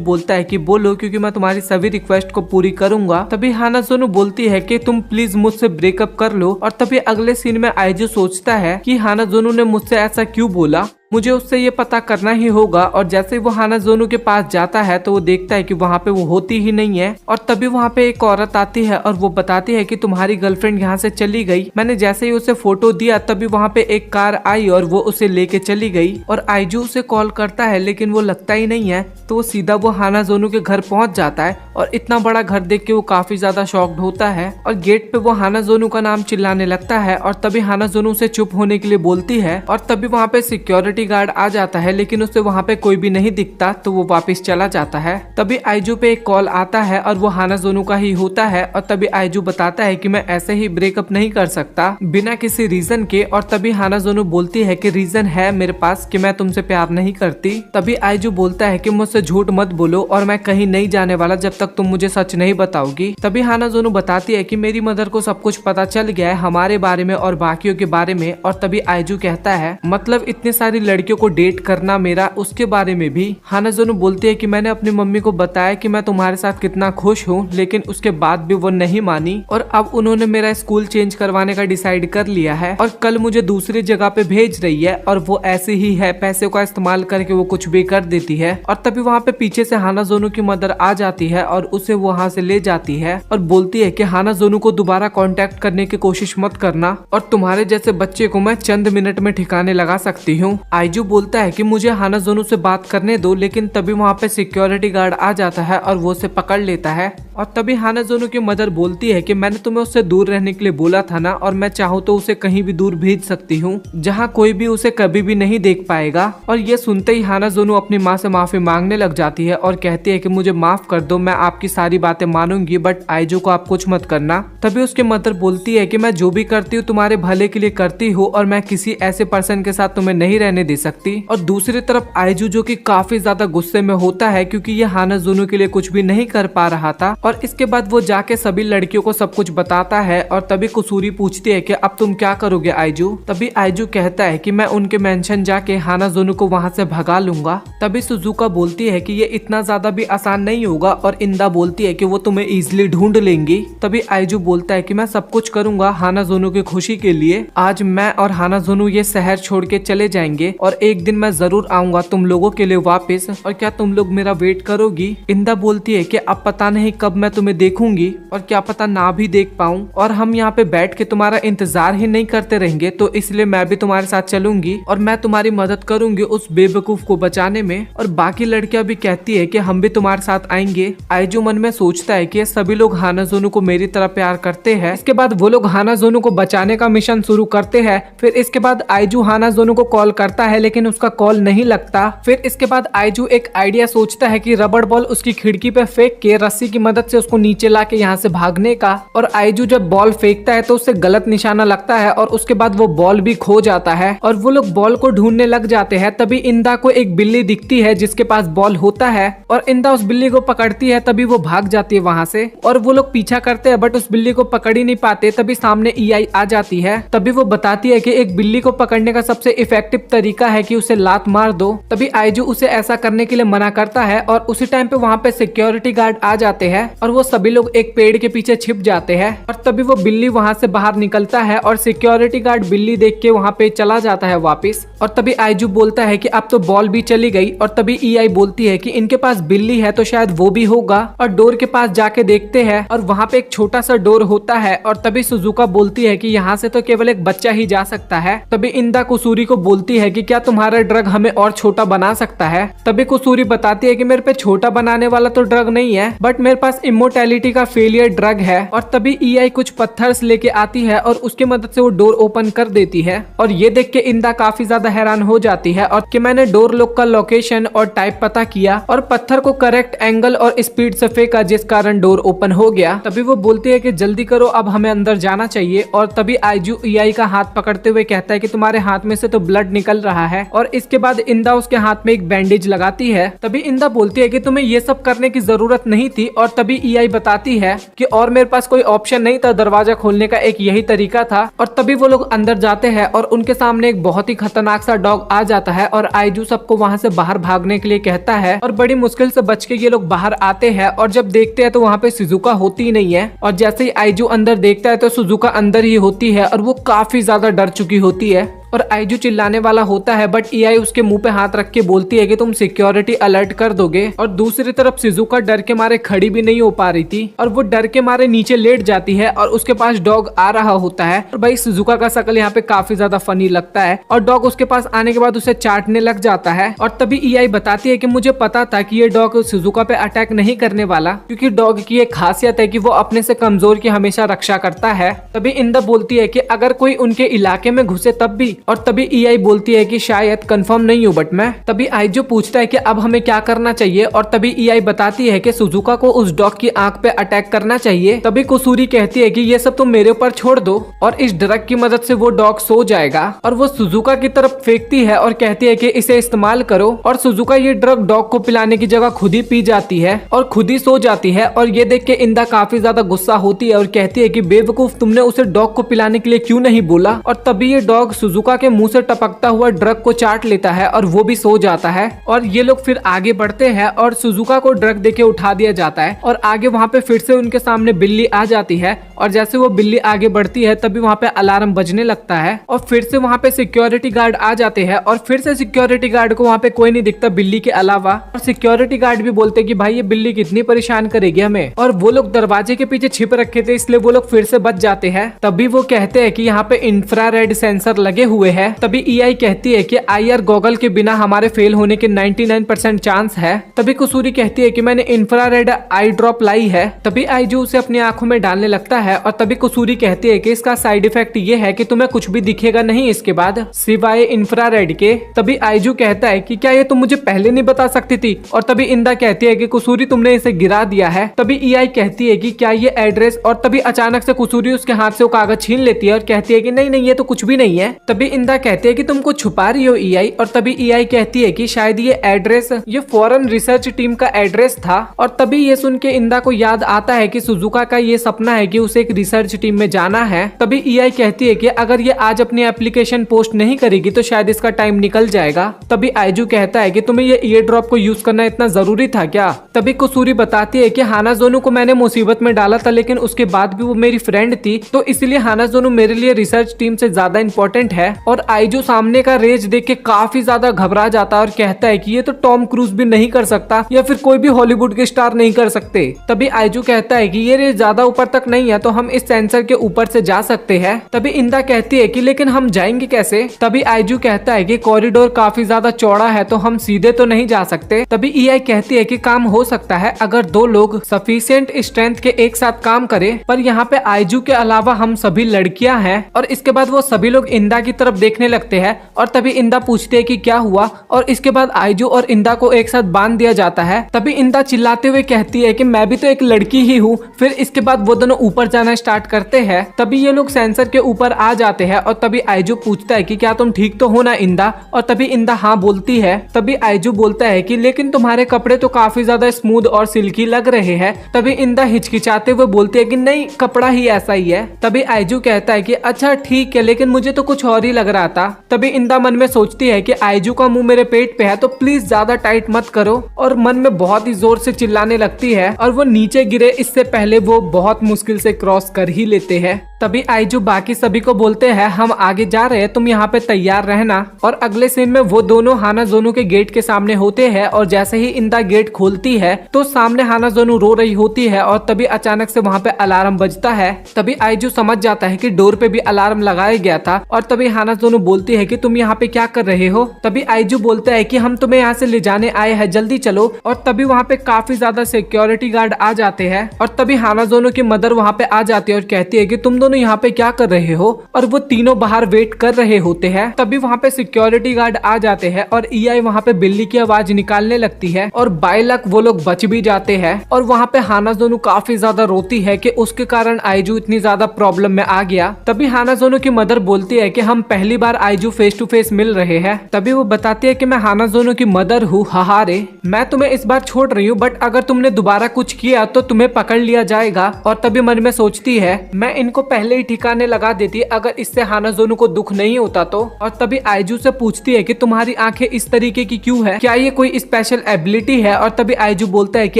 बोलता है कि बोलो, क्योंकि मैं तुम्हारी सभी रिक्वेस्ट को पूरी करूंगा। तभी हानाज़ोनो बोलती है कि तुम प्लीज मुझसे ब्रेकअप कर लो। और तभी अगले सीन में आइजू सोचता है कि हानाज़ोनो ने मुझसे ऐसा क्यों बोला, मुझे उससे ये पता करना ही होगा। और जैसे वो हानाज़ोनो के पास जाता है तो वो देखता है कि वहाँ पे वो होती ही नहीं है। और तभी वहाँ पे एक औरत आती है और वो बताती है कि तुम्हारी गर्लफ्रेंड यहाँ से चली गई। मैंने जैसे ही उसे फोटो दिया तभी वहाँ पे एक कार आई और वो उसे लेके चली गई। और आइजू उसे कॉल करता है लेकिन वो लगता ही नहीं है, तो वो सीधा वो हानाज़ोनो के घर पहुंच जाता है। और इतना बड़ा घर देख के वो काफी ज्यादा शॉक्ड होता है और गेट पे वो हानाज़ोनो का नाम चिल्लाने लगता है। और तभी हानाज़ोनो उसे चुप होने के लिए बोलती है। और तभी वहाँ पे सिक्योरिटी गार्ड आ जाता है, लेकिन उसे वहाँ पे कोई भी नहीं दिखता, तो वो वापस चला जाता है। तभी आइजू पे एक कॉल आता है और वो हानाज़ोनो का ही होता है। और तभी आइजू बताता है कि मैं ऐसे ही ब्रेकअप नहीं कर सकता बिना किसी रीजन के। और तभी हानाज़ोनो बोलती है कि रीजन है मेरे पास कि मैं तुमसे प्यार नहीं करती। तभी आइजू बोलता है कि मुझसे झूठ मत बोलो और मैं कहीं नहीं जाने वाला जब तक तुम मुझे सच नहीं बताओगी। तभी हानाज़ोनो बताती है कि मेरी मदर को सब कुछ पता चल गया है हमारे बारे में और बाकियों के बारे में। और तभी आइजू कहता है मतलब इतनी सारी लड़कियों को डेट करना मेरा, उसके बारे में भी। हानाज़ोनो बोलती है कि मैंने अपनी मम्मी को बताया कि मैं तुम्हारे साथ कितना खुश हूँ, लेकिन उसके बाद भी वो नहीं मानी और अब उन्होंने मेरा स्कूल चेंज करवाने का डिसाइड कर लिया है और कल मुझे दूसरी जगह पे भेज रही है। और वो ऐसी ही है, पैसे का इस्तेमाल करके वो कुछ भी कर देती है। और तभी वहाँ पे पीछे से हानाज़ोनो की मदर आ जाती है और उसे वहाँ से ले जाती है और बोलती है कि हानाज़ोनो को दोबारा कांटेक्ट करने की कोशिश मत करना और तुम्हारे जैसे बच्चे को मैं चंद मिनट में ठिकाने लगा सकती हूँ। आइजू बोलता है कि मुझे हानाज़ोनो से बात करने दो, लेकिन तभी वहाँ पे सिक्योरिटी गार्ड आ जाता है और वो उसे पकड़ लेता है। और तभी हानाज़ोनो की मदर बोलती है कि मैंने तुम्हें उससे दूर रहने के लिए बोला था ना, और मैं चाहूँ तो उसे कहीं भी दूर भेज सकती हूँ जहाँ कोई भी उसे कभी भी नहीं देख पाएगा। और ये सुनते ही हानाज़ोनो अपनी माँ से माफी मांगने लग जाती है और कहती है कि मुझे माफ कर दो, मैं आपकी सारी बातें मानूंगी, बट आइजू को आप कुछ मत करना। तभी उसकी मदर बोलती है कि मैं जो भी करती हूँ तुम्हारे भले के लिए करती हूँ और मैं किसी ऐसे पर्सन के साथ तुम्हें नहीं रहने दे सकती। और दूसरी तरफ आइजू जो कि काफी ज्यादा गुस्से में होता है क्योंकि ये हानाज़ोनो के लिए कुछ भी नहीं कर पा रहा था। और इसके बाद वो जाके सभी लड़कियों को सब कुछ बताता है। और तभी कुसूरी पूछती है कि अब तुम क्या करोगे आइजू। तभी आइजू कहता है कि मैं उनके मेंशन जाके हानाज़ोनो को वहाँ से भगा लूंगा। तभी सुजुका बोलती है कि ये इतना ज्यादा भी आसान नहीं होगा और इंदा बोलती है कि वो तुम्हें इजिली ढूंढ लेंगी। तभी आइजू बोलता है कि मैं सब कुछ करूंगा हानाज़ोनो की खुशी के लिए। आज मैं और हानाज़ोनो ये शहर छोड़ के चले जाएंगे लिए और एक दिन मैं जरूर आऊंगा तुम लोगों के लिए वापस, और क्या तुम लोग मेरा वेट करोगी। इंदा बोलती है कि अब पता नहीं कब मैं तुम्हें देखूंगी और क्या पता ना भी देख पाऊं, और हम यहाँ पे बैठ के तुम्हारा इंतजार ही नहीं करते रहेंगे, तो इसलिए मैं भी तुम्हारे साथ चलूंगी और मैं तुम्हारी मदद करूंगी उस बेवकूफ को बचाने में। और बाकी लड़कियां भी कहती है कि हम भी तुम्हारे साथ आएंगे। आइजू मन में सोचता है कि सभी लोग हानाजोनो को मेरी तरह प्यार करते हैं। इसके बाद वो लोग हानाजोनो को बचाने का मिशन शुरू करते हैं। फिर इसके बाद आइजू हानाजोनो को कॉल करता है लेकिन उसका कॉल नहीं लगता। फिर इसके बाद आइजू एक आइडिया सोचता है कि रबड़ बॉल उसकी खिड़की पे फेंक के रस्सी की मदद से उसको नीचे ला के यहाँ से भागने का। और आइजू जब बॉल फेंकता है तो उससे गलत निशाना लगता है और उसके बाद वो बॉल भी खो जाता है और वो लोग बॉल को ढूंढने लग जाते हैं। तभी इंदा को एक बिल्ली दिखती है जिसके पास बॉल होता है और इंदा उस बिल्ली को पकड़ती है। तभी वो भाग जाती है वहाँ से और वो लोग पीछा करते हैं बट उस बिल्ली को पकड़ ही नहीं पाते। तभी सामने ईआई आ जाती है। तभी वो बताती है कि एक बिल्ली को पकड़ने का सबसे इफेक्टिव तरीका है कि उसे लात मार दो। तभी आइजू उसे ऐसा करने के लिए मना करता है और उसी टाइम पे वहाँ पे सिक्योरिटी गार्ड आ जाते हैं और वो सभी लोग एक पेड़ के पीछे छिप जाते हैं। और तभी वो बिल्ली वहाँ से बाहर निकलता है और सिक्योरिटी गार्ड बिल्ली देख के वहाँ पे चला जाता है वापिस। और तभी आइजू बोलता है कि अब तो बॉल भी चली गई। और तभी ईआई बोलती है कि इनके पास बिल्ली है तो शायद वो भी होगा। और डोर के पास जाके देखते हैं और वहाँ पे एक छोटा सा डोर होता है। और तभी सुजुका बोलती है कि यहाँ से तो केवल एक बच्चा ही जा सकता है। तभी इंदा कुसूरी को बोलती है कि क्या तुम्हारा ड्रग हमें और छोटा बना सकता है। तभी कुसूरी बताती है कि मेरे पे छोटा बनाने वाला तो ड्रग नहीं है बट मेरे पास इमोर्टैलिटी का फेलियर ड्रग है। और तभी ईआई कुछ पत्थर्स लेके आती है और उसकी मदद से वो डोर ओपन कर देती है। और ये देख के इंदा काफी ज्यादा हैरान हो जाती है और कि मैंने डोर लॉक का लोकेशन और टाइप पता किया और पत्थर को करेक्ट एंगल और स्पीड से फेंका जिस कारण डोर ओपन हो गया। तभी वो बोलती है कि जल्दी करो अब हमें अंदर जाना चाहिए। और तभी आइजू ईआई का हाथ पकड़ते हुए कहता है कि तुम्हारे हाथ में से तो ब्लड निकल रहा है। और इसके बाद इंदा उसके हाथ में एक बैंडेज लगाती है। तभी इंदा बोलती है कि तुम्हें ये सब करने की जरूरत नहीं थी। और तभी ईआई बताती है कि और मेरे पास कोई ऑप्शन नहीं था, दरवाजा खोलने का एक यही तरीका था। और तभी वो लोग अंदर जाते हैं और उनके सामने एक बहुत ही खतरनाक सा डॉग आ जाता है और आइजू सबको वहाँ से बाहर भागने के लिए कहता है। और बड़ी मुश्किल से बच के ये लोग बाहर आते हैं और जब देखते हैं तो वहाँ पे सुजुका होती ही नहीं है। और जैसे ही आइजू अंदर देखता है तो सुजुका अंदर ही होती है और वो काफी ज्यादा डर चुकी होती है। और आइजू चिल्लाने वाला होता है बट ईआई उसके मुंह पे हाथ रख के बोलती है कि तुम सिक्योरिटी अलर्ट कर दोगे। और दूसरी तरफ शिजुका डर के मारे खड़ी भी नहीं हो पा रही थी और वो डर के मारे नीचे लेट जाती है और उसके पास डॉग आ रहा होता है। और भाई शिजुका का शक्ल यहाँ पे काफी ज्यादा फनी लगता है और डॉग उसके पास आने के बाद उसे चाटने लग जाता है। और तभी ईआई बताती है कि मुझे पता था कि ये डॉग शिजुका पे अटैक नहीं करने वाला क्योंकि डॉग की एक खासियत है कि वो अपने से कमजोर की हमेशा रक्षा करता है। तभी इंदा बोलती है कि अगर कोई उनके इलाके में घुसे तब भी। और तभी ईआई बोलती है कि शायद कंफर्म नहीं हूँ बट मैं। तभी आइजू पूछता है कि अब हमें क्या करना चाहिए। और तभी ईआई बताती है कि सुजुका को उस डॉग की आंख पे अटैक करना चाहिए। तभी कुसूरी कहती है कि ये सब तुम मेरे ऊपर छोड़ दो और इस ड्रग की मदद से वो डॉग सो जाएगा। और वो सुजुका की तरफ फेंकती है और कहती है कि इसे इस्तेमाल करो। और सुजुका ये ड्रग डॉग को पिलाने की जगह खुद ही पी जाती है और खुद ही सो जाती है। और ये देख के इंदा काफी ज्यादा गुस्सा होती है और कहती है कि बेवकूफ, तुमने उसे डॉग को पिलाने के लिए क्यों नहीं बोला। और तभी ये डॉग सुजुका के मुंह से टपकता हुआ ड्रग को चाट लेता है और वो भी सो जाता है। और ये लोग फिर आगे बढ़ते हैं और सुजुका को ड्रग देके उठा दिया जाता है। और आगे वहाँ पे फिर से उनके सामने बिल्ली आ जाती है और जैसे वो बिल्ली आगे बढ़ती है तभी वहाँ पे अलार्म बजने लगता है और फिर से वहाँ पे सिक्योरिटी गार्ड आ जाते हैं। और फिर से सिक्योरिटी गार्ड को वहाँ पे कोई नहीं दिखता बिल्ली के अलावा। और सिक्योरिटी गार्ड भी बोलते कि भाई ये बिल्ली कितनी परेशान करेगी हमें। और वो लोग दरवाजे के पीछे छिप रखे थे इसलिए वो लोग फिर से बच जाते हैं। तभी वो कहते हैं कि यहाँ पे इंफ्रारेड सेंसर लगे हुए हैं। तभी ईआई कहती है कि आईआर गॉगल के बिना हमारे फेल होने के 99% चांस है। तभी कुसूरी कहती है कि मैंने इंफ्रारेड आई ड्रॉप लाई है। तभी आइजू उसे अपनी आंखों में डालने लगता है और तभी कुसूरी कहती है कि इसका साइड इफेक्ट ये है कि तुम्हें कुछ भी दिखेगा नहीं इसके बाद सिवाय इंफ्रारेड के। तभी आइजू कहता है कि क्या ये तुम मुझे पहले नहीं बता सकती थी। और तभी इंदा कहती है कि कुसूरी तुमने इसे गिरा दिया है। तभी ईआई कहती है कि क्या ये एड्रेस। और तभी अचानक से कुसूरी उसके हाथ से वो कागज छीन लेती है और कहती है कि नहीं नहीं ये तो कुछ भी नहीं है। तभी इंदा कहती है कि तुमको छुपा रही हो ईआई। और तभी ईआई कहती है कि शायद ये एड्रेस ये फॉरेन रिसर्च टीम का एड्रेस था। और तभी ये सुन के इंदा को याद आता है कि सुजुका का ये सपना है कि उसे एक रिसर्च टीम में जाना है। तभी ईआई कहती है कि अगर ये आज अपनी एप्लीकेशन पोस्ट नहीं करेगी तो शायद इसका टाइम निकल जाएगा। तभी आइजू कहता है कि तुम्हें ये ईयर ड्रॉप को यूज करना इतना जरूरी था क्या। तभी कुसूरी बताती है कि हानाजोनो को मैंने मुसीबत में डाला था लेकिन उसके बाद भी वो मेरी फ्रेंड थी तो इसलिए हानाजोनो मेरे लिए रिसर्च टीम से ज्यादा इंपॉर्टेंट है। और आइजू सामने का रेज देख के काफी ज्यादा घबरा जाता है और कहता है कि ये तो टॉम क्रूज भी नहीं कर सकता या फिर कोई भी हॉलीवुड के स्टार नहीं कर सकते। तभी आइजू कहता है कि ये रेज ज्यादा ऊपर तक नहीं है तो हम इस सेंसर के ऊपर से जा सकते हैं। तभी इंदा कहती है कि लेकिन हम जाएंगे कैसे। तभी आइजू कहता है कि कॉरिडोर काफी ज्यादा चौड़ा है तो हम सीधे तो नहीं जा सकते। तभी ईआई कहती है कि काम हो सकता है अगर दो लोग सफिशिएंट स्ट्रेंथ के एक साथ काम करें, पर यहाँ पे आइजू के अलावा हम सभी लड़कियां हैं। और इसके बाद वो सभी लोग इंदा की तरफ देखने लगते हैं और तभी इंदा पूछते है कि क्या हुआ, और इसके बाद आइजू और इंदा को एक साथ बांध दिया जाता है। तभी इंदा चिल्लाते हुए कहती है कि मैं भी तो एक लड़की ही हूँ। फिर इसके बाद वो दोनों ऊपर जाना स्टार्ट करते हैं। तभी ये लोग सेंसर के ऊपर आ जाते हैं और तभी आइजू पूछता है कि क्या तुम ठीक तो हो ना इंदा, और तभी इंदा हाँ बोलती है। तभी आइजू बोलता है कि लेकिन तुम्हारे कपड़े तो काफी ज्यादा स्मूथ और सिल्की लग रहे हैं। तभी इंदा हिचकिचाते हुए बोलती है कि नहीं, कपड़ा ही ऐसा ही है। तभी आइजू कहता है कि अच्छा ठीक है, लेकिन मुझे तो कुछ और ही लग रहा था। तभी इंदा मन में सोचती है कि आइजू का मुंह मेरे पेट पे है तो प्लीज ज्यादा टाइट मत करो, और मन में बहुत ही जोर से चिल्लाने लगती है और वो नीचे गिरे इससे पहले वो बहुत मुश्किल से क्रॉस कर ही लेते हैं। तभी आइजू बाकी सभी को बोलते हैं हम आगे जा रहे हैं, तुम यहाँ पे तैयार रहना। और अगले सीन में वो दोनों हाना जोनू के गेट के सामने होते हैं और जैसे ही इंदा गेट खोलती है तो सामने हाना जोनू रो रही होती है और तभी अचानक से वहाँ पे अलार्म बजता है। तभी आइजू समझ जाता है कि डोर पे भी अलार्म लगाया गया था और तभी हाना जोनू बोलती है कि तुम यहाँ पे क्या कर रहे हो। तभी आइजू बोलता है कि हम तुम्हें यहाँ से ले जाने आए हैं, जल्दी चलो। और तभी वहाँ पे काफी ज्यादा सिक्योरिटी गार्ड आ जाते हैं और तभी हाना जोनू की मदर वहाँ पे आ जाती है और कहती है कि तुम दोनों यहाँ पे क्या कर रहे हो, और वो तीनों बाहर वेट कर रहे होते हैं। तभी वहाँ पे सिक्योरिटी गार्ड आ जाते हैं और ईआई वहाँ पे बिल्ली की आवाज निकालने लगती है और बाय लक वो लोग बच भी जाते हैं। और वहाँ पे हाना जोनू काफी ज्यादा रोती है कि उसके कारण आइजू इतनी ज्यादा प्रॉब्लम में आ गया। तभी हाना जोनू की मदर बोलती है कि हम पहली बार आइजू फेस टू फेस मिल रहे हैं। तभी वो बताती है कि मैं हाना जोनू की मदर हूँ, हाहारे मैं तुम्हें इस बार छोड़ रही हूँ, बट अगर तुमने दोबारा कुछ किया तो तुम्हें पकड़ लिया जाएगा। और तभी मन में सोचती है मैं इनको पहले ही ठिकाने लगा देती अगर इससे हाना जोनू को दुख नहीं होता तो। और तभी आइजू से पूछती है कि तुम्हारी आंखें इस तरीके की क्यों है, क्या ये कोई स्पेशल एबिलिटी है। और तभी आइजू बोलता है कि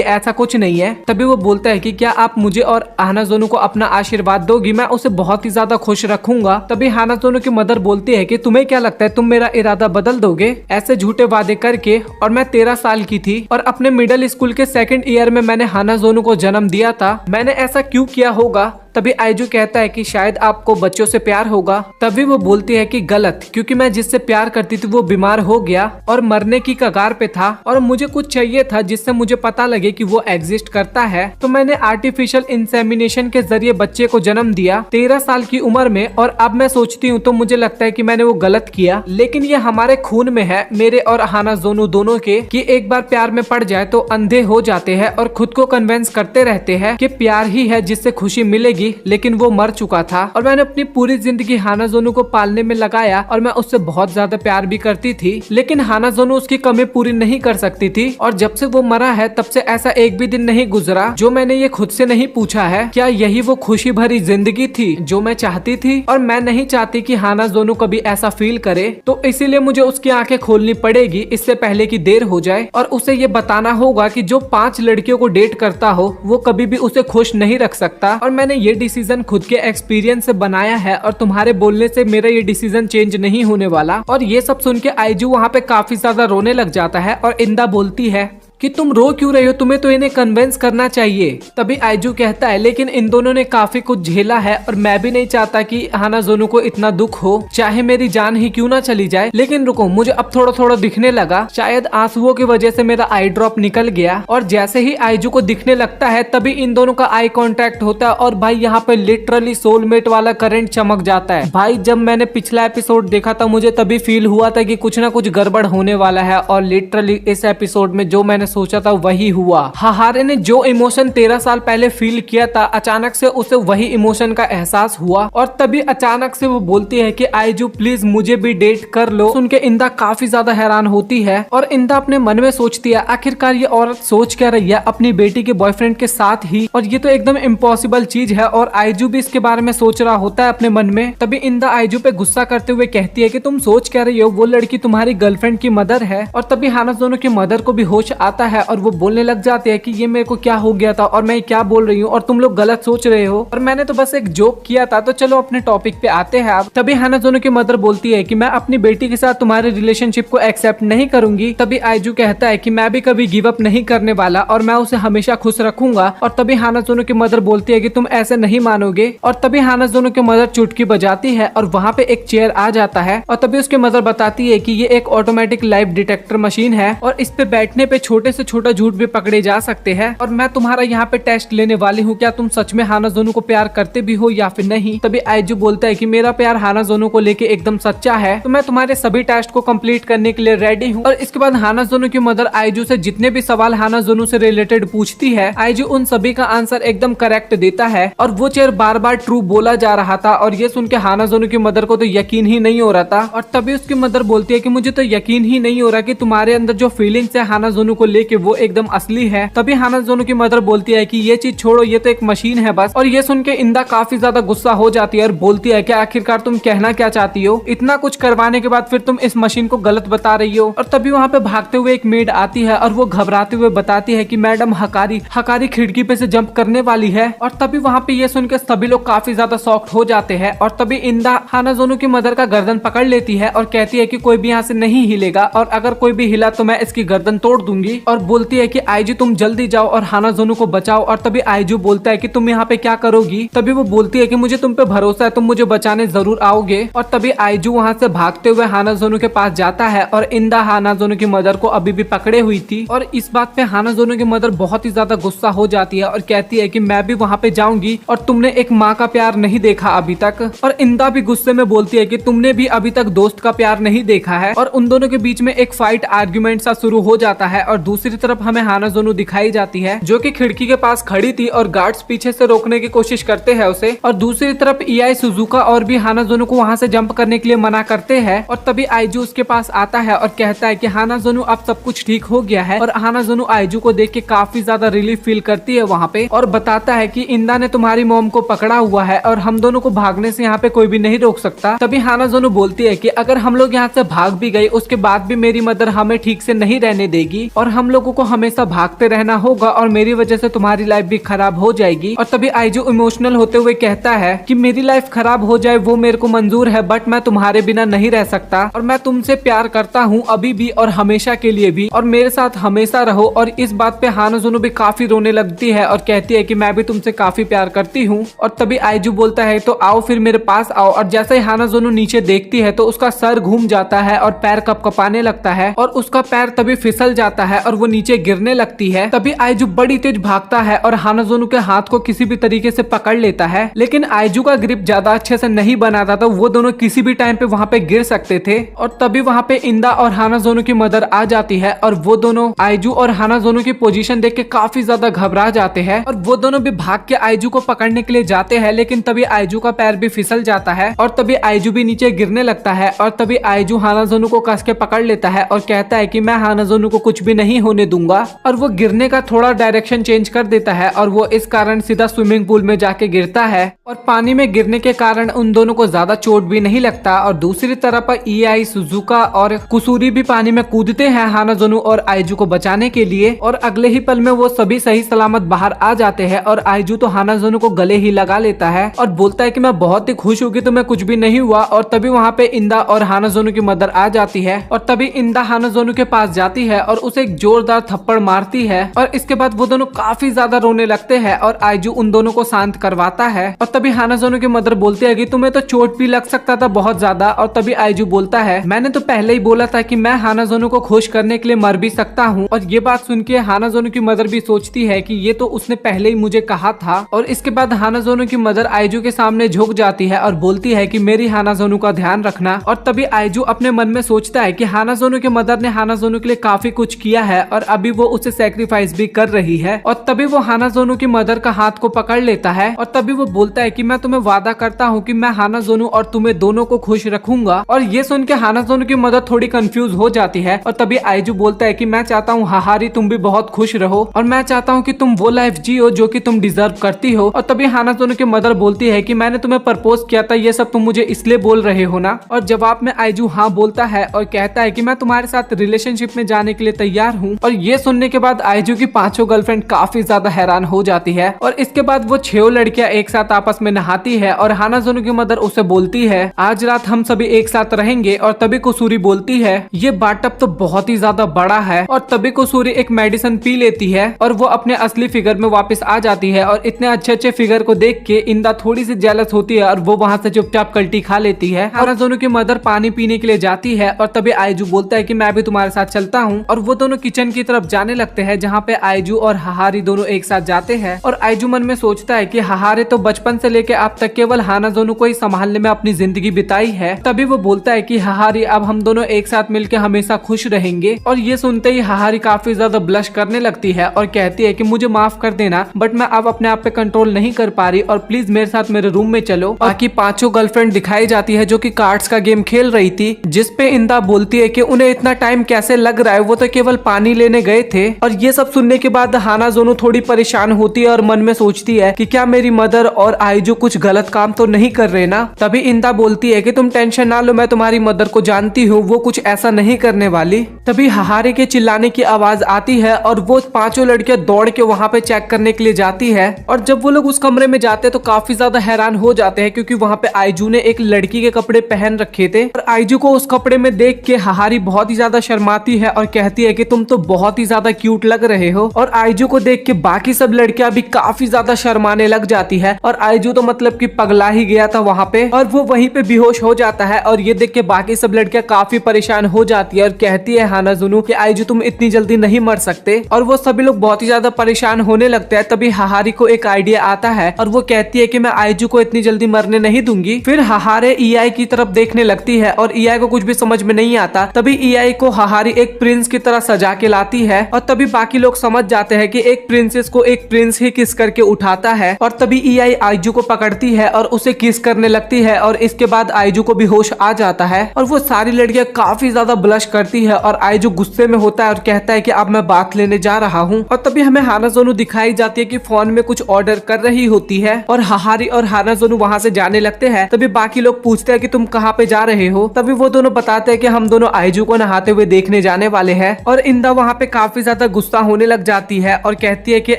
ऐसा कुछ नहीं है। तभी वो बोलता है कि क्या आप मुझे और हाना जोनू को अपना आशीर्वाद दोगी, मैं उसे बहुत ही ज्यादा खुश रखूंगा। तभी हाना जोनू की मदर बोलती है कि तुम्हें क्या लगता है तुम मेरा इरादा बदल दोगे ऐसे झूठे वादे करके। और मैं 13 साल की थी और अपने मिडिल स्कूल के 2nd ईयर में मैंने हाना जोनू को जन्म दिया था, मैंने ऐसा क्यों किया होगा। तभी आइजू कहता है कि शायद आपको बच्चों से प्यार होगा। तभी वो बोलती है कि गलत, क्योंकि मैं जिससे प्यार करती थी वो बीमार हो गया और मरने की कगार पे था और मुझे कुछ चाहिए था जिससे मुझे पता लगे कि वो एग्जिस्ट करता है, तो मैंने आर्टिफिशियल इंसेमिनेशन के जरिए बच्चे को जन्म दिया 13 साल की उम्र में। और अब मैं सोचती हूँ तो मुझे लगता है कि मैंने वो गलत किया, लेकिन ये हमारे खून में है, मेरे और हाना जोनू दोनों के, कि एक बार प्यार में पड़ जाए तो अंधे हो जाते हैं और खुद को कन्विंस करते रहते हैं कि प्यार ही है जिससे खुशी मिलेगी। लेकिन वो मर चुका था और मैंने अपनी पूरी जिंदगी हाना जोनू को पालने में लगाया और मैं उससे बहुत ज्यादा प्यार भी करती थी, लेकिन हाना जोनू उसकी कमी पूरी नहीं कर सकती थी। और जब से वो मरा है तब से ऐसा एक भी दिन नहीं गुजरा जो मैंने ये खुद से नहीं पूछा है क्या यही वो खुशी भरी जिंदगी थी जो मैं चाहती थी। और मैं नहीं चाहती कि हाना जोनू कभी ऐसा फील करे, तो इसीलिए मुझे उसकी आंखें खोलनी पड़ेगी इससे पहले कि देर हो जाए, और उसे ये बताना होगा कि जो 5 लड़कियों को डेट करता हो वो कभी भी उसे खुश नहीं रख सकता। और मैंने ये डिसीजन खुद के एक्सपीरियंस से बनाया है और तुम्हारे बोलने से मेरा ये डिसीजन चेंज नहीं होने वाला। और ये सब सुन के आइजू वहाँ पे काफी ज्यादा रोने लग जाता है और इंदा बोलती है कि तुम रो क्यों रहे हो, तुम्हें तो इन्हें कन्विंस करना चाहिए। तभी आइजू कहता है लेकिन इन दोनों ने काफी कुछ झेला है और मैं भी नहीं चाहता कि हाना जोनू को इतना दुख हो, चाहे मेरी जान ही क्यों ना चली जाए। लेकिन रुको, मुझे अब थोड़ा थोड़ा दिखने लगा, शायद आंसुओं की वजह से मेरा आई ड्रॉप निकल गया। और जैसे ही आइजू को दिखने लगता है तभी इन दोनों का आई कॉन्टेक्ट होता है और भाई यहाँ पे लिटरली सोलमेट वाला करंट चमक जाता है। भाई जब मैंने पिछला एपिसोड देखा था मुझे तभी फील हुआ था कि कुछ ना कुछ गड़बड़ होने वाला है, और लिटरली इस एपिसोड में जो मैंने सोचा था वही हुआ। हाहारे ने जो इमोशन 13 साल पहले फील किया था अचानक से उसे वही इमोशन का एहसास हुआ, और तभी अचानक से वो बोलती है कि आइजू प्लीज मुझे भी डेट कर लो। सुन के इंदा काफी ज्यादा हैरान होती है और इंदा अपने मन में सोचती है आखिरकार ये औरत सोच क्या रही है अपनी बेटी के बॉयफ्रेंड के साथ ही, और ये तो एकदम इम्पॉसिबल चीज है। और आइजू भी इसके बारे में सोच रहा होता है अपने मन में। तभी इंदा आइजू पे गुस्सा करते हुए कहती है कि तुम सोच क्या रही हो, वो लड़की तुम्हारी गर्लफ्रेंड की मदर है। और तभी हाना जोनू की मदर को भी होश आता आता है और वो बोलने लग जाते हैं कि ये मेरे को क्या हो गया था और मैं क्या बोल रही हूँ और तुम लोग गलत सोच रहे हो और मैंने तो बस एक जोक किया था। तो चलो अपने टॉपिक पे आते हैं अब। तभी हानाजोनो की मदर बोलती है कि मैं अपनी बेटी के साथ तुम्हारे रिलेशनशिप को एक्सेप्ट नहीं करूंगी। तभी आइजू कहता है कि मैं भी कभी गिव अप नहीं करने वाला और मैं उसे हमेशा खुश रखूंगा। और तभी हानाजोनो की मदर बोलती है कि तुम ऐसे नहीं मानोगे। और तभी हानाजोनो की मदर चुटकी बजाती है और वहाँ पे एक चेयर आ जाता है और तभी उसकी मदर बताती है कि ये एक ऑटोमेटिक लाइफ डिटेक्टर मशीन है और इस पे बैठने पे छोटे से छोटा झूठ भी पकड़े जा सकते हैं और मैं तुम्हारा यहाँ पे टेस्ट लेने वाली हूँ, क्या तुम सच में हानाजोनो को प्यार करते भी हो या फिर नहीं। तभी आइजू बोलता है कि मेरा प्यार हानाजोनो को लेके एकदम सच्चा है, तो मैं तुम्हारे सभी टेस्ट को कंप्लीट करने के लिए रेडी हूँ। और इसके बाद हानाजोनो की मदर आइजू से जितने भी सवाल हानाजोनो से रिलेटेड पूछती है, आइजू उन सभी का आंसर एकदम करेक्ट देता है और वो चेयर बार बार ट्रू बोला जा रहा था और ये सुन के हानाजोनो की मदर को तो यकीन ही नहीं हो रहा था। और तभी उसकी मदर बोलती है कि मुझे तो यकीन ही नहीं हो रहा कि तुम्हारे अंदर जो फीलिंग्स है हानाजोनो को लेके वो एकदम असली है। तभी हानाजोनो की मदर बोलती है कि ये चीज छोड़ो, ये तो एक मशीन है बस। और ये सुन के इंदा काफी ज्यादा गुस्सा हो जाती है और बोलती है कि आखिरकार तुम कहना क्या चाहती हो, इतना कुछ करवाने के बाद फिर तुम इस मशीन को गलत बता रही हो। और तभी वहाँ पे भागते हुए एक मेड आती है और वो घबराते हुए बताती है कि मैडम हकारी खिड़की पे से जंप करने वाली है। और तभी वहाँ पे ये सुन के सभी लोग काफी ज्यादा शॉक्ड हो जाते हैं। और तभी इंदा हानाजोनो की मदर का गर्दन पकड़ लेती है और कहती है कि कोई भी यहाँ से नहीं हिलेगा और अगर कोई भी हिला तो मैं इसकी गर्दन तोड़ दूंगी। और बोलती है कि आइजू तुम जल्दी जाओ और हानाजोनो को बचाओ। और तभी आइजू बोलता है कि तुम यहाँ पे क्या करोगी। तभी वो बोलती है कि मुझे तुम पे भरोसा है, तुम मुझे बचाने जरूर आओगे। और तभी आइजू वहाँ से भागते हुए हानाजोनो के पास जाता है और इंदा हानाजोनो की मदर को अभी भी पकड़े हुई थी। और इस बात पे हानाजोनो की मदर बहुत ही ज्यादा गुस्सा हो जाती है और कहती है कि मैं भी वहाँ पे जाऊंगी और तुमने एक माँ का प्यार नहीं देखा अभी तक। और इंदा भी गुस्से में बोलती है कि तुमने भी अभी तक दोस्त का प्यार नहीं देखा है। और उन दोनों के बीच में एक फाइट आर्ग्यूमेंट सा शुरू हो जाता है। और दूसरी तरफ हमें हानाजोनो दिखाई जाती है जो कि खिड़की के पास खड़ी थी और गार्ड्स पीछे से रोकने की कोशिश करते हैं उसे। और दूसरी तरफ ईआई सुजुका और भी हानाजोनो को वहाँ से जंप करने के लिए मना करते हैं। और तभी आइजू उसके पास आता है और कहता है कि हानाजोनो अब सब कुछ ठीक हो गया है। और हानाजोनो आइजू को देख के काफी ज्यादा रिलीफ फील करती है वहाँ पे और बताता है कि इंदा ने तुम्हारी मॉम को पकड़ा हुआ है और हम दोनों को भागने से यहाँ पे कोई भी नहीं रोक सकता। तभी हानाजोनो बोलती है कि अगर हम लोग यहाँ से भाग भी गए उसके बाद भी मेरी मदर हमें ठीक से नहीं रहने देगी और हम लोगों को हमेशा भागते रहना होगा और मेरी वजह से तुम्हारी लाइफ भी खराब हो जाएगी। और तभी आइजू इमोशनल होते हुए कहता है कि मेरी लाइफ खराब हो जाए वो मेरे को मंजूर है, बट मैं तुम्हारे बिना नहीं रह सकता और मैं तुमसे प्यार करता हूँ अभी भी और हमेशा के लिए भी और मेरे साथ हमेशा रहो। और इस बात पे हानाजोनो भी काफी रोने लगती है और कहती है कि मैं भी तुमसे काफी प्यार करती हूँ। और तभी आइजू बोलता है तो आओ फिर मेरे पास आओ। और जैसे ही हानाजोनो नीचे देखती है तो उसका सर घूम जाता है और पैर कपकपाने लगता है और उसका पैर तभी फिसल जाता है और वो नीचे गिरने लगती है। तभी आइजू बड़ी तेज भागता है और हानाजोनो के हाथ को किसी भी तरीके से पकड़ लेता है, लेकिन आइजू का ग्रिप ज्यादा अच्छे से नहीं बना था तो वो दोनों किसी भी टाइम पे वहाँ पे गिर सकते थे। और तभी वहाँ पे इंदा और हानाजोनो की मदर आ जाती है और वो दोनों आइजू और हानाजोनो की पोजीशन देख के काफी ज्यादा घबरा जाते हैं और वो दोनों भी भाग के आइजू को पकड़ने के लिए जाते हैं, लेकिन तभी आइजू का पैर भी फिसल जाता है और तभी आइजू भी नीचे गिरने लगता है। और तभी आइजू हानाजोनो को कस के पकड़ लेता है और कहता है कि मैं हानाजोनो को कुछ भी नहीं होने दूंगा। और वो गिरने का थोड़ा डायरेक्शन चेंज कर देता है और वो इस कारण सीधा स्विमिंग पूल में जाके गिरता है और पानी में गिरने के कारण उन दोनों को ज्यादा चोट भी नहीं लगता। और दूसरी तरफ ईआई सुजुका और कुसूरी भी पानी में कूदते हैं हानाजोनो और आइजू को बचाने के लिए और अगले ही पल में वो सभी सही सलामत बाहर आ जाते हैं। और आइजू तो हानाजोनो को गले ही लगा लेता है और बोलता है कि मैं बहुत ही खुश हूँ कि तुम्हें कुछ भी नहीं हुआ। और तभी वहाँ पे इंदा और हानाजोनो की मदर आ जाती है और तभी इंदा हानाजोनो के पास जाती है और उसे एक जोरदार थप्पड़ मारती है और इसके बाद वो दोनों काफी ज्यादा रोने लगते हैं और आइजू उन दोनों को शांत करवाता है। और तभी हानाजोनो की मदर बोलती है कि तुम्हें तो चोट भी लग सकता था बहुत ज्यादा। और तभी आइजू बोलता है मैंने तो पहले ही बोला था कि मैं हानाजोनो को खुश करने के लिए मर भी सकता हूँ। और ये बात सुन के हानाजोनो की मदर भी सोचती है कि ये तो उसने पहले ही मुझे कहा था। और इसके बाद हानाजोनो की मदर आइजू के सामने झुक जाती है और बोलती है कि मेरी हानाजोनो का ध्यान रखना। और तभी आइजू अपने मन में सोचता है कि हानाजोनो के मदर ने हानाजोनो के लिए काफी कुछ किया है और अभी वो उसे सैक्रिफाइस भी कर रही है। और तभी वो हानाजोनो की मदर का हाथ को पकड़ लेता है और तभी वो बोलता है कि मैं तुम्हें वादा करता हूँ कि मैं हानाजोनो और तुम्हें दोनों को खुश रखूंगा। और ये सुन के हानाजोनो की मदर थोड़ी कंफ्यूज हो जाती है और तभी आइजू बोलता है कि मैं चाहता हूँ हाहारी तुम भी बहुत खुश रहो और मैं चाहता हूँ कि तुम वो लाइफ जियो जो कि तुम डिजर्व करती हो। और तभी हानाजोनो की मदर बोलती है कि मैंने तुम्हें प्रपोज किया था, ये सब तुम मुझे इसलिए बोल रहे हो ना। और जवाब में आइजू हाँ बोलता है और कहता है कि मैं तुम्हारे साथ रिलेशनशिप में जाने के लिए तैयार हूँ। और ये सुनने के बाद आइजू की पांचों गर्लफ्रेंड काफी ज्यादा हैरान हो जाती है और इसके बाद वो 6 लड़कियां एक साथ आपस में नहाती है और हानाजोनो की मदर उसे बोलती है आज रात हम सभी एक साथ रहेंगे। और तभी कुसूरी बोलती है ये बाथटब तो बहुत ही ज्यादा बड़ा है। और तभी कुसूरी एक मेडिसिन पी लेती है और वो अपने असली फिगर में वापस आ जाती है। और इतने अच्छे अच्छे फिगर को देख के इंदा थोड़ी सी जेलस होती है और वो वहां से चुपचाप कल्टी खा लेती है। हानाजोनो की मदर पानी पीने के लिए जाती है और तभी आइजू बोलता है कि मैं भी तुम्हारे साथ चलता हूँ। और वो दोनों किचन की तरफ जाने लगते हैं जहाँ पे आइजू और हाहारी दोनों एक साथ जाते हैं। और आइजू मन में सोचता है कि हाहारे तो बचपन से लेके अब तक केवल हानाजोनो को ही संभालने में अपनी जिंदगी बिताई है। तभी वो बोलता है कि हाहारी अब हम दोनों एक साथ मिलकर हमेशा खुश रहेंगे। और ये सुनते ही हाहारी काफी ज्यादा ब्लश करने लगती है और कहती है कि मुझे माफ कर देना बट मैं अब अपने आप पे कंट्रोल नहीं कर पा रही और प्लीज मेरे साथ मेरे रूम में चलो। बाकी पांचों गर्लफ्रेंड दिखाई जाती है जो कि कार्ड्स का गेम खेल रही थी, जिसपे इंदा बोलती है कि उन्हें इतना टाइम कैसे लग रहा है, वो तो केवल पानी लेने गए थे। और ये सब सुनने के बाद हानाजोनो थोड़ी परेशान होती है और मन में सोचती है कि क्या मेरी मदर और आइजू कुछ गलत काम तो नहीं कर रहे ना। तभी इंदा बोलती है कि तुम टेंशन ना लो, मैं तुम्हारी मदर को जानती हूँ, वो कुछ ऐसा नहीं करने वाली। तभी हाहारे के चिल्लाने की आवाज आती है और वो पांचों लड़कियां दौड़ के वहाँ पे चेक करने के लिए जाती है। और जब वो लोग उस कमरे में जाते हैं तो काफी ज्यादा हैरान हो जाते हैं क्योंकि वहाँ पे आइजू ने एक लड़की के कपड़े पहन रखे थे। और आइजू को उस कपड़े में देख के हाहारी बहुत ही ज्यादा शर्माती है और कहती है कि तुम तो बहुत ही ज्यादा क्यूट लग रहे हो। और आइजू को देख के बाकी सब लड़कियां भी काफी ज्यादा शर्माने लग जाती है और आइजू तो मतलब कि पगला ही गया था वहाँ पे और वो वहीं पे बेहोश हो जाता है। और ये देख के बाकी सब लड़कियां काफी परेशान हो जाती है और कहती है हानाजुनु कि आइजू तुम इतनी जल्दी नहीं मर सकते। और वो सभी लोग बहुत ही ज्यादा परेशान होने लगते हैं। तभी हाहारी को एक आइडिया आता है और वो कहती है कि मैं आइजू को इतनी जल्दी मरने नहीं दूंगी। फिर हाहारे ईआई की तरफ देखने लगती है और ईआई को कुछ भी समझ में नहीं आता। तभी ईआई को हाहारी एक प्रिंस की तरह सजा के लाती है और तभी बाकी लोग समझ जाते हैं कि एक प्रिंसेस को एक प्रिंस ही किस करके उठाता है। और तभी ईआई आइजू को पकड़ती है और उसे किस करने लगती है और इसके बाद आइजू को भी होश आ जाता है और वो सारी लड़कियां काफी ज्यादा ब्लश करती है और आइजू गुस्से में होता है और कहता है कि अब मैं बात लेने जा रहा हूँ। और तभी हमें हानाजोनु दिखाई जाती है कि फोन में कुछ ऑर्डर कर रही होती है और हाहारी और हानाजोनु वहाँ से जाने लगते हैं। तभी बाकी लोग पूछते हैं कि तुम कहाँ पे जा रहे हो। तभी वो दोनों बताते हैं कि हम दोनों आइजू को नहाते हुए देखने जाने वाले हैं। और इंदा वहाँ पे काफी ज्यादा गुस्सा होने लग जाती है और कहती है कि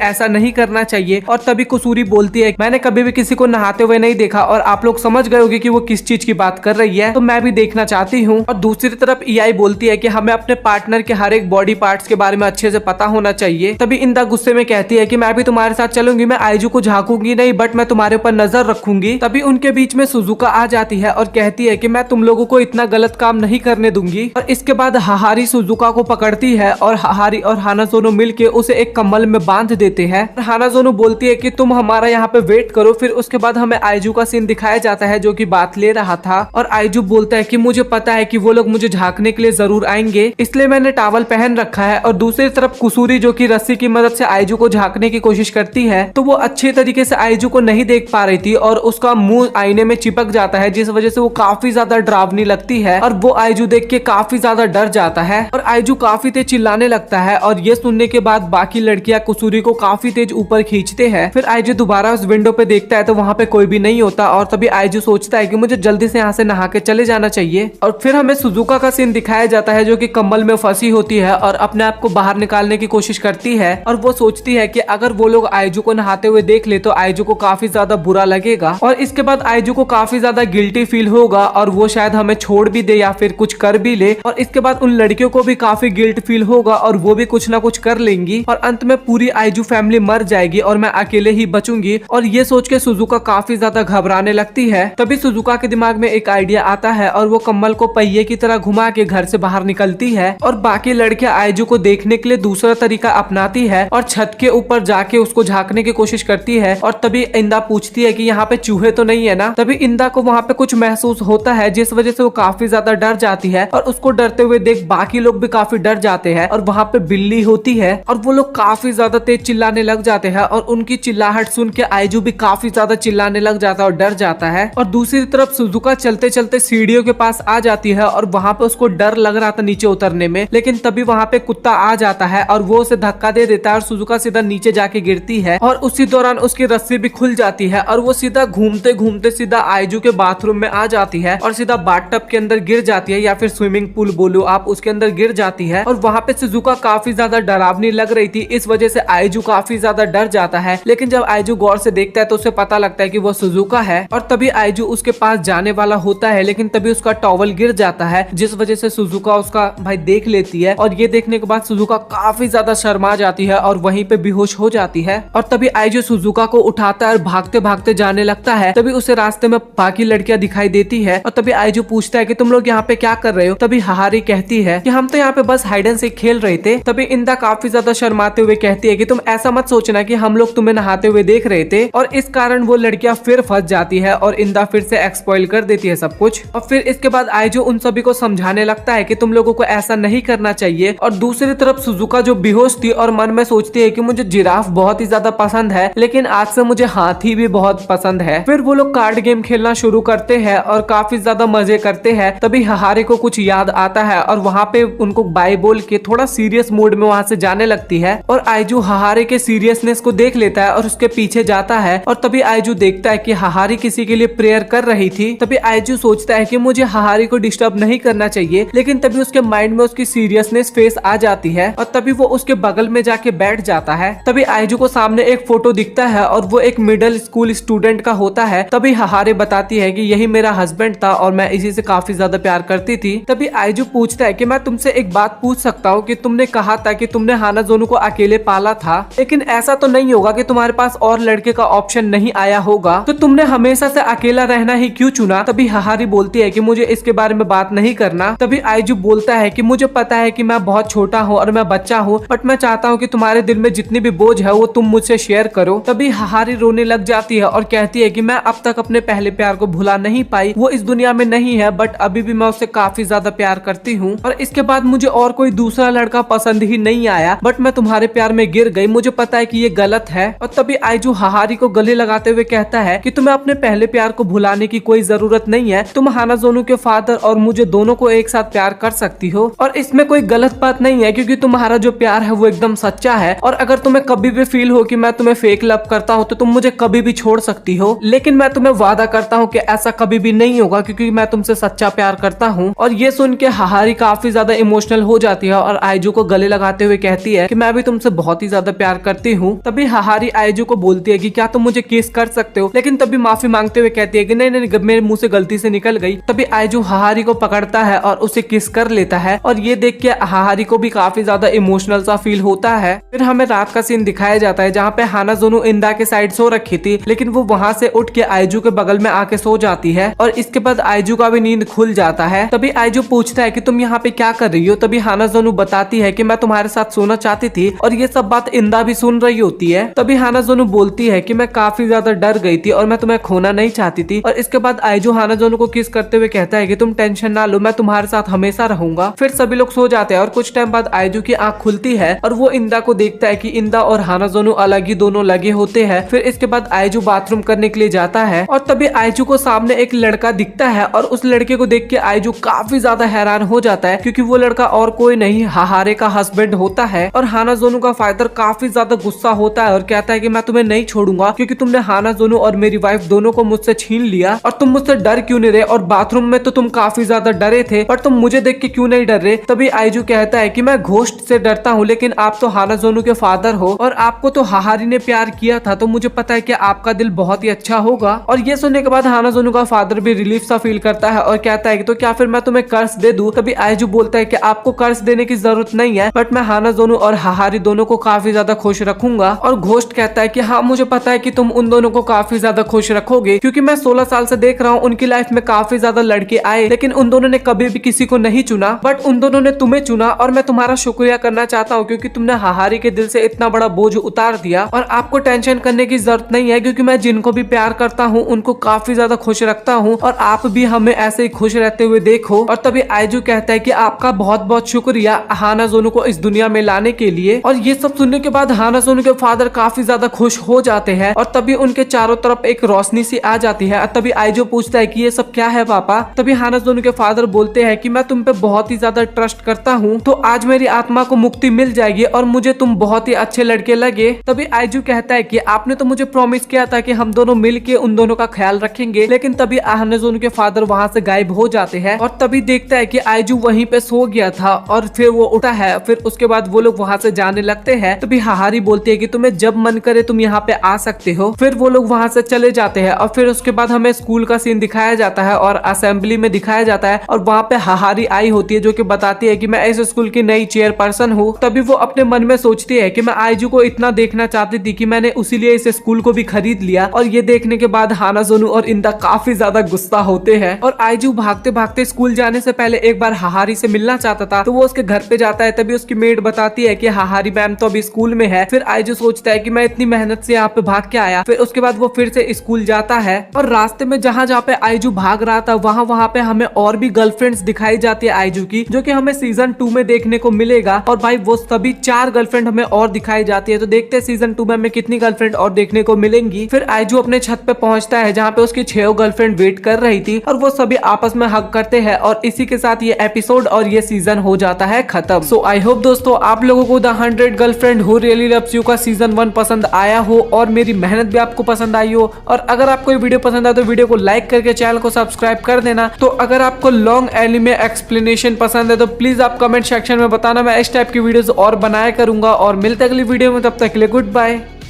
ऐसा नहीं करना चाहिए। और तभी कुसूरी बोलती है मैंने कभी भी किसी को नहाते हुए नहीं देखा और आप लोग समझ गए होंगे कि वो किस चीज की बात कर रही है, तो मैं भी देखना चाहती हूँ। और दूसरी तरफ ईआई बोलती है कि हमें अपने पार्टनर के हर एक बॉडी पार्ट्स के बारे में अच्छे से पता होना चाहिए। तभी इंदा गुस्से में कहती है कि मैं भी तुम्हारे साथ चलूंगी, मैं आइजू को झांकूंगी नहीं बट मैं तुम्हारे ऊपर नजर रखूंगी। तभी उनके बीच में सुजुका आ जाती है और कहती है कि मैं तुम लोगों को इतना गलत काम नहीं करने दूंगी। और इसके बाद हाहारी सुजुका को पकड़ती है और हाहारी और हानाजोनो मिलके उसे एक कम्बल में बांध देते हैं। हानाजोनो बोलती है कि तुम हमारा यहाँ पे वेट करो। फिर उसके बाद हमें आइजू का सीन दिखाया जाता है जो कि बात ले रहा था और आइजू बोलता है कि मुझे पता है कि वो लोग मुझे झांकने के लिए जरूर आएंगे, इसलिए मैंने टॉवल पहन रखा है। और दूसरी तरफ कुसूरी जो कि रस्सी की मदद से आइजू को झांकने की कोशिश करती है तो वो अच्छे तरीके से आइजू को नहीं देख पा रही थी और उसका मुंह आईने में चिपक जाता है जिस वजह से वो काफी ज्यादा डरावनी लगती है और वो आइजू देख के काफी ज्यादा डर जाता है और आइजू काफी तेज चिल्लाने लगता है। और ये सुनने के बाद बाकी लड़कियां कुसूरी को काफी तेज ऊपर खींचते हैं। फिर आइजू दोबारा उस विंडो पे देखता है तो वहाँ पे कोई भी नहीं होता और तभी आइजू सोचता है कि मुझे जल्दी से यहाँ से नहा के चले जाना चाहिए। और फिर हमें सुजुका का सीन दिखाया जाता है जो कि कम्बल में फंसी होती है और अपने आप को बाहर निकालने की कोशिश करती है और वो सोचती है कि अगर वो लोग आइजू को नहाते हुए देख ले तो आइजू को काफी ज्यादा बुरा लगेगा और इसके बाद आइजू को काफी ज्यादा गिल्टी फील होगा और वो शायद हमें छोड़ भी दे या फिर कुछ कर भी ले। और इसके बाद उन लड़कियों को भी काफी गिल्ट फील होगा और वो भी कुछ ना कुछ कर लेंगी और अंत में पूरी आइजू फैमिली मर जाएगी और मैं अकेले ही बचूंगी। और ये सोच के सुजुका काफी ज्यादा घबराने लगती है। तभी सुजुका के दिमाग में एक आइडिया आता है और वो कम्बल को पहिए की तरह घुमा के घर से बाहर निकलती है और बाकी लड़कियां आइजू को देखने के लिए दूसरा तरीका अपनाती है और छत के ऊपर जाके उसको झांकने की कोशिश करती है। और तभी इंदा पूछती है कि यहाँ पे चूहे तो नहीं है ना। तभी इंदा को वहाँ पे कुछ महसूस होता है जिस वजह से वो काफी ज्यादा डर जाती है और उसको डरते हुए देख बाकी लोग भी काफी डर जाते हैं और वहाँ पे बिल्ली होती है और वो लोग काफी ज्यादा तेज चिल्लाने लग जाते हैं और उनकी चिल्लाहट सुन के आइजू भी काफी ज्यादा चिल्लाने लग जाता है और डर जाता है। और दूसरी तरफ सुजुका चलते चलते सीढ़ियों के पास आ जाती है और वहाँ पे उसको डर लग रहा था नीचे उतरने में, लेकिन तभी वहाँ पे कुत्ता आ जाता है और वो उसे धक्का दे देता है और सुजुका सीधा नीचे जाके गिरती है और उसी दौरान उसकी रस्सी भी खुल जाती है और वो सीधा घूमते घूमते सीधा आइजू के बाथरूम में आ जाती है और सीधा बाथटब के अंदर गिर जाती है या फिर स्विमिंग पूल बोलो आप, उसके अंदर गिर जाती है और वहाँ पे पे सुजुका काफी ज्यादा डरावनी लग रही थी, इस वजह से आइजू काफी ज्यादा डर जाता है। लेकिन जब आइजू गौर से देखता है तो उसे पता लगता है कि वो सुजुका है और तभी आइजू उसके पास जाने वाला होता है, लेकिन तभी उसका टॉवल गिर जाता है जिस वजह से सुजुका उसका भाई देख लेती है। और ये देखने के बाद सुजुका काफी ज्यादा शर्मा जाती है और वहीं पे बेहोश हो जाती है। और तभी आइजू सुजुका को उठाता है और भागते भागते जाने लगता है। तभी उसे रास्ते में बाकी लड़कियां दिखाई देती है और तभी आइजू पूछता है कि तुम लोग यहाँ पे क्या कर रहे हो। तभी हाहारी कहती है कि हम तो यहाँ पे बस हाइड एंड सीक खेल रहे थे। तभी इंदा काफी ज्यादा शर्माते हुए कहती है कि तुम ऐसा मत सोचना कि हम लोग तुम्हें नहाते हुए देख रहे थे। और इस कारण वो लड़कियां फिर फंस जाती है और इंदा फिर से एक्सपॉइल कर देती है सब कुछ। और फिर इसके बाद आइजू उन सभी को समझाने लगता है कि तुम लोगों को ऐसा नहीं करना चाहिए। और दूसरी तरफ सुजुका जो बेहोश थी और मन में सोचती है कि मुझे जिराफ बहुत ही ज्यादा पसंद है, लेकिन आज से मुझे हाथी भी बहुत पसंद है। फिर वो लोग कार्ड गेम खेलना शुरू करते हैं और काफी ज्यादा मजे करते हैं। तभी हाहारी को कुछ याद आता है और वहाँ पे उनको बाय बोल के थोड़ा सीरियस मूड में वहाँ से जाने लगती है। और आइजू हाहारी के सीरियसनेस को देख लेता है और उसके पीछे जाता है। और तभी आइजू देखता है कि हाहारी किसी के लिए प्रेयर कर रही थी। तभी आइजू सोचता है कि मुझे हाहारी को डिस्टर्ब नहीं करना चाहिए, लेकिन तभी उसके माइंड में उसकी सीरियसनेस फेस आ जाती है और तभी वो उसके बगल में जाके बैठ जाता है। तभी आइजू को सामने एक फोटो दिखता है और वो एक मिडिल स्कूल स्टूडेंट का होता है। तभी हाहारी बताती है कि यही मेरा हस्बैंड था और मैं इसी से काफी ज्यादा प्यार करती थी। तभी आइजू पूछता है कि मैं तुमसे एक बात पूछ सकता हूँ कि तुमने कहा था कि तुमने हानाजोनु को अकेले पाला था, लेकिन ऐसा तो नहीं होगा कि तुम्हारे पास और लड़के का ऑप्शन नहीं आया होगा, तो तुमने हमेशा से अकेला रहना ही क्यों चुना। तभी हाहारी बोलती है कि मुझे इसके बारे में बात नहीं करना। तभी आइजू बोलता है कि मुझे पता है कि मैं बहुत छोटा हूँ और मैं बच्चा हूँ, बट मैं चाहता हूँ कि तुम्हारे दिल में जितनी भी बोझ है वो तुम मुझसे शेयर करो। तभी हाहारी रोने लग जाती है और कहती है कि मैं अब तक अपने पहले प्यार को भुला नहीं पाई। वो इस दुनिया में नहीं है, बट अभी भी मैं उससे काफी ज्यादा प्यार करती हूँ और इसके बाद मुझे और कोई दूसरा लड़का पसंद ही नहीं आया, बट मैं तुम्हारे प्यार में गिर गई। मुझे पता है कि ये गलत है। और तभी आइजू हाहारी को गले लगाते हुए कहता है कि तुम्हें अपने पहले प्यार को भुलाने की कोई जरूरत नहीं है। तुम हानाजोनु के फादर और मुझे दोनों को एक साथ प्यार कर सकती हो और इसमें कोई गलत बात नहीं है, क्योंकि तुम्हारा जो प्यार है वो एकदम सच्चा है। और अगर तुम्हें कभी भी फील हो कि मैं तुम्हें फेक लव करता हूँ तो तुम मुझे कभी भी छोड़ सकती हो, लेकिन मैं तुम्हें वादा करता हूँ कि ऐसा कभी भी नहीं होगा, क्योंकि मैं तुमसे सच्चा प्यार करता हूँ। और ये सुन के हाहारी काफी ज्यादा इमोशनल हो जाती है और आइजू को गले लगाते हुए कहती है कि मैं भी तुमसे बहुत ही ज्यादा प्यार करती हूँ। तभी हाहारी आइजू को बोलती है कि क्या तुम मुझे किस कर सकते हो, लेकिन तभी माफी मांगते हुए कहती है कि नहीं नहीं, मेरे मुंह से गलती से निकल गई। तभी आइजू हाहारी को पकड़ता है और उसे किस कर लेता है और ये देख के हाहारी को भी काफी ज्यादा इमोशनल सा फील होता है। फिर हमें रात का सीन दिखाया जाता है जहाँ पे हानाजोनु इंदा के साइड सो रखी थी, लेकिन वो वहाँ से उठ के आइजू के बगल में आके सो जाती है और इसके बाद आइजू का भी नींद खुल जाता है। तभी आइजू पूछता है कि तुम यहाँ पे क्या कर रही हो। तभी हानाजोनु बताती है कि मैं तुम्हारे साथ सोना चाहती थी और ये सब बात इंदा भी सुन रही होती है। तभी हानाजोनु बोलती है कि मैं काफी ज्यादा डर गई थी और मैं तुम्हें खोना नहीं चाहती थी। और इसके बाद आइजू हानाजोनु को किस करते हुए कहता है कि तुम टेंशन ना लो, मैं तुम्हारे साथ हमेशा रहूंगा। फिर सभी लोग सो जाते हैं और कुछ टाइम बाद आइजू की आंख खुलती है और वो इंदा को देखता है कि इंदा और हानाजोनु अलग ही दोनों लगे होते हैं। फिर इसके बाद आइजू बाथरूम करने के लिए जाता है और तभी आइजू को सामने एक लड़का दिखता है और उस लड़के को देख के आइजू काफी ज्यादा हैरान हो जाता है, क्योंकि वो लड़का और कोई नहीं हाहारे का हस्बैंड होता है। और हानाजोनु का फादर काफी ज्यादा गुस्सा होता है और कहता है कि मैं तुम्हें नहीं छोड़ूंगा, क्योंकि तुमने हानाजोनु और मेरी वाइफ दोनों को मुझसे छीन लिया और तुम मुझसे डर क्यों नहीं रहे, और बाथरूम में तो तुम काफी ज्यादा डरे थे, पर तुम मुझे देख के क्यों नहीं डर रहे। तभी आइजू कहता है कि मैं घोस्ट से डरता हूँ, लेकिन आप तो हानाजोनु के फादर हो और आपको तो हाहारी ने प्यार किया था, तो मुझे पता है कि आपका दिल बहुत ही अच्छा होगा। और ये सुनने के बाद हानाजोनु का फादर भी रिलीफ सा फील करता है और कहता है कि तो क्या फिर मैं तुम्हें कर्ज दे दूं। तभी आइजू बोलता है कि आपको कर्ज देने की जरूरत नहीं है, बट मैं हानाजोनु और हाहारी दोनों को काफी ज्यादा खुश रखूंगा। और घोस्ट कहता है कि हाँ, मुझे पता है कि तुम उन दोनों को काफी ज्यादा खुश रखोगे, क्योंकि मैं 16 साल से देख रहा हूँ उनकी लाइफ में काफी ज्यादा लड़के आए, लेकिन उन दोनों ने कभी भी किसी को नहीं चुना, बट उन दोनों ने तुम्हें चुना। और मैं तुम्हारा शुक्रिया करना चाहता हूँ, क्योंकि तुमने हाहारी के दिल से इतना बड़ा बोझ उतार दिया। और आपको टेंशन करने की जरूरत नहीं है, क्योंकि मैं जिनको भी प्यार करता हूँ उनको काफी ज्यादा खुश रखता हूँ, और आप भी हमें ऐसे ही खुश रहते हुए देखो। और तभी आइजू कहता है कि आपका बहुत बहुत शुक्रिया हानाजोनु को इस दुनिया में लाने के लिए। और ये सब सुनने के बाद हानाजोनु के फादर काफी ज्यादा खुश हो जाते हैं और तभी उनके चारों तरफ एक रोशनी सी आ जाती है। तभी आइजू पूछता है कि ये सब क्या है पापा। तभी हानाजोनु के फादर बोलते हैं कि मैं तुम पे बहुत ही ज्यादा ट्रस्ट करता हूँ, तो आज मेरी आत्मा को मुक्ति मिल जाएगी और मुझे तुम बहुत ही अच्छे लड़के लगे। तभी आइजू कहता है कि आपने तो मुझे प्रॉमिस किया था कि हम दोनों मिलके उन दोनों का ख्याल रखेंगे, लेकिन तभी हानाजोनु के फादर वहाँ से गायब हो जाते हैं। और तभी देखता है कि आइजू वहीं पे सो गया था और फिर वो वो उठा है। फिर उसके बाद वो लोग वहाँ से जाने लगते हैं। तो भी हाहारी बोलती है कि तुम्हें जब मन करे तुम यहाँ पे आ सकते हो। फिर वो लोग वहाँ से चले जाते हैं और फिर उसके बाद हमें स्कूल का सीन दिखाया जाता है और असेंबली में दिखाया जाता है और वहाँ पे हाहारी आई होती है जो कि बताती है कि मैं इस स्कूल की नई चेयरपर्सन हूँ। तभी वो अपने मन में सोचती है कि मैं आइजू को इतना देखना चाहती थी कि मैंने उसीलिए इस स्कूल को भी खरीद लिया। और ये देखने के बाद हानाजोनु और इंदा काफी ज्यादा गुस्सा होते हैं और आइजू भागते भागते स्कूल जाने से पहले एक बार हाहारी से मिलना चाहता था। तो वो उसके घर पे जाता है। तभी उसकी मेड बताती है कि हाहारी मैम तो अभी स्कूल में है। फिर आइजू सोचता है कि मैं इतनी मेहनत से यहाँ पे भाग के आया। फिर उसके बाद वो फिर से स्कूल जाता है और रास्ते में जहाँ जहाँ पे आइजू भाग रहा था वहाँ पे हमें और भी गर्लफ्रेंड्स दिखाई जाती है आइजू की, जो कि हमें सीजन 2 में देखने को मिलेगा। और भाई वो सभी 4 गर्लफ्रेंड हमें और दिखाई जाती है। तो देखते हैं सीजन 2 में हमें कितनी गर्लफ्रेंड और देखने को मिलेंगी। फिर आइजू अपने छत पे पहुंचता है जहाँ पे उसकी 6 गर्लफ्रेंड वेट कर रही थी और वो सभी आपस में हग करते हैं और इसी के साथ ये एपिसोड और ये सीजन हो जाता है खत्म। सो आई होप दोस्तों आप लोगों को the 100 girlfriend who really loves you का सीजन 1 पसंद आया हो और मेरी मेहनत भी आपको पसंद आई हो। और अगर आपको ये वीडियो पसंद आए तो वीडियो को लाइक करके चैनल को सब्सक्राइब कर देना। तो अगर आपको लॉन्ग एनिमे एक्सप्लेनेशन पसंद है तो प्लीज आप कमेंट सेक्शन में बताना, मैं इस टाइप की वीडियोस और बनाया करूंगा। और मिलते अगली वीडियो में, तब तक के लिए गुड बाय।